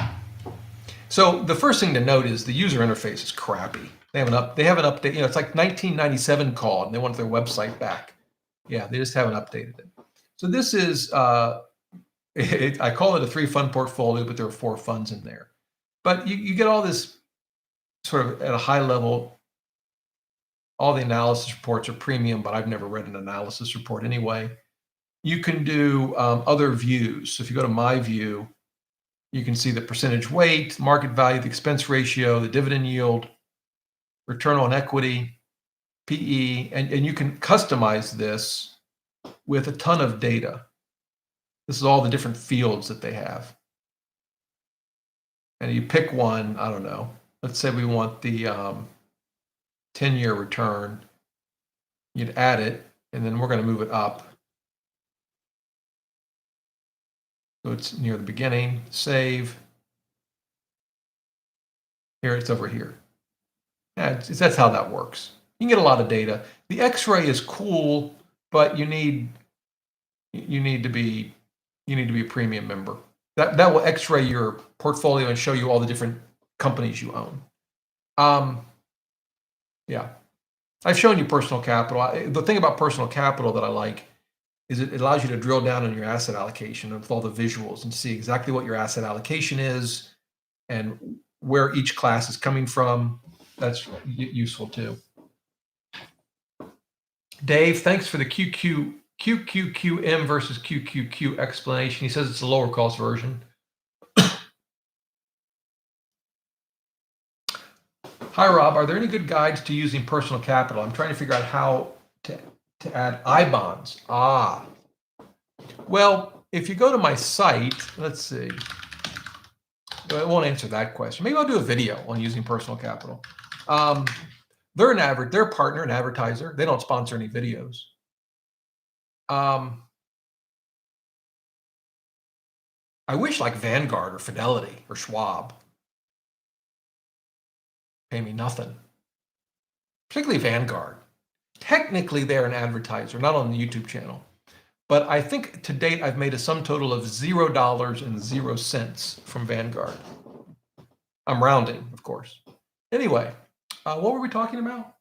So the first thing to note is the user interface is crappy. They haven't updated. You know, it's like 1997 call, and they want their website back. Yeah, they just haven't updated it. So this is I call it a 3-fund portfolio, but there are 4 funds in there. But you get all this sort of at a high level All the analysis reports are premium, but I've never read an analysis report anyway. You can do other views. So if you go to my view, you can see the percentage weight, market value, the expense ratio, the dividend yield, return on equity, PE, and you can customize this with a ton of data. This is all the different fields that they have. And you pick one, I don't know. Let's say we want the 10-year return. You'd add it, and then we're going to move it up. So it's near the beginning, save. Here, it's over here. Yeah, that's how that works. You can get a lot of data. The X-ray is cool, but you need to be a premium member. That will X-ray your portfolio and show you all the different companies you own. Yeah, I've shown you personal capital. The thing about personal capital that I like is it allows you to drill down on your asset allocation with all the visuals and see exactly what your asset allocation is and where each class is coming from. That's useful too. Dave, thanks for the QQQM versus QQQ explanation. He says it's a lower cost version. Hi, Rob. Are there any good guides to using personal capital? I'm trying to figure out how to add I-bonds. Well, if you go to my site, let's see. I won't answer that question. Maybe I'll do a video on using personal capital. They're a partner, an advertiser. They don't sponsor any videos. I wish like Vanguard or Fidelity or Schwab pay me nothing. Particularly Vanguard. Technically, they're an advertiser, not on the YouTube channel. But I think to date, I've made a sum total of $0.00 from Vanguard. I'm rounding, of course. Anyway, what were we talking about?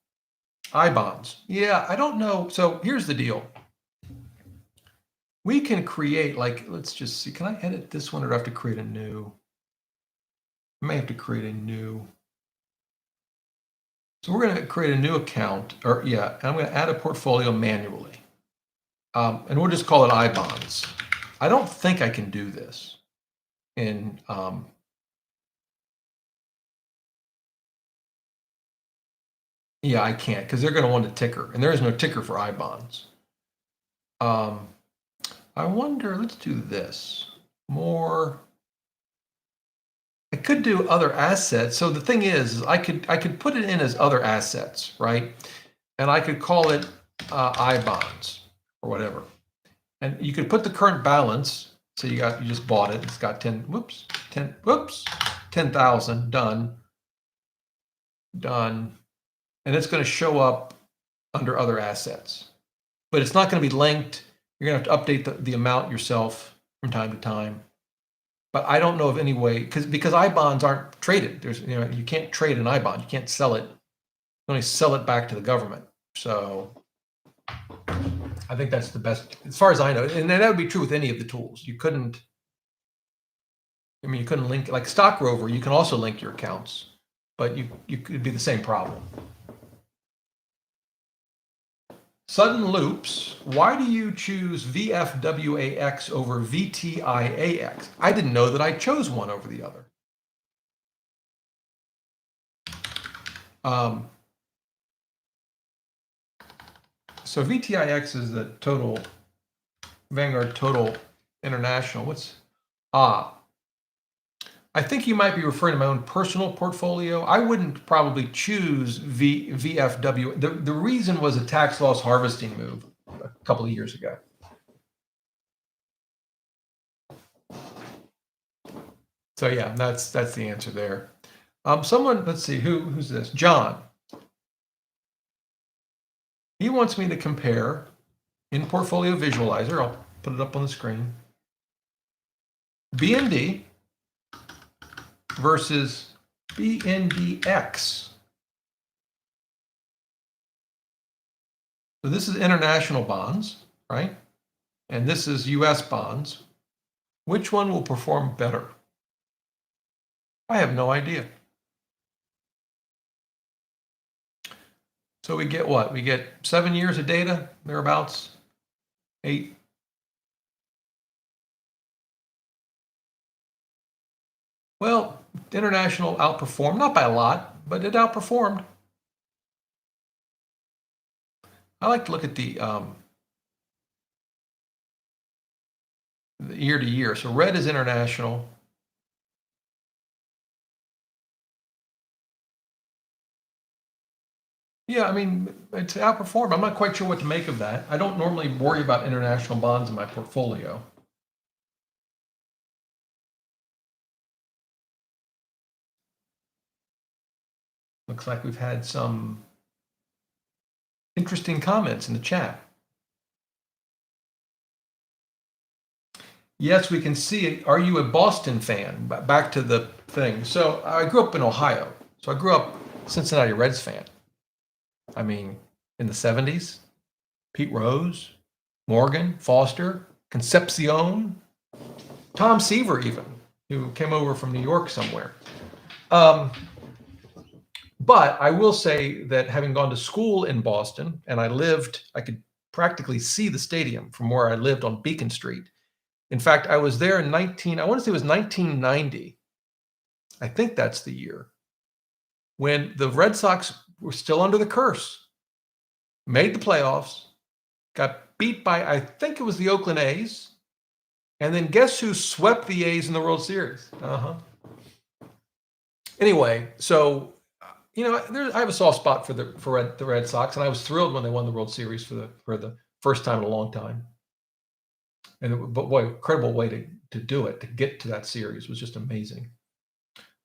I-bonds. Yeah, I don't know. So here's the deal. We can create, like, let's just see. Can I edit this one or do I have to create a new? I may have to create a new. So we're going to create a new account, and I'm going to add a portfolio manually. And we'll just call it I-bonds. I don't think I can do this in yeah, I can't because they're going to want a ticker, and there is no ticker for I-bonds. I wonder, let's do this. More. I could do other assets. So the thing is I could put it in as other assets, right? And I could call it I-bonds or whatever. And you could put the current balance. So you just bought it. It's got 10,000 done. And it's going to show up under other assets. But it's not going to be linked. You're going to have to update the amount yourself from time to time. But I don't know of any way, because I-bonds aren't traded. You can't trade an I-bond. You can't sell it. You only sell it back to the government. So I think that's the best, as far as I know. And that would be true with any of the tools. You couldn't link, like Stock Rover, you can also link your accounts, but you could be the same problem. Sudden loops, why do you choose VFWAX over VTIAX? I didn't know that I chose one over the other. So VTIX is the total, Vanguard Total International. I think you might be referring to my own personal portfolio. I wouldn't probably choose VFW. The reason was a tax loss harvesting move a couple of years ago. So yeah, that's the answer there. Someone, let's see, who's this? John. He wants me to compare in Portfolio Visualizer. I'll put it up on the screen. BND versus BNDX. So this is international bonds, right? And this is US bonds. Which one will perform better? I have no idea. So we get what? We get 7 years of data, thereabouts, 8. Well, international outperformed, not by a lot, but it outperformed. I like to look at the year to year. So red is international. Yeah, I mean, it's outperformed. I'm not quite sure what to make of that. I don't normally worry about international bonds in my portfolio. Looks like we've had some interesting comments in the chat. Yes, we can see it. Are you a Boston fan? Back to the thing. So I grew up in Ohio. So I grew up Cincinnati Reds fan. I mean, in the 70s, Pete Rose, Morgan, Foster, Concepcion, Tom Seaver even, who came over from New York somewhere. But I will say that having gone to school in Boston, and I could practically see the stadium from where I lived on Beacon Street. In fact, I was there in I want to say it was 1990. I think that's the year when the Red Sox were still under the curse, made the playoffs, got beat by, I think it was the Oakland A's. And then guess who swept the A's in the World Series? Anyway, so, I have a soft spot for the Red Sox, and I was thrilled when they won the World Series for the first time in a long time. But boy, incredible way to do it, to get to that series was just amazing.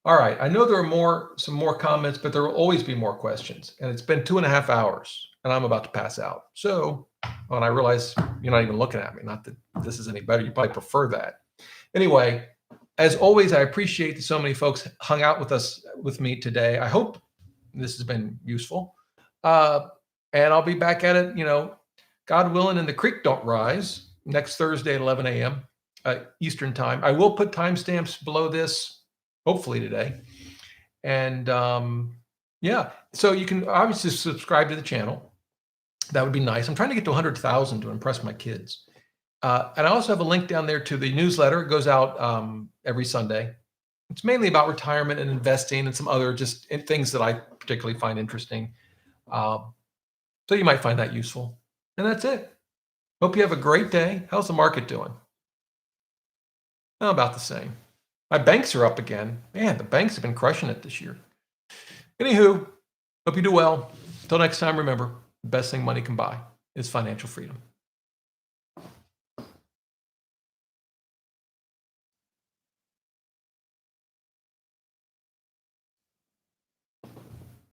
All right, I know there are some more comments, but there will always be more questions. And it's been 2.5 hours, and I'm about to pass out. So, and I realize you're not even looking at me. Not that this is any better. You probably prefer that. Anyway, as always, I appreciate that so many folks hung out with me today. I hope this has been useful. And I'll be back at it, God willing, and the creek don't rise next Thursday at 11 a.m. Eastern time. I will put timestamps below this, hopefully today. And yeah, so you can obviously subscribe to the channel. That would be nice. I'm trying to get to 100,000 to impress my kids. And I also have a link down there to the newsletter. It goes out every Sunday. It's mainly about retirement and investing and some other just things that I particularly find interesting. So you might find that useful. And that's it. Hope you have a great day. How's the market doing? Oh, about the same. My banks are up again. Man, the banks have been crushing it this year. Anywho, hope you do well. Until next time, remember, the best thing money can buy is financial freedom.